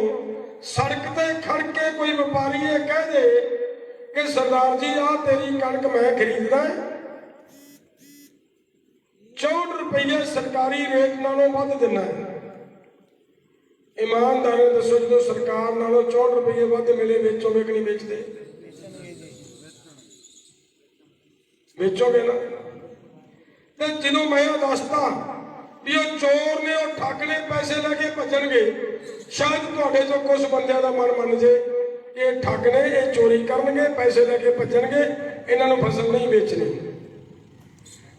ਸੜਕ ਤੇ ਖੜ ਕੇ ਕੋਈ ਵਪਾਰੀ ਇਹ ਕਹਿ ਦੇ ਕਿ ਸਰਦਾਰ ਜੀ ਆਹ ਤੇਰੀ ਕਣਕ ਮੈਂ ਖਰੀਦਦਾ 64 ਰੁਪਏ ਸਰਕਾਰੀ ਰੇਟ ਨਾਲੋਂ ਵੱਧ ਦਿੰਦਾ ਹੈ। ਇਮਾਨਦਾਰ ਦੱਸੋ, ਜਦੋਂ ਸਰਕਾਰ ਨਾਲੋਂ 64 ਰੁਪਏ ਵੱਧ ਮਿਲੇ ਵੇਚੋਗੇ ਕਿ ਨਹੀਂ ਵੇਚਦੇ? ਵੇਚੋਗੇ ਨਾ। ਤੇ ਜਦੋਂ ਮੈਂ ਦੱਸਦਾ ਵੀ ਉਹ ਚੋਰ ਨੇ, ਉਹ ਠੱਗ ਨੇ, ਪੈਸੇ ਲੈ ਕੇ ਭੱਜਣਗੇ, ਸ਼ਾਇਦ ਤੁਹਾਡੇ ਚੋਂ ਕੁਝ ਬੰਦਿਆਂ ਦਾ ਮਨ ਮੰਨ ਜੇ ਕਿ ਇਹ ਠੱਗ ਨੇ, ਇਹ ਚੋਰੀ ਕਰਨਗੇ, ਪੈਸੇ ਲੈ ਕੇ ਭੱਜਣਗੇ, ਇਹਨਾਂ ਨੂੰ ਫਸਲ ਨਹੀਂ ਵੇਚਣੀ।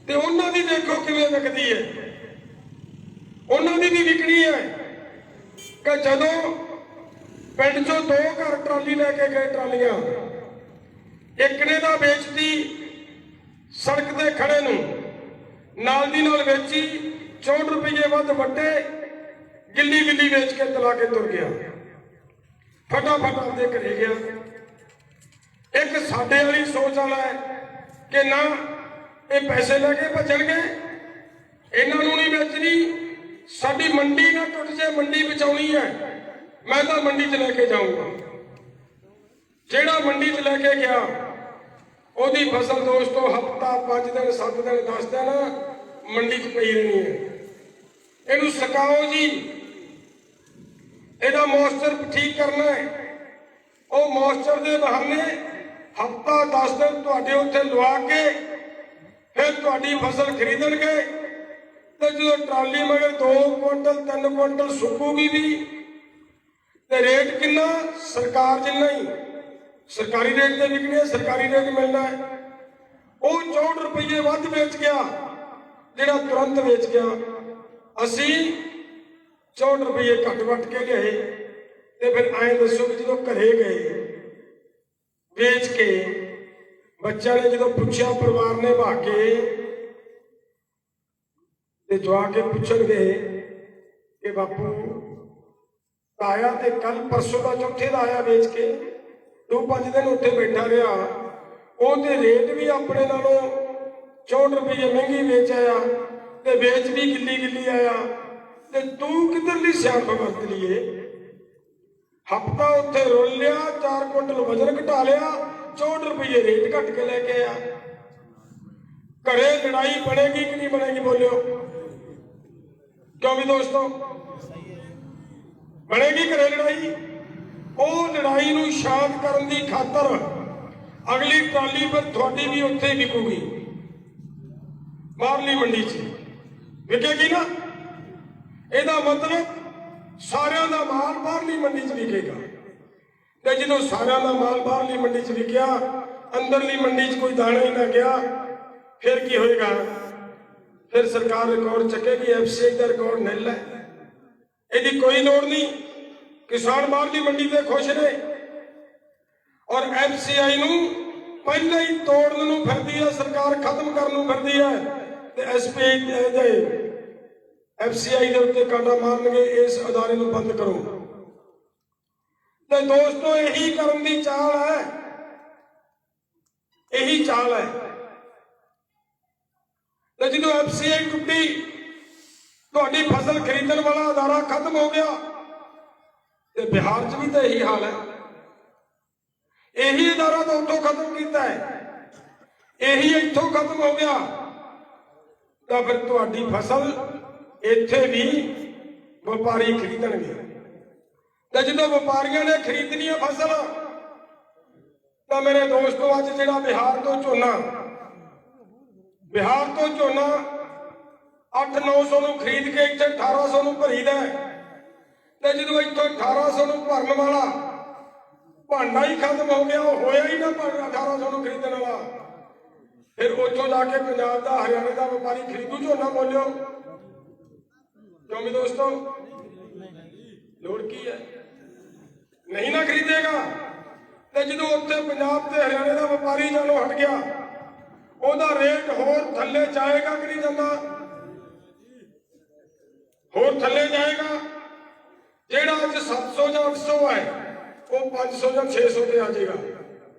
ਤੇ ਉਹਨਾਂ ਦੀ ਦੇਖੋ ਕਿਵੇਂ ਵਿਕਦੀ ਹੈ। ਉਹਨਾਂ ਦੀ ਵੀ ਵਿਕਣੀ ਹੈ ਕਿ ਜਦੋਂ ਪਿੰਡ ਚੋਂ 2 ਘਰ ਟਰਾਲੀ ਲੈ ਕੇ ਗਏ, ਟਰਾਲੀਆਂ, ਇੱਕ ਨੇ ਤਾਂ ਵੇਚਤੀ ਸੜਕ ਤੇ ਖੜੇ ਨੂੰ, ਨਾਲ ਦੀ ਨਾਲ ਵੇਚੀ, 64 ਰੁਪਏ ਵੱਧ ਵੱਟੇ, ਗਿੱਲੀ ਗਿੱਲੀ ਵੇਚ ਕੇ ਤਲਾ ਕੇ ਤੁਰ ਗਿਆ, ਫਟਾਫਟ ਆਪਦੇ ਘਰੇ ਗਿਆ। ਇੱਕ ਸਾਡੇ ਵਾਲੀ ਸੋਚ ਵਾਲਾ ਹੈ ਕਿ ਨਾ ਇਹ ਪੈਸੇ ਲੈ ਕੇ ਭੱਜਣਗੇ, ਇਹਨਾਂ ਨੂੰ ਨਹੀਂ ਵੇਚਣੀ, ਸਾਡੀ ਮੰਡੀ ਨਾ ਟੁੱਟ ਜੇ, ਮੰਡੀ ਬਚਾਉਣੀ ਹੈ, ਮੈਂ ਤਾਂ ਮੰਡੀ 'ਚ ਲੈ ਕੇ ਜਾਊਂਗਾ। ਜਿਹੜਾ ਮੰਡੀ 'ਚ ਲੈ ਕੇ ਗਿਆ ਉਹਦੀ ਫਸਲ ਦੋਸਤੋ ਹਫ਼ਤਾ, 5 ਦਿਨ, 7 ਦਿਨ, 10 ਦਿਨ ਮੰਡੀ 'ਚ ਪਈ ਰਹਿਣੀ ਹੈ। ਇਹਨੂੰ ਸੁਕਾਓ ਜੀ, ਇਹਦਾ ਮੌਇਸਚਰ ਠੀਕ ਕਰਨਾ ਹੈ। ਉਹ ਮੌਇਸਚਰ ਦੇ ਬਹਾਨੇ ਹਫ਼ਤਾ, 10 ਦਿਨ ਤੁਹਾਡੇ ਉੱਥੇ ਲਵਾ ਕੇ ਫਿਰ ਤੁਹਾਡੀ ਫਸਲ ਖਰੀਦਣਗੇ। ਤੇ ਜਦੋਂ ਟਰਾਲੀ ਮਗਰ 2 ਕੁਇੰਟਲ 3 ਕੁਇੰਟਲ ਸੁੱਕੂਗੀ ਵੀ ਤੇ ਰੇਟ ਕਿੰਨਾ? ਸਰਕਾਰ ਜਿੰਨਾ ਹੀ। ਸਰਕਾਰੀ ਰੇਟ ਤੇ ਵਿਕਣੀ ਹੈ, ਸਰਕਾਰੀ ਰੇਟ ਮਿਲਣਾ ਹੈ। ਉਹ 64 ਰੁਪਏ ਵੱਧ ਵੇਚ ਗਿਆ, ਜਿਹੜਾ ਤੁਰੰਤ ਵੇਚ ਗਿਆ। ਅਸੀਂ 64 ਰੁਪਏ ਘੱਟ ਵੱਟ ਕੇ ਲਿਆਏ। ਤੇ ਫਿਰ ਐਂ ਦੱਸੋ ਕਿ ਜਦੋਂ ਘਰੇ ਗਏ ਵੇਚ ਕੇ, ਬੱਚਿਆਂ ਨੇ ਜਦੋਂ ਪੁੱਛਿਆ ਪਰਿਵਾਰ ਨੇ ਭਾ ਕੇ, ਤੇ ਜਵਾ ਕੇ ਪੁੱਛਣਗੇ ਕਿ ਬਾਪੂ ਆਇਆ ਤੇ ਕੱਲ ਪਰਸੋਂ ਦਾ ਚੌਥੇ ਦਾ ਆਇਆ ਵੇਚ ਕੇ, 2-5 ਦਿਨ ਉੱਥੇ ਬੈਠਾ ਰਿਹਾ, ਉਹਦੇ ਰੇਟ ਵੀ ਆਪਣੇ ਨਾਲੋਂ 64 ਰੁਪਏ ਮਹਿੰਗੀ ਵੇਚ ਆਇਆ ਤੇ ਵੇਚ ਵੀ ਗਿੱਲੀ ਆਇਆ। ਤੇ ਤੂੰ ਕਿੱਧਰਲੀ ਸਿਆਣਪ ਵਰਤ ਲਈਏ? ਹਫ਼ਤਾ ਉੱਥੇ ਰੁਲ ਲਿਆ, 4 ਕੁਇੰਟਲ ਵਜ਼ਨ ਘਟਾ ਲਿਆ, 64 ਰੁਪਏ ਰੇਟ ਘੱਟ ਕੇ ਲੈ ਕੇ ਆਇਆ। ਘਰੇ ਲੜਾਈ ਬਣੇਗੀ ਕਿ ਨਹੀਂ ਬਣੇਗੀ? ਬੋਲਿਓ ਕਿਉਂ ਵੀ ਦੋਸਤੋ, ਬਣੇਗੀ ਘਰੇ ਲੜਾਈ। ਉਹ ਲੜਾਈ ਨੂੰ ਸ਼ਾਂਤ ਕਰਨ ਦੀ ਖਾਤਰ ਅਗਲੀ ਟਰਾਲੀ ਪਰ ਤੁਹਾਡੀ ਵੀ ਉੱਥੇ ਵਿਕੂਗੀ, ਬਾਹਰਲੀ ਮੰਡੀ 'ਚ ਵਿਕੇਗੀ ਨਾ। ਇਹਦਾ ਮਤਲਬ ਸਾਰਿਆਂ ਦਾ ਮਾਲ ਬਾਹਰਲੀ ਮੰਡੀ 'ਚ ਵਿਕੇਗਾ। ਤੇ ਜਦੋਂ ਸਾਰਿਆਂ ਦਾ ਮਾਲ ਬਾਹਰਲੀ ਮੰਡੀ 'ਚ ਵਿਕਿਆ, ਅੰਦਰਲੀ ਮੰਡੀ 'ਚ ਕੋਈ ਦਾਣਾ ਹੀ ਨਾ ਗਿਆ, ਫਿਰ ਕੀ ਹੋਏਗਾ? ਫਿਰ ਸਰਕਾਰ ਰਿਕਾਰਡ ਚੱਕੇਗੀ, FCI ਦਾ ਰਿਕਾਰਡ ਨਿਲ ਹੈ। ਇਹਦੀ ਕੋਈ ਲੋੜ ਨਹੀਂ। ਕਿਸਾਨ ਬਾਹਰਲੀ ਮੰਡੀ ਤੇ ਖੁਸ਼ ਨੇ ਔਰ FCI ਨੂੰ ਪਹਿਲਾਂ ਹੀ ਤੋੜਨ ਨੂੰ ਫਿਰਦੀ ਹੈ ਸਰਕਾਰ, ਖਤਮ ਕਰਨ ਨੂੰ ਫਿਰਦੀ ਹੈ। ਤੇ FCI ਦੇ ਉੱਤੇ ਕਾਂਡਾ ਮਾਰਨਗੇ, ਇਸ ਅਦਾਰੇ ਨੂੰ ਬੰਦ ਕਰੋ। ਤੇ ਦੋਸਤੋ ਇਹੀ ਕਰਨ ਦੀ ਚਾਲ ਹੈ, ਇਹੀ ਚਾਲ ਹੈ। ਤੇ ਜਦੋਂ FCI ਟੁੱਟੀ, ਤੁਹਾਡੀ ਫਸਲ ਖਰੀਦਣ ਵਾਲਾ ਅਦਾਰਾ ਖਤਮ ਹੋ ਗਿਆ। ਤੇ ਬਿਹਾਰ 'ਚ ਵੀ ਤਾਂ ਇਹੀ ਹਾਲ ਹੈ। ਇਹੀ ਅਦਾਰਾ ਤਾਂ ਉੱਥੋਂ ਖਤਮ ਕੀਤਾ ਹੈ, ਇਹੀ ਇੱਥੋਂ ਖਤਮ ਹੋ ਗਿਆ। ਤਾਂ ਫਿਰ ਤੁਹਾਡੀ ਫਸਲ ਇੱਥੇ ਵੀ ਵਪਾਰੀ ਖਰੀਦਣਗੇ। ਤੇ ਜਦੋਂ ਵਪਾਰੀਆਂ ਨੇ ਖਰੀਦਣੀ ਹੈ ਫਸਲ, ਤਾਂ ਮੇਰੇ ਦੋਸਤੋ ਅੱਜ ਜਿਹੜਾ ਬਿਹਾਰ ਤੋਂ ਝੋਨਾ 800-900 ਨੂੰ ਖਰੀਦ ਕੇ ਇੱਥੇ 1800 ਨੂੰ ਭਰੀਦਾ। ਤੇ ਜਦੋਂ ਇੱਥੋਂ 1800 ਨੂੰ ਭਰਨ ਵਾਲਾ ਭਾਂਡਾ ਹੀ ਖਤਮ ਹੋ ਗਿਆ, ਉਹ ਹੋਇਆ ਹੀ ਨਾ 1800 ਨੂੰ ਖਰੀਦਣ ਵਾਲਾ, ਫਿਰ ਉੱਥੋਂ ਜਾ ਕੇ ਪੰਜਾਬ ਦਾ, ਹਰਿਆਣੇ ਦਾ ਵਪਾਰੀ ਖਰੀਦੂ ਝੋਨਾ? ਬੋਲਿਓ ਕਿਉਂ ਵੀ ਦੋਸਤੋ, ਲੋੜ ਕੀ ਹੈ? ਨਹੀਂ ਨਾ ਖਰੀਦੇਗਾ। ਤੇ ਜਦੋਂ ਉੱਥੇ ਪੰਜਾਬ ਤੇ ਹਰਿਆਣੇ ਦਾ ਵਪਾਰੀ ਜਾਣੋਂ ਹਟ ਗਿਆ, ਉਹਦਾ ਰੇਟ ਹੋਰ ਥੱਲੇ ਜਾਏਗਾ ਕਿ ਨਹੀਂ ਜਾਂਦਾ? ਹੋਰ ਥੱਲੇ ਜਾਏਗਾ। ਜਿਹੜਾ ਅੱਜ 700 ਜਾਂ 800 ਹੈ, ਉਹ 500 ਜਾਂ 600 ਤੇ ਆ ਜਾਏਗਾ।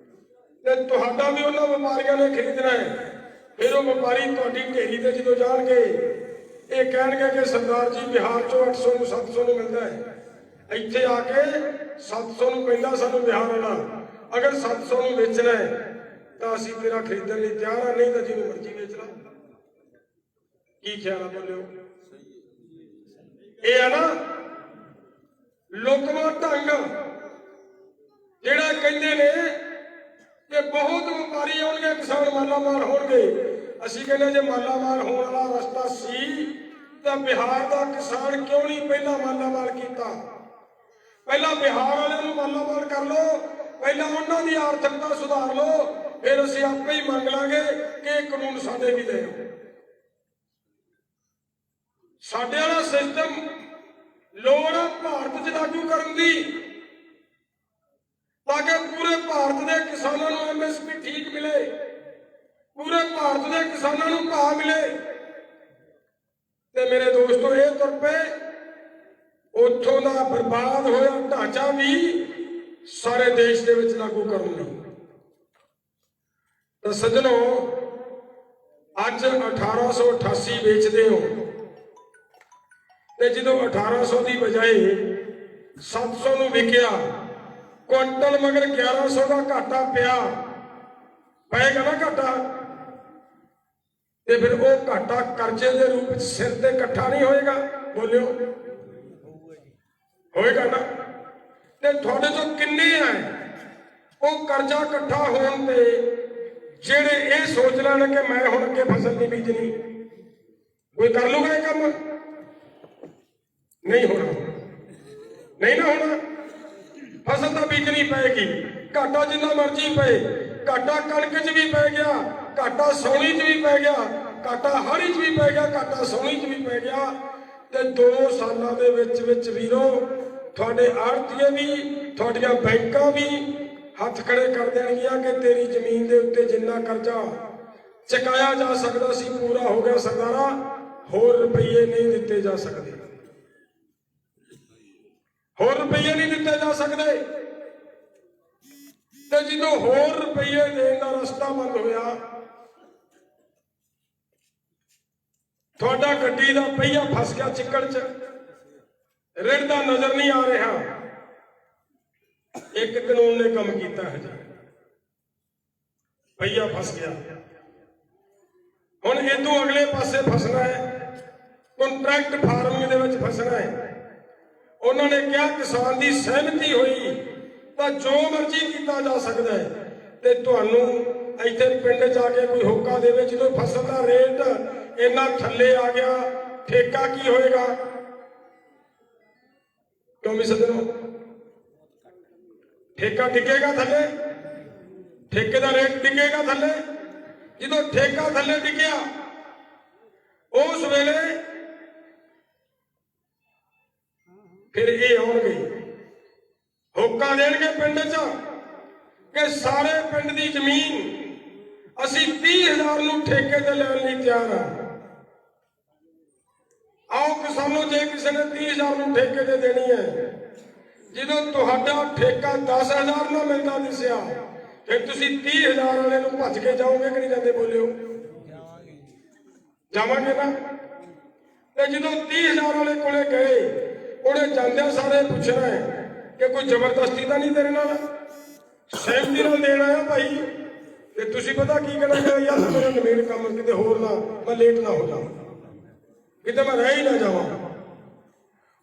ਤੇ ਤੁਹਾਡਾ ਵੀ ਉਹਨਾਂ ਵਪਾਰੀਆਂ ਨੇ ਖਰੀਦਣਾ ਹੈ। ਫਿਰ ਉਹ ਵਪਾਰੀ ਤੁਹਾਡੀ ਢੇਰੀ ਤੇ ਜਦੋਂ ਜਾਣਗੇ, ਇਹ ਕਹਿਣਗੇ ਕਿ ਸਰਦਾਰ ਜੀ ਬਿਹਾਰ 'ਚੋਂ 800 ਨੂੰ 700 ਨੂੰ ਮਿਲਦਾ ਹੈ, ਇੱਥੇ ਆ ਕੇ 700 ਨੂੰ ਪਹਿਲਾਂ ਸਾਨੂੰ ਬਿਹਾਰ ਆਉਣਾ, ਅਗਰ 700 ਨੂੰ ਵੇਚਣਾ ਹੈ ਤਾਂ ਅਸੀਂ ਤੇਰਾ ਖਰੀਦਣ ਲਈ ਤਿਆਰ ਹਾਂ, ਨਹੀਂ ਤਾਂ ਜਿਹਨੂੰ ਮਰਜ਼ੀ ਵੇਚ ਲਾ। ਕੀ ਖਿਆਲ ਆ? ਬੋਲਿਓ। ਇਹ ਆ ਨਾ ਲੋਕਮਾ ਢੰਗ, ਜਿਹੜਾ ਕਹਿੰਦੇ ਨੇ ਕਿ ਬਹੁਤ ਵਪਾਰੀ ਆਉਣਗੇ, ਕਿਸਾਨ ਮਾਲਾਮਾਲ ਹੋਣਗੇ। ਅਸੀਂ ਕਹਿੰਦੇ ਜੇ ਮਾਲਾਮਾਲ ਹੋਣ ਵਾਲਾ ਰਸਤਾ ਸੀ ਤਾਂ ਬਿਹਾਰ ਦਾ ਕਿਸਾਨ ਕਿਉਂ ਨਹੀਂ ਪਹਿਲਾਂ ਮਾਲਾਮਾਲ ਕੀਤਾ? ਪਹਿਲਾਂ ਬਿਹਾਰ ਵਾਲਿਆਂ ਨੂੰ ਮਾਲਾਮਾਲ ਕਰ ਲਓ, ਪਹਿਲਾਂ ਉਹਨਾਂ ਦੀ ਆਰਥਿਕਤਾ ਸੁਧਾਰ ਲਓ, ਫਿਰ ਅਸੀਂ ਆਪੇ ਹੀ ਮੰਗ ਲਾਂਗੇ ਕਿ ਇਹ ਕਾਨੂੰਨ ਸਾਡੇ ਵੀ ਦੇਣ। ਸਾਡੇ ਵਾਲਾ ਸਿਸਟਮ ਲੋੜ ਹੈ ਭਾਰਤ 'ਚ ਲਾਗੂ ਕਰਨ ਦੀ, ਤਾਂ ਕਿ ਪੂਰੇ ਭਾਰਤ ਦੇ ਕਿਸਾਨਾਂ ਨੂੰ MSP ਠੀਕ ਮਿਲੇ, ਪੂਰੇ ਭਾਰਤ ਦੇ ਕਿਸਾਨਾਂ ਨੂੰ ਭਾਅ ਮਿਲੇ। ਤੇ ਮੇਰੇ ਦੋਸਤੋ, ਇਹ ਤੁਰ ਪਏ, ਉੱਥੋਂ ਦਾ ਬਰਬਾਦ ਹੋਇਆ ਢਾਂਚਾ ਵੀ ਸਾਰੇ ਦੇਸ਼ ਦੇ ਵਿੱਚ ਲਾਗੂ ਕਰਨ ਲਈ। ਤਾਂ ਸੱਜਣੋ, ਅੱਜ 1888 ਵੇਚਦੇ ਹੋ, ਤੇ ਜਦੋਂ 1800 ਦੀ ਬਜਾਏ 700 ਨੂੰ ਵਿਕਿਆ, ਕੁਇੰਟਲ ਮਗਰ 1100 ਦਾ ਘਾਟਾ ਪਏਗਾ ਨਾ ਘਾਟਾ। ਤੇ ਫਿਰ ਉਹ ਘਾਟਾ ਕਰਜ਼ੇ ਦੇ ਰੂਪ ਵਿੱਚ ਸਿਰ ਤੇ ਇਕੱਠਾ ਨਹੀਂ ਹੋਏਗਾ? ਬੋਲਿਓ ਹੋਏਗਾ ਨਾ। ਤੇ ਤੁਹਾਡੇ ਤੋਂ ਕਿੰਨੇ ਆ ਉਹ ਕਰਜ਼ਾ ਇਕੱਠਾ ਹੋਣ ਤੇ ਜਿਹੜੇ ਇਹ ਸੋਚ ਲੈਣ ਕਿ ਮੈਂ ਹੁਣ ਅੱਗੇ ਫਸਲ ਨਹੀਂ ਬੀਜਣੀ? ਕੋਈ ਕਰ ਲੂਗਾ ਇਹ ਕੰਮ? ਨਹੀਂ ਹੋਣਾ, ਨਹੀਂ ਨਾ ਹੋਣਾ। ਫਸਲ ਤਾਂ ਬੀਜਣੀ ਪਏਗੀ, ਘਾਟਾ ਜਿੰਨਾ ਮਰਜ਼ੀ ਪਏ, ਘਾਟਾ ਕਣਕ 'ਚ ਵੀ ਪੈ ਗਿਆ, ਘਾਟਾ ਸੌਣੀ 'ਚ ਵੀ ਪੈ ਗਿਆ, ਘਾਟਾ ਹਾੜੀ 'ਚ ਵੀ ਪੈ ਗਿਆ, ਘਾਟਾ ਸੌਣੀ 'ਚ ਵੀ ਪੈ ਗਿਆ। ਤੇ 2 ਸਾਲਾਂ ਦੇ ਵਿੱਚ ਵੀਰੋ ਤੁਹਾਡੇ ਆੜ੍ਹਤੀਏ ਵੀ, ਤੁਹਾਡੀਆਂ ਬੈਂਕਾਂ ਵੀ ਹੱਥ ਖੜੇ ਕਰ ਦੇਣਗੀਆਂ ਕਿ ਤੇਰੀ ਜ਼ਮੀਨ ਦੇ ਉੱਤੇ ਜਿੰਨਾ ਕਰਜ਼ਾ ਚੁਕਾਇਆ ਜਾ ਸਕਦਾ ਸੀ ਪੂਰਾ ਹੋ ਗਿਆ ਸਰਦਾਰਾ, ਹੋਰ ਰੁਪਈਏ ਨਹੀਂ ਦਿੱਤੇ ਜਾ ਸਕਦੇ, ਹੋਰ ਰੁਪਈਏ ਨਹੀਂ ਦਿੱਤੇ ਜਾ ਸਕਦੇ। ਤੇ ਜਦੋਂ ਹੋਰ ਰੁਪਈਏ ਦੇਣ ਦਾ ਰਸਤਾ ਬੰਦ ਹੋਇਆ, ਤੁਹਾਡਾ ਗੱਡੀ ਦਾ ਪਹੀਆ ਫਸ ਗਿਆ ਚਿੱਕੜ 'ਚ, ਰਿੜਦਾ ਨਜ਼ਰ ਨਹੀਂ ਆ ਰਿਹਾ। ਇੱਕ ਕਾਨੂੰਨ ਨੇ ਕੰਮ ਕੀਤਾ ਹੈ ਜੀ, ਪਹੀਆ ਫਸ ਗਿਆ। ਹੁਣ ਇਦੋਂ ਅਗਲੇ ਪਾਸੇ ਫਸਣਾ ਹੈ, ਕੰਟਰੈਕਟ ਫਾਰਮਿੰਗ ਦੇ ਵਿੱਚ ਫਸਣਾ ਹੈ। ਉਹਨਾਂ ਨੇ ਕਿਹਾ ਕਿਸਾਨ ਦੀ ਸਹਿਮਤੀ ਹੋਈ ਤਾਂ ਜੋ ਮਰਜ਼ੀ ਕੀਤਾ ਜਾ ਸਕਦਾ ਹੈ। ਤੇ ਤੁਹਾਨੂੰ ਇੱਥੇ ਪਿੰਡ ਜਾ ਕੇ ਕੋਈ ਹੋਕਾ ਦੇਵੇ ਜਦੋਂ ਫਸਲ ਦਾ ਰੇਟ ਇੰਨਾ ਥੱਲੇ ਆ ਗਿਆ, ਠੇਕਾ ਕੀ ਹੋਏਗਾ? ਕਿਉਂ ਵੀ ਸੱਜਣੋ, ਠੇਕਾ ਡਿੱਗੇਗਾ ਥੱਲੇ, ਠੇਕੇ ਦਾ ਰੇਟ ਡਿੱਗੇਗਾ ਥੱਲੇ। ਜਦੋਂ ਠੇਕਾ ਥੱਲੇ ਡਿੱਗਿਆ ਉਸ ਵੇਲੇ ਫਿਰ ਇਹ ਆਉਣਗੇ, ਹੋਕਾ ਦੇਣਗੇ ਪਿੰਡ 'ਚ ਕਿ ਸਾਰੇ ਪਿੰਡ ਦੀ ਜ਼ਮੀਨ ਅਸੀਂ 30,000 ਨੂੰ ਠੇਕੇ ਤੇ ਲੈਣ ਲਈ ਤਿਆਰ ਹਾਂ। ਆਓ ਕਿਸਾਨੋ, ਜੇ ਕਿਸੇ ਨੇ 30,000 ਨੂੰ ਠੇਕੇ ਤੇ ਦੇਣੀ ਹੈ, ਜਦੋਂ ਤੁਹਾਡਾ ਠੇਕਾ 10,000 ਨਾਲ ਮਿਲਦਾ ਦਿਸਿਆ, ਫਿਰ ਤੁਸੀਂ 30,000 ਵਾਲੇ ਨੂੰ ਭੱਜ ਕੇ ਜਾਓਗੇ ਕਿ ਨਹੀਂ ਜਾਂਦੇ? ਬੋਲਿਓ, ਜਾਵਾਂਗੇ ਨਾ। ਤੇ ਜਦੋਂ 30,000 ਵਾਲੇ ਕੋਲੇ ਗਏ, ਉਹਨੇ ਜਾਂਦਿਆਂ ਸਾਰੇ ਪੁੱਛਣਾ ਹੈ ਕਿ ਕੋਈ ਜ਼ਬਰਦਸਤੀ ਤਾਂ ਨਹੀਂ ਤੇਰੇ ਨਾਲ, ਸਹਿਮਤੀ ਨਾਲ ਦੇਣਾ ਆ ਭਾਈ। ਤੇ ਤੁਸੀਂ ਪਤਾ ਕੀ ਕਹਿਣਾ, ਯਾਰ ਮੇਰਾ ਨਵੇੜ ਕੰਮ ਕਿਤੇ ਹੋਰ ਨਾ, ਮੈਂ ਲੇਟ ਨਾ ਹੋ ਜਾਵਾਂ, ਕਿਤੇ ਮੈਂ ਰਹਿ ਹੀ ਨਾ ਜਾਵਾਂ।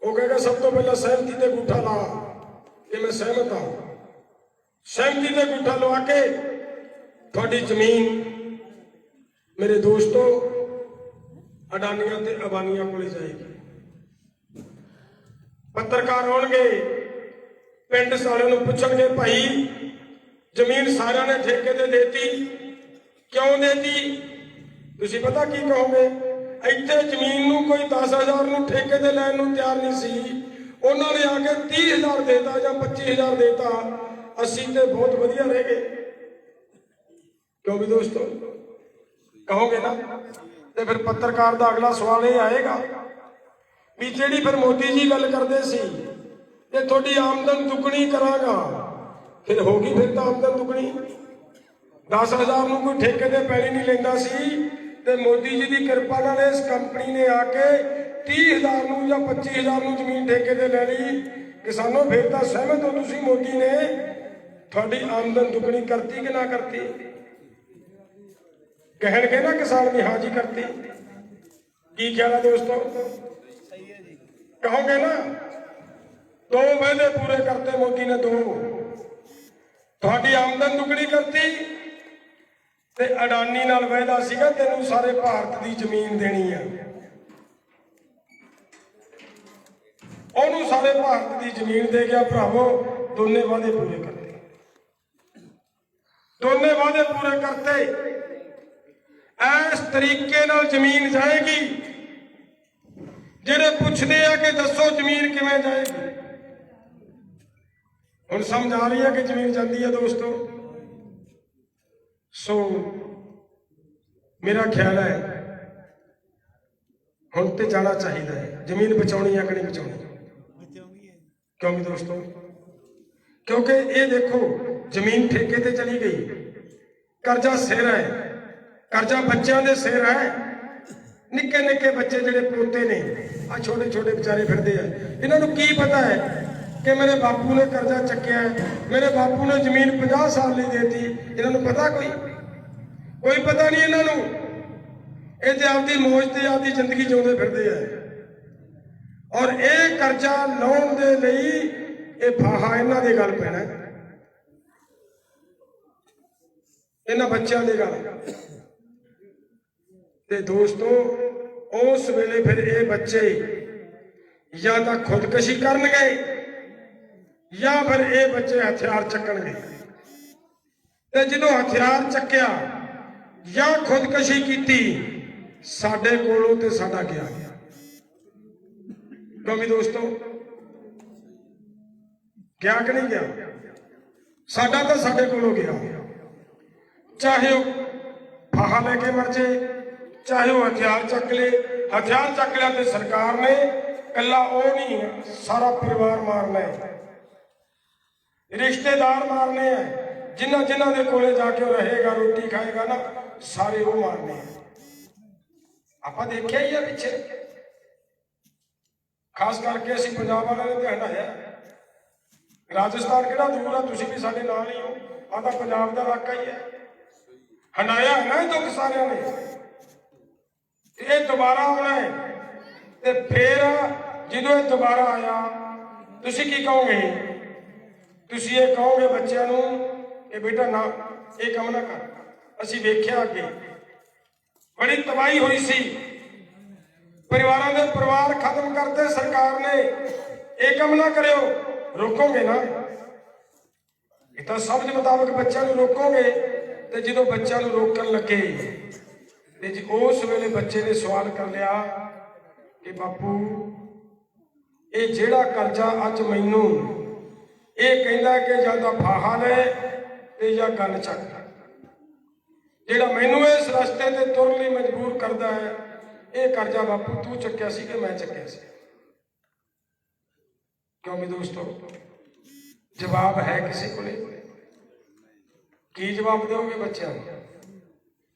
ਉਹ ਕਹੇਗਾ ਸਭ ਤੋਂ ਪਹਿਲਾਂ ਸਹਿਮਤੀ ਤੇ ਅੰਗੂਠਾ ਲਾ ਕਿ ਮੈਂ ਸਹਿਮਤ ਹਾਂ। ਸਹਿਮਤੀ ਤੇ ਅੰਗੂਠਾ ਲਵਾ ਕੇ ਤੁਹਾਡੀ ਜ਼ਮੀਨ ਮੇਰੇ ਦੋਸਤੋ ਅਡਾਨੀਆਂ ਤੇ ਅਬਾਨੀਆਂ ਕੋਲੇ ਜਾਏਗੀ। ਪੱਤਰਕਾਰ ਆਉਣਗੇ, ਪਿੰਡ ਸਾਰਿਆਂ ਨੂੰ ਪੁੱਛਣਗੇ, ਭਾਈ ਜ਼ਮੀਨ ਸਾਰਿਆਂ ਨੇ ਠੇਕੇ ਤੇ ਦੇਤੀ, ਕਿਉਂ ਦੇਤੀ? ਤੁਸੀਂ ਪਤਾ ਕੀ ਕਹੋਗੇ? ਇੱਥੇ ਜ਼ਮੀਨ ਨੂੰ ਕੋਈ 10,000 ਨੂੰ ਠੇਕੇ ਤੇ ਲੈਣ ਨੂੰ ਤਿਆਰ ਨਹੀਂ ਸੀ, ਉਹਨਾਂ ਨੇ ਆ ਕੇ 30,000 ਦੇਤਾ ਜਾਂ 25,000 ਦੇਤਾ, ਅਸੀਂ ਤੇ ਬਹੁਤ ਵਧੀਆ ਰਹਿ ਗਏ। ਕਿਉਂ ਵੀ ਦੋਸਤੋ, ਕਹੋਗੇ ਨਾ? ਤੇ ਫਿਰ ਪੱਤਰਕਾਰ ਦਾ ਅਗਲਾ ਸਵਾਲ ਇਹ ਆਏਗਾ ਵੀ ਜਿਹੜੀ ਫਿਰ ਮੋਦੀ ਜੀ ਗੱਲ ਕਰਦੇ ਸੀ ਕਿ ਤੁਹਾਡੀ ਆਮਦਨ ਦੁੱਗਣੀ ਕਰਾਂਗਾ, ਫਿਰ ਹੋ ਗਈ ਫਿਰ ਤਾਂ ਆਮਦਨ ਦੁੱਗਣੀ। 10,000 ਨੂੰ ਕੋਈ ਠੇਕੇ ਤੇ ਪੈਲੀ ਨਹੀਂ ਲੈਂਦਾ ਸੀ, ਤੇ ਮੋਦੀ ਜੀ ਦੀ ਕਿਰਪਾ ਨਾਲ ਇਸ ਕੰਪਨੀ ਨੇ ਆ ਕੇ 30,000 ਨੂੰ ਜਾਂ 25,000 ਨੂੰ ਜ਼ਮੀਨ ਠੇਕੇ ਤੇ ਲੈ ਲਈ। ਕਿਸਾਨੋ, ਫਿਰ ਤਾਂ ਸਹਿਮਤ ਹੋ ਤੁਸੀਂ, ਮੋਦੀ ਨੇ ਤੁਹਾਡੀ ਆਮਦਨ ਦੁੱਗਣੀ ਕਰਤੀ ਕਿ ਨਾ ਕਰਤੀ? ਕਹਿਣਗੇ ਨਾ ਕਿਸਾਨ ਵੀ ਹਾਂ ਜੀ ਕਰਤੀ। ਕੀ ਖਿਆਲ ਹੈ ਦੋਸਤੋ? ਕਹੋਗੇ ਨਾ? 2 ਵਾਅਦੇ ਪੂਰੇ ਕਰਤੇ ਮੋਦੀ ਨੇ, 2। ਤੁਹਾਡੀ ਆਮਦਨ ਦੁੱਗਣੀ ਕਰਤੀ ਤੇ ਅਡਾਨੀ ਨਾਲ ਵਾਅਦਾ ਸੀਗਾ ਤੈਨੂੰ ਸਾਰੇ ਭਾਰਤ ਦੀ ਜ਼ਮੀਨ ਦੇਣੀ ਹੈ, ਉਹਨੂੰ ਸਾਰੇ ਭਾਰਤ ਦੀ ਜ਼ਮੀਨ ਦੇ ਗਿਆ। ਭਰਾਵੋ, ਦੋਨੇ ਵਾਅਦੇ ਪੂਰੇ ਕਰਤੇ, ਦੋਨੇ ਵਾਅਦੇ ਪੂਰੇ ਕਰਤੇ। ਇਸ ਤਰੀਕੇ ਨਾਲ ਜ਼ਮੀਨ ਜਾਏਗੀ। ਜਿਹੜੇ ਪੁੱਛਦੇ ਆ ਕਿ ਦੱਸੋ ਜ਼ਮੀਨ ਕਿਵੇਂ ਜਾਏਗੀ, ਹੁਣ ਸਮਝ ਆ ਰਹੀ ਹੈ ਕਿ ਜ਼ਮੀਨ ਜਾਂਦੀ ਹੈ ਦੋਸਤੋ। ਸੋ ਮੇਰਾ ਖਿਆਲ ਹੈ ਹੁਣ ਤੇ ਜਾਣਾ ਚਾਹੀਦਾ ਹੈ। ਜ਼ਮੀਨ ਬਚਾਉਣੀ ਹੈ ਕਿ ਨਹੀਂ ਬਚਾਉਣੀ? ਕਿਉਂ ਵੀ ਦੋਸਤੋ? ਕਿਉਂਕਿ ਇਹ ਦੇਖੋ, ਜ਼ਮੀਨ ਠੇਕੇ ਤੇ ਚਲੀ ਗਈ, ਕਰਜ਼ਾ ਸਿਰ ਹੈ, ਕਰਜ਼ਾ ਬੱਚਿਆਂ ਦੇ ਸਿਰ ਹੈ। ਨਿੱਕੇ ਨਿੱਕੇ ਬੱਚੇ ਜਿਹੜੇ ਪੋਤੇ ਨੇ, ਆ ਛੋਟੇ ਛੋਟੇ ਵਿਚਾਰੇ ਫਿਰਦੇ ਆ, ਇਹਨਾਂ ਨੂੰ ਕੀ ਪਤਾ ਹੈ ਕਿ ਮੇਰੇ ਬਾਪੂ ਨੇ ਕਰਜ਼ਾ ਚੱਕਿਆ ਹੈ, ਮੇਰੇ ਬਾਪੂ ਨੇ ਜ਼ਮੀਨ 50 ਸਾਲ ਲਈ ਦੇਤੀ? ਇਹਨਾਂ ਨੂੰ ਪਤਾ ਕੋਈ ਪਤਾ ਨਹੀਂ ਇਹਨਾਂ ਨੂੰ। ਇਹ ਤੇ ਆਪਦੀ ਮੌਜ ਤੇ ਆਪਦੀ ਜ਼ਿੰਦਗੀ ਜਿਉਂਦੇ ਫਿਰਦੇ ਆ। ਔਰ ਇਹ ਕਰਜ਼ਾ ਲਾਉਣ ਦੇ ਲਈ ਇਹ ਫਾਹਾ ਇਹਨਾਂ ਦੇ ਗੱਲ ਪੈਣਾ, ਇਹਨਾਂ ਬੱਚਿਆਂ ਦੇ ਗੱਲ। ਤੇ ਦੋਸਤੋ, ਉਸ ਵੇਲੇ ਫਿਰ ਇਹ ਬੱਚੇ ਜਾਂ ਤਾਂ ਖੁਦਕੁਸ਼ੀ ਕਰਨਗੇ ਜਾਂ ਫਿਰ ਇਹ ਬੱਚੇ ਹਥਿਆਰ ਚੱਕਣਗੇ। ਤੇ ਜਦੋਂ ਹਥਿਆਰ ਚੱਕਿਆ ਜਾਂ ਖੁਦਕੁਸ਼ੀ ਕੀਤੀ, ਸਾਡੇ ਕੋਲੋਂ ਤੇ ਸਾਡਾ ਗਿਆ। ਕੌਮੀ ਦੋਸਤੋ, ਗਿਆ ਕਿ ਨਹੀਂ ਗਿਆ? ਸਾਡਾ ਤਾਂ ਸਾਡੇ ਕੋਲੋਂ ਗਿਆ। ਚਾਹੇ ਉਹ ਫਾਹਾ ਲੈ ਕੇ ਮਰ ਜੇ, ਚਾਹੇ ਉਹ ਹਥਿਆਰ ਚੱਕ ਲੈ। ਹਥਿਆਰ ਚੱਕ ਲਿਆ ਤੇ ਸਰਕਾਰ ਨੇ ਕੱਲਾ ਉਹ ਨਹੀਂ, ਸਾਰਾ ਪਰਿਵਾਰ ਮਾਰਨਾ ਹੈ, ਰਿਸ਼ਤੇਦਾਰ ਮਾਰਨੇ ਹੈ, ਜਿਨ੍ਹਾਂ ਜਿਨ੍ਹਾਂ ਦੇ ਕੋਲੇ ਜਾ ਕੇ ਉਹ ਰਹੇਗਾ, ਰੋਟੀ ਖਾਏਗਾ ਨਾ, ਸਾਰੇ ਉਹ ਮਾਰਨੇ ਹੈ। ਆਪਾਂ ਦੇਖਿਆ ਹੀ ਆ ਪਿੱਛੇ, ਖਾਸ ਕਰਕੇ ਅਸੀਂ ਪੰਜਾਬ ਵਾਲਿਆਂ ਨੇ ਧਿਆਨ ਆਇਆ। ਰਾਜਸਥਾਨ ਕਿਹੜਾ ਦੂਰ ਆ, ਤੁਸੀਂ ਵੀ ਸਾਡੇ ਨਾਲ ਹੀ ਹੋ, ਆਹ ਤਾਂ ਪੰਜਾਬ ਦਾ ਇਲਾਕਾ ਹੀ ਹੈ। ਹੰਡਾਇਆ ਹੈ ਨਾ ਦੁੱਖ ਸਾਰਿਆਂ ਨੇ। ਇਹ ਦੁਬਾਰਾ ਆਉਣਾ ਹੈ, ਤੇ ਫਿਰ ਜਦੋਂ ਇਹ ਦੁਬਾਰਾ ਆਇਆ, ਤੁਸੀਂ ਕੀ ਕਹੋਗੇ? ਤੁਸੀਂ ਇਹ ਕਹੋਗੇ ਬੱਚਿਆਂ ਨੂੰ ਕਿ ਬੇਟਾ ਨਾ ਇਹ ਕੰਮ ਨਾ ਕਰ। ਅਸੀਂ ਵੇਖਿਆ ਅੱਗੇ ਬੜੀ ਤਬਾਹੀ ਹੋਈ ਸੀ, ਪਰਿਵਾਰਾਂ ਦੇ ਪਰਿਵਾਰ ਖਤਮ ਕਰਤੇ ਸਰਕਾਰ ਨੇ। ਇਹ ਕੰਮ ਨਾ ਕਰਿਓ, ਰੋਕੋਗੇ ਨਾ? ਇਹ ਤਾਂ ਸਭ ਦੇ ਮੁਤਾਬਕ ਬੱਚਿਆਂ ਨੂੰ ਰੋਕੋਗੇ। ਤੇ ਜਦੋਂ ਬੱਚਿਆਂ ਨੂੰ ਰੋਕਣ ਲੱਗੇ ਤੇ ਜੀ ਉਸ ਵੇਲੇ ਬੱਚੇ ਨੇ ਸਵਾਲ ਕਰ ਲਿਆ ਕਿ ਬਾਪੂ ਇਹ ਜਿਹੜਾ ਕਰਜ਼ਾ ਅੱਜ ਮੈਨੂੰ ਇਹ ਕਹਿੰਦਾ ਕਿ ਜਾਂ ਤਾਂ ਫਾਹਾ ਲੈ ਤੇ ਜਾਂ ਗੱਲ ਚੱਕ, ਜਿਹੜਾ ਮੈਨੂੰ ਇਸ ਰਸਤੇ ਤੇ ਤੁਰਨ ਲਈ ਮਜਬੂਰ ਕਰਦਾ ਹੈ, ਇਹ ਕਰਜ਼ਾ ਬਾਪੂ ਤੂੰ ਚੱਕਿਆ ਸੀ ਕਿ ਮੈਂ ਚੱਕਿਆ ਸੀ? ਕਿਉਂ ਵੀ ਦੋਸਤੋ, ਜਵਾਬ ਹੈ ਕਿਸੇ ਕੋਲੇ? ਕੀ ਜਵਾਬ ਦਿਓਗੇ ਬੱਚਿਆਂ ਨੂੰ?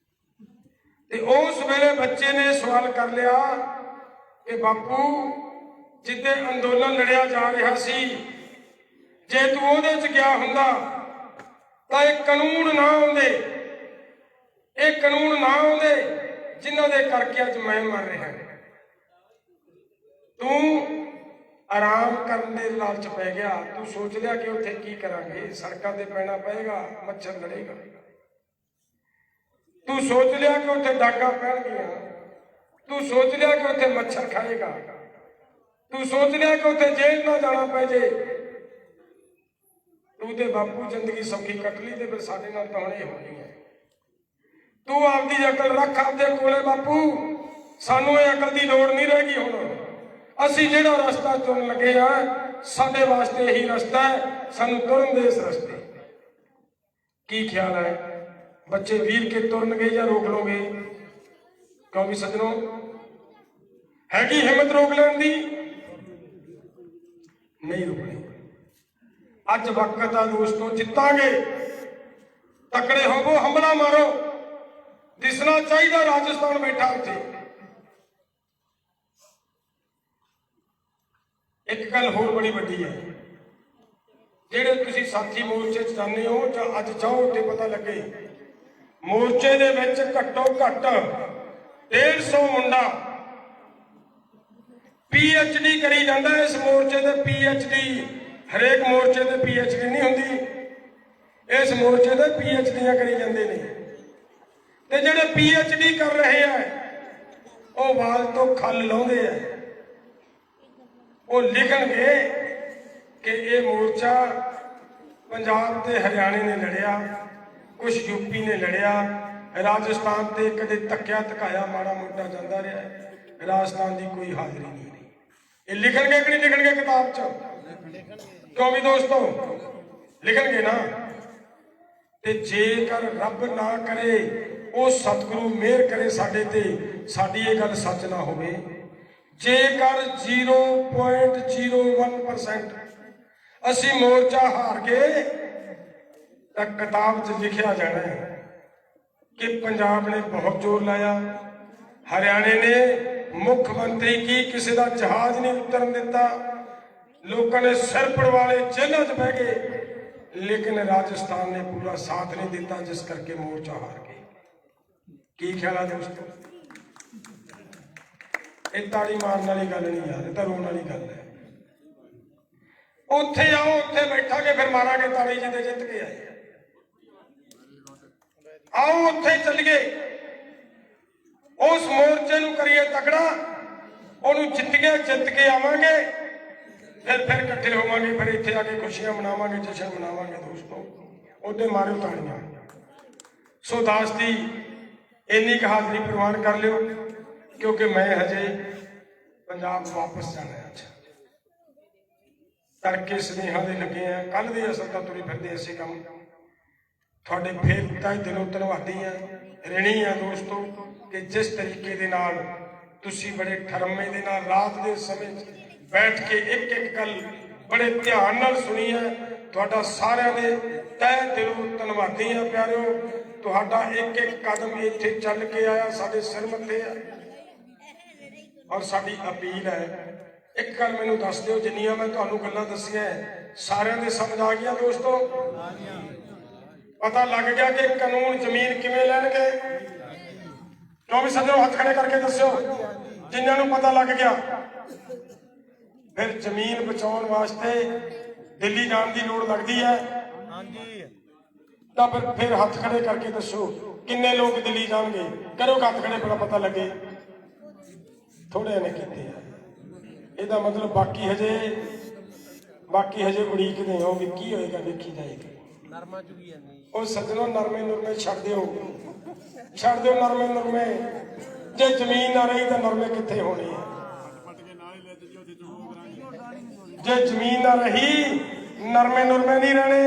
ਤੇ ਉਸ ਵੇਲੇ ਬੱਚੇ ਨੇ ਸਵਾਲ ਕਰ ਲਿਆ ਕਿ ਬਾਪੂ ਜਿੱਦੇ ਅੰਦੋਲਨ ਲੜਿਆ ਜਾ ਰਿਹਾ ਸੀ, ਜੇ ਤੂੰ ਉਹਦੇ 'ਚ ਗਿਆ ਹੁੰਦਾ ਤਾਂ ਇਹ ਕਾਨੂੰਨ ਨਾ ਆਉਂਦੇ, ਇਹ ਕਾਨੂੰਨ ਨਾ ਆਉਂਦੇ ਜਿਨ੍ਹਾਂ ਦੇ ਕਰਕੇ ਅੱਜ ਮੈਂ ਮਰ ਰਿਹਾ। ਤੂੰ ਆਰਾਮ ਕਰਨ ਦੇ ਲਾਲਚ ਪੈ ਗਿਆ, ਤੂੰ ਸੋਚ ਲਿਆ ਕਿ ਉੱਥੇ ਕੀ ਕਰਾਂਗੇ, ਸੜਕਾਂ ਤੇ ਪੈਣਾ ਪਏਗਾ, ਮੱਛਰ ਲੜੇਗਾ। ਤੂੰ ਸੋਚ ਲਿਆ ਕਿ ਉੱਥੇ ਡਾਕਾਂ ਪੈਣਗੀਆਂ, ਤੂੰ ਸੋਚ ਲਿਆ ਕਿ ਉੱਥੇ ਮੱਛਰ ਖਾਏਗਾ, ਤੂੰ ਸੋਚ ਲਿਆ ਕਿ ਉੱਥੇ ਜੇਲ੍ਹ ਨਾ ਜਾਣਾ ਪੈ ਜੇ। ਤੂੰ ਤੇ ਬਾਪੂ ਜ਼ਿੰਦਗੀ ਸੌਖੀ ਕੱਟ ਲਈ ਤੇ ਫਿਰ ਸਾਡੇ ਨਾਲ ਤਾਂ ਹੁਣੇ ਹੋਣੀ ਹੈ। ਤੂੰ ਆਪਦੀ ਅਕਲ ਰੱਖ ਆਪਦੇ ਕੋਲੇ ਬਾਪੂ, ਸਾਨੂੰ ਇਹ ਅਕਲ ਦੀ ਲੋੜ ਨਹੀਂ ਰਹੇਗੀ ਹੁਣ। ਅਸੀਂ ਜਿਹੜਾ ਰਸਤਾ ਚੁਣ ਲੱਗੇ ਆ, ਸਾਡੇ ਵਾਸਤੇ ਇਹੀ ਰਸਤਾ ਹੈ, ਸਾਨੂੰ ਤੁਰਨ ਦੇ ਇਸ ਰਸਤੇ। ਕੀ ਖਿਆਲ ਹੈ, ਬੱਚੇ ਵੀਰ ਕੇ ਤੁਰਨਗੇ ਜਾਂ ਰੋਕ ਲੋਗੇ? ਕਿਉਂਕਿ ਸੱਜਣੋ, ਹੈਗੀ ਹਿੰਮਤ ਰੋਕ ਲੈਣ ਦੀ? ਨਹੀਂ ਰੁਕਣੀ। ਅੱਜ ਵਕਤ ਆ ਦੋਸਤੋ, ਜਿੱਤਾਂਗੇ। ਤਕੜੇ ਹੋਵੋ, ਹਮਲਾ ਮਾਰੋ, ਦਿਸਣਾ ਚਾਹੀਦਾ ਰਾਜਸਥਾਨ ਬੈਠਾ ਉੱਥੇ। ਇੱਕ ਗੱਲ ਹੋਰ ਬੜੀ ਵੱਡੀ ਹੈ, ਜਿਹੜੇ ਤੁਸੀਂ ਸਾਥੀ ਮੋਰਚੇ 'ਚ ਜਾਂਦੇ ਹੋ ਜਾਂ ਅੱਜ ਜਾਓ ਤੇ ਪਤਾ ਲੱਗੇ, ਮੋਰਚੇ ਦੇ ਵਿੱਚ ਘੱਟੋ ਘੱਟ 150 ਮੁੰਡਾ PhD ਕਰੀ ਜਾਂਦਾ। ਇਸ ਮੋਰਚੇ ਦੇ PhD, ਹਰੇਕ ਮੋਰਚੇ ਤੇ PhD ਨਹੀਂ ਹੁੰਦੀ, ਇਸ ਮੋਰਚੇ ਦੇ PhDਆਂ ਕਰੀ ਜਾਂਦੇ ਨੇ। ਤੇ ਜਿਹੜੇ PhD ਕਰ ਰਹੇ ਆ, ਉਹ ਵਾਲ ਤੋਂ ਖੱਲ ਲਾਉਂਦੇ ਆ। ਉਹ ਲਿਖਣਗੇ ਕਿ ਇਹ ਮੋਰਚਾ ਪੰਜਾਬ ਤੇ ਹਰਿਆਣੇ ਨੇ ਲੜਿਆ, ਕੁਛ ਯੂਪੀ ਨੇ ਲੜਿਆ, ਰਾਜਸਥਾਨ ਤੇ ਕਦੇ ਧੱਕਿਆ ਧਕਾਇਆ ਮਾੜਾ ਮੋਟਾ ਜਾਂਦਾ ਰਿਹਾ, ਰਾਜਸਥਾਨ ਦੀ ਕੋਈ ਹਾਜ਼ਰੀ ਨਹੀਂ ਰਹੀ। ਇਹ ਲਿਖਣਗੇ ਕਿ ਨਹੀਂ ਲਿਖਣਗੇ ਕਿਤਾਬ 'ਚ? ਕਿਉਂ ਵੀ ਦੋਸਤੋ, ਲਿਖਣਗੇ ਨਾ। ਤੇ ਜੇਕਰ ਰੱਬ ਨਾ ਕਰੇ, ਉਹ ਸਤਿਗੁਰੂ ਮਿਹਰ ਕਰੇ ਸਾਡੇ ਤੇ, ਸਾਡੀ ਇਹ ਗੱਲ ਸੱਚ ਨਾ ਹੋਵੇ, ਜੇਕਰ 0.01% ਅਸੀਂ ਮੋਰਚਾ ਹਾਰ ਗਏ ਤਾਂ ਕਿਤਾਬ 'ਚ ਲਿਖਿਆ ਜਾਣਾ ਹੈ ਕਿ ਪੰਜਾਬ ਨੇ ਬਹੁਤ ਜ਼ੋਰ ਲਾਇਆ, ਹਰਿਆਣੇ ਨੇ ਮੁੱਖ ਮੰਤਰੀ ਕੀ ਕਿਸੇ ਦਾ ਜਹਾਜ਼ ਨਹੀਂ ਉਤਰਨ ਦਿੱਤਾ, ਲੋਕਾਂ ਨੇ ਸਿਰ ਪੜਵਾਲੇ ਜੇਲ੍ਹਾਂ 'ਚ ਬਹਿ ਗਏ, ਲੇਕਿਨ ਰਾਜਸਥਾਨ ਨੇ ਪੂਰਾ ਸਾਥ ਨਹੀਂ ਦਿੱਤਾ, ਜਿਸ ਕਰਕੇ ਮੋਰਚਾ ਹਾਰ ਗਏ। ਕੀ ਖਿਆਲ ਹੈ ਦੋਸਤੋ? ਇਹ ਤਾੜੀ ਮਾਰਨ ਵਾਲੀ ਗੱਲ ਨਹੀਂ ਯਾਰ, ਇਹ ਤਾਂ ਰੋਣ ਵਾਲੀ ਗੱਲ ਹੈ। ਉੱਥੇ ਆਓ, ਉੱਥੇ ਬੈਠਾਂਗੇ, ਫਿਰ ਮਾਰਾਂਗੇ ਤਾੜੀ ਜਿਹਦੇ ਜਿੱਤ ਕੇ ਆਏ। ਆਓ ਉੱਥੇ ਚੱਲੀਏ, ਉਸ ਮੋਰਚੇ ਨੂੰ ਕਰੀਏ ਤਕੜਾ, ਉਹਨੂੰ ਜਿੱਤ ਕੇ ਆਵਾਂਗੇ, ਫਿਰ ਇਕੱਠੇ ਹੋਵਾਂਗੇ, ਫਿਰ ਇੱਥੇ ਆ ਕੇ ਖੁਸ਼ੀਆਂ ਮਨਾਵਾਂਗੇ, ਜਸ਼ਨ ਮਨਾਵਾਂਗੇ ਦੋਸਤੋ। ਉਹਦੇ ਮਾਰਿਓ ਤਾੜੀਆਂ। सो दास दी इन्नी क हाजरी प्रवान कर लियो, क्योंकि मैं हजे पंजाब वापस जाना है। अच्छा तड़के स्नेहा दे लगे हैं, कल दे असल तो तुरी फिरदे इसे काम थोड़े फिर तय दिलों धन्यवादी हैं, ऋणी हैं दोस्तों कि जिस तरीके दे नाल तुसी बड़े ठरमे दे नाल रात दे समय बैठ के एक एक गल बड़े ध्यान नाल सुनी है। तुहाडा सारिਆਂ दे तय दिलों धन्यवादी हैं प्यारिओ। तुहाडा एक एक कदम इत्थे चल के आया साडे सिर मत्थे है और साडी अपील है। एक गल मैनूं दस दिओ, जिन्नियां मैं तुहानूं गल्लां दस्सियां सारिਆਂ दे समझ आ गईयां दोस्तों? पता लग गया कि कानून जमीन किवें लैणगे? क्यों भी सज्जो हथ खड़े करके दस्यो जिन्हां नूं पता लग गया। फिर जमीन बचाउण वास्ते दिल्ली जाण दी लोड़ लगदी है, तो फिर हथ खड़े करके दसो किन्ने लोग दिल्ली जाणगे? करो हथ खड़े, पता पता लगे। थोड़े ने कीते हैं, ਇਹਦਾ मतलब बाकी हजे उड़ीकदे हो भी की होएगा, देखी जाएगी। नरमा चुगी जांदी ओ सज्जनों, नरमे नुरमे छड्ड दिओ नरमे नुरमे। जे जमीन ना रही तो नरमे कित्थे होने हैं? जे जमीन ना रही नरमे नुरमे नहीं रहने।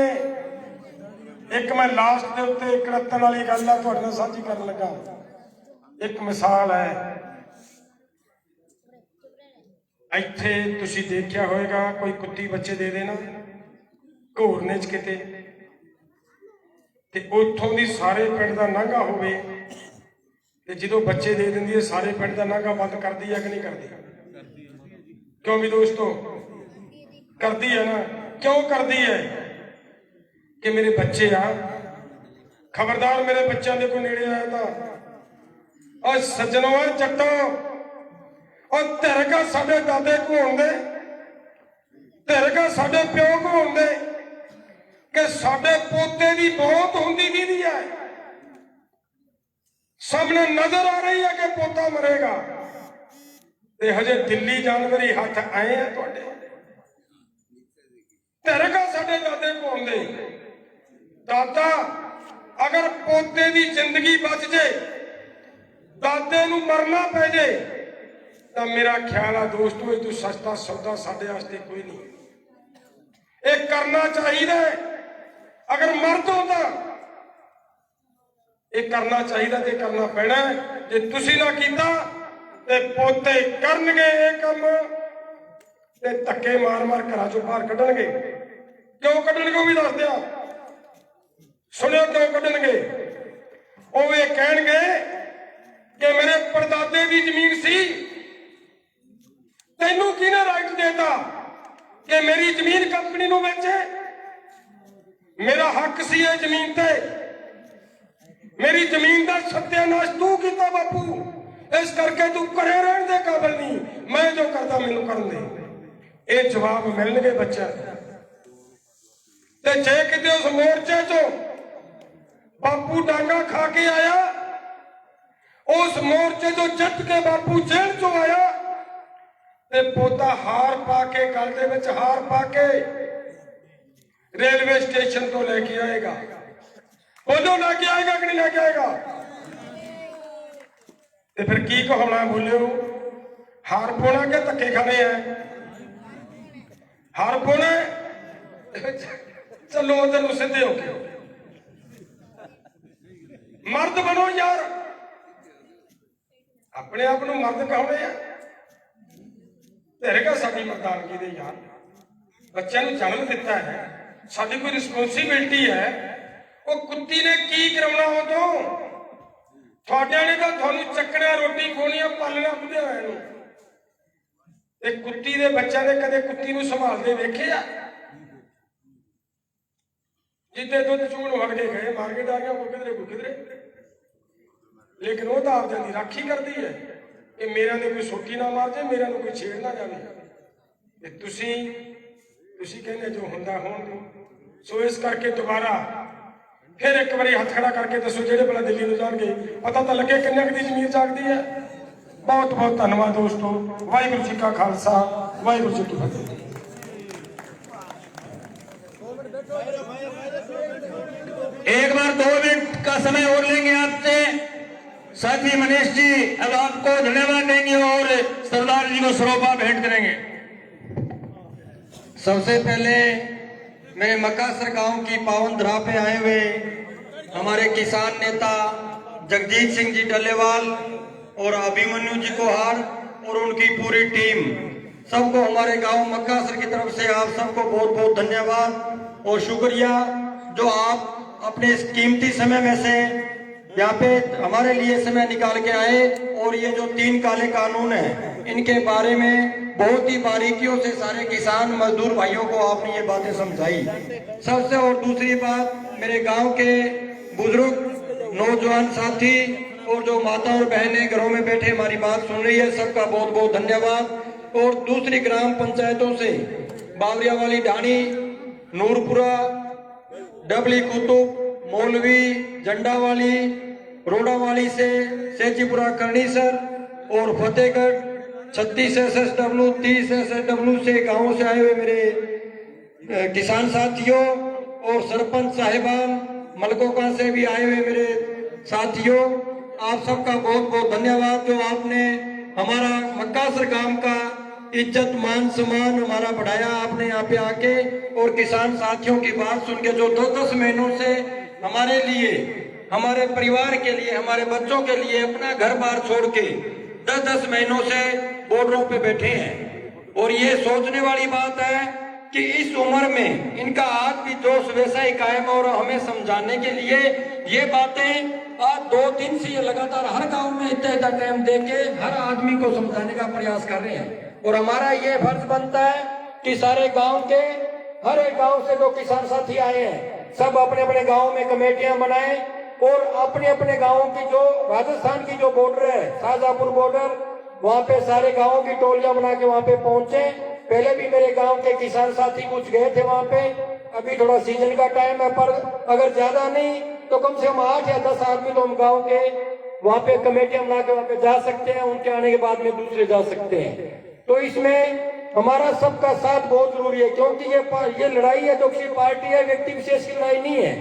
एक मैं लास्ट के उत्ते कड़तन वाली गल तुहाडे नाल साझी करन लगा। एक मिसाल है, ਇੱਥੇ ਤੁਸੀਂ ਦੇਖਿਆ ਹੋਵੇਗਾ ਕੋਈ ਕੁੱਤੀ ਬੱਚੇ ਦੇ ਦੇਣਾ ਘੋਰਨੇ 'ਚ ਕਿਤੇ, ਤੇ ਉੱਥੋਂ ਦੀ ਸਾਰੇ ਪਿੰਡ ਦਾ ਨਾਂਗਾ ਹੋਵੇ, ਤੇ ਜਦੋਂ ਬੱਚੇ ਦੇ ਦਿੰਦੀ ਹੈ ਸਾਰੇ ਪਿੰਡ ਦਾ ਨਾਂਗਾ ਬੰਦ ਕਰਦੀ ਹੈ ਕਿ ਨਹੀਂ ਕਰਦੀ? ਕਿਉਂ ਵੀ ਦੋਸਤੋ ਕਰਦੀ ਹੈ ਨਾ? ਕਿਉਂ ਕਰਦੀ ਹੈ? ਕਿ ਮੇਰੇ ਬੱਚੇ ਆ, ਖਬਰਦਾਰ ਮੇਰੇ ਬੱਚਿਆਂ ਦੇ ਕੋਈ ਨੇੜੇ ਆਇਆ ਤਾਂ ਉਹ ਸੱਜਣੋ ਜੱਟੋ और तिरगा साडे दादे घोण दे, तिरगा साडे प्यो घोण दे कि साडे पोते दी मौत हुंदी किहदी है? सामने नजर आ रही है कि पोता मरेगा, ते हजे दिल्ली जानवरी हथ आए हैं तुहाडे। तिरगा साडे दादे घोण दे। दादा अगर पोते दी जिंदगी बच जाए, दादे नूं मरना पै जाए, तो मेरा ख्याल है दोस्तों ये तो सस्ता सौदा साडे वास्ते कोई नहीं। ये करना चाहिए, अगर मर्द हो तो ये करना चाहिए, ते करना पैना। जे तुसी ना कीता ते पोते करनगे ये काम, ते धक्के मार मार घरां चों बाहर कढणगे। क्यों कढणगे वो भी दस दिया, सुनियो क्यों कढणगे? वो ये कहणगे कि मेरे परदादे की जमीन सी, तेनू किने राइट देता कि मेरी जमीन कंपनी नूं बेचे? मेरा हक सी है जमीन ते, मेरी जमीन का सत्यानाश तू कीता बापू, इस करके तू घरे रहने दे काबिल नहीं, मैं जो करता मैनू करन दे। ये जवाब मिलणगे बच्चा। ते जे किते उस मोर्चे चो बापू डांगा खा के आया, उस मोर्चे चो जित के बापू जेल चो आया, ते पोता हार पा के गल दे विच हार पा के रेलवे स्टेशन तो लेके आएगा। बोलो लेके आएगा कि नहीं लेके आएगा? ते फिर की कहना बोलियो? हार पाना के धक्के खाने हैं? हार पाना चलो उधर सीधे हो के मर्द बनो यार, अपने आप को मर्द कहने हैं। तिरगा साडी मर्दानगी दे यार, बच्चों को जन्म दिता है, साडी कोई रिस्पोंसिबिलिटी है। वो कुत्ती ने की करवाना उदों? थोड़िया ने तो थानू चकना रोटी खोनी पालना बुझे हुए। ते कुत्ती दे बच्चों ने कदे कुत्ती नूं संभालदे वेखे आ? जिद्दे दुध चूण हट के गए मार के डालियां कोई किधरे, लेकिन वो तो आप जानी राखी करती है कि मेरा ने कोई सोटी ना मार जाए, मेरा कोई छेड़ ना जाए। तुसी कहने जो हुंदा होण दो। सो इस करके दोबारा फिर एक बार हथ खड़ा करके दसो जेडे भला दिल्ली नूं जाणगे, पता तो लगे किन्ने दी जमीन जागदी है। बहुत बहुत धन्यवाद दोस्तों। वाहिगुरू जी का खालसा, वाहिगुरू जी की फतेह। एक बार 2 मिनट का समय और लेंगे आपसे। साथी मनीष जी अब आपको धन्यवाद देंगे और सरदार जी को सरोपा भेंट करेंगे। सबसे पहले मेरे मक्कासर गांव की पावन धरा पे आए हुए हमारे किसान नेता जगजीत सिंह जी डल्लेवाल और अभिमन्यु जी कोहार और उनकी पूरी टीम, सबको हमारे गांव मक्कासर की तरफ से आप सबको बहुत बहुत धन्यवाद और शुक्रिया जो आप अपने इस कीमती समय में से यहाँ पे हमारे लिए समय निकाल के आए और ये जो 3 काले कानून हैं इनके बारे में बहुत ही बारीकियों से सारे किसान मजदूर भाइयों को आपने ये बातें समझाई। सबसे और दूसरी बात, मेरे गांव के बुजुर्ग नौजवान साथी और जो माता और बहनें घरों में बैठे हमारी बात सुन रही है, सबका बहुत बहुत धन्यवाद। और दूसरी ग्राम पंचायतों से बावरिया वाली ढाणी, नूरपुरा, डबली कुतुब, मौलवी, झंडावाली, रोडावाली से सेचीपुरा, करनीसर और फतेहगढ़ 36 SSW 30 SSW से गांवों से आए हुए मेरे किसान साथियों और सरपंच साहिबान मलकोका से भी आए हुए मेरे साथियों, आप सबका बहुत बहुत धन्यवाद जो आपने हमारा मक्कासर गांव का इज्जत मान सम्मान हमारा बढ़ाया। आपने यहाँ पे आके और किसान साथियों की बात सुन के जो 10-10 महीनों से हमारे लिए, हमारे परिवार के लिए, हमारे बच्चों के लिए अपना घर बार छोड़ के 10-10 महीनों से बॉर्डरों पे बैठे हैं। और ये सोचने वाली बात है कि इस उम्र में इनका आज भी जोश वैसा ही कायम है और हमें समझाने के लिए ये बातें आज 2-3 से ये लगातार हर गांव में इतना टाइम देके हर आदमी को समझाने का प्रयास कर रहे हैं। और हमारा ये फर्ज बनता है कि सारे गांव के हर एक गांव से जो किसान साथी आए हैं सब अपने अपने गांव में कमेटियां बनाएं और अपने अपने गांव की जो राजस्थान की जो बॉर्डर है, शाहजहांपुर बॉर्डर, वहां पे सारे गांवों की टोलियां बना के वहां पे पहुंचे। पहले भी मेरे गांव के किसान साथी कुछ गए थे वहां पे, अभी थोड़ा सीजन का टाइम है, पर अगर ज्यादा नहीं तो कम से कम 8 या 10 आदमी तो हम गाँव के वहां पे कमेटियां बना के वहां पे जा सकते हैं, उनके आने के बाद में दूसरे जा सकते हैं। तो इसमें हमारा सबका साथ बहुत जरूरी है, क्योंकि ये लड़ाई है जो किसी पार्टी या व्यक्ति विशेष की लड़ाई नहीं है,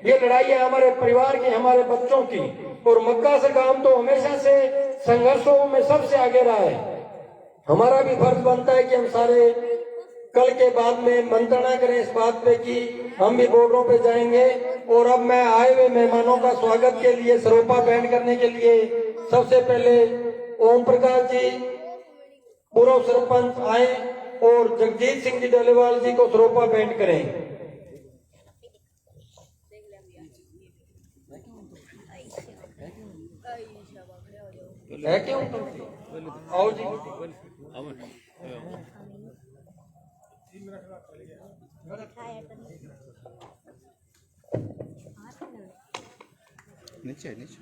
ये लड़ाई है हमारे परिवार की, हमारे बच्चों की। और मक्कासर गांव तो हमेशा से संघर्षों में सबसे आगे रहा है। हमारा भी फर्ज बनता है कि हम सारे कल के बाद में मंत्रणा करें इस बात पे कि हम भी बॉर्डरों पे जाएंगे। और अब मैं आए हुए मेहमानों का स्वागत के लिए सरोपा बैंड करने के लिए सबसे पहले ओम प्रकाश जी पूर्व सरपंच आए और जगजीत सिंह जी डल्लेवाल जी को सरोपा बैंड करें। है क्यों? आओ जी। नीचे नीचे।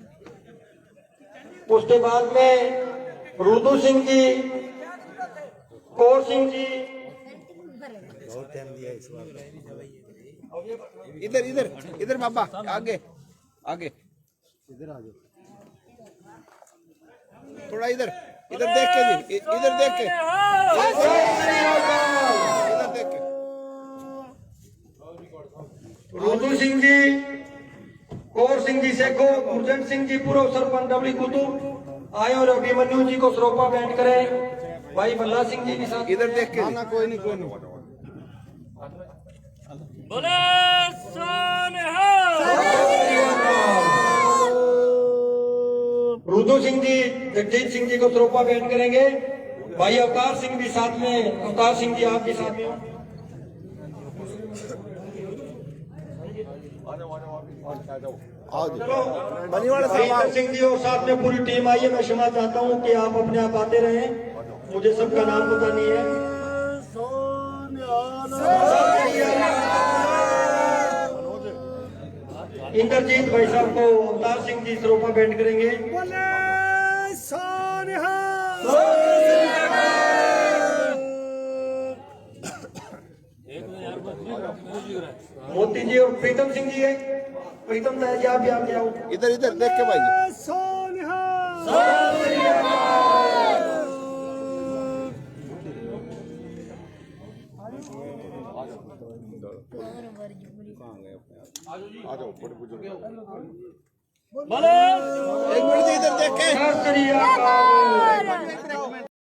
उसके बाद में रुदू सिंह जी, कौर सिंह जी, बहुत टाइम दिया इस बार। इधर इधर इधर बाबा, आगे आगे, इधर आ जाओ थोड़ा, इधर इधर देख के जी, इधर देख के, इधर देख के। रुदू सिंह जी, कौर सिंह जी सेखो, गुरजंट सिंह जी पूर्व सरपंच डबली कुतुब आए और अभिमन्यु जी को सरोपा बैंड करें। भाई भल्ला सिंह जी भी साथ। इधर देख के। ना कोई नहीं, कोई नहीं। बोले रुदू सिंह जी, जगजीत सिंह जी को सरोपा बैंड करेंगे। भाई अवतार सिंह भी साथ में, अवतार सिंह जी आप भी साथ में हो। चलो भाई सिंह जी और साथ में पूरी टीम आई है। मैं क्षमा चाहता हूँ कि आप अपने आप आते रहे, मुझे सबका नाम पता नहीं है। इंद्रजीत भाई साहब को अवतार सिंह जी सरोपा बैंड करेंगे। मोती जी और प्रीतम सिंह जी है, प्रीतम जी आप भी आओ। इधर इधर देख के भाई। कहाँ गए अपने आप? एक मिनट जी इधर देख के सत श्री अकाल।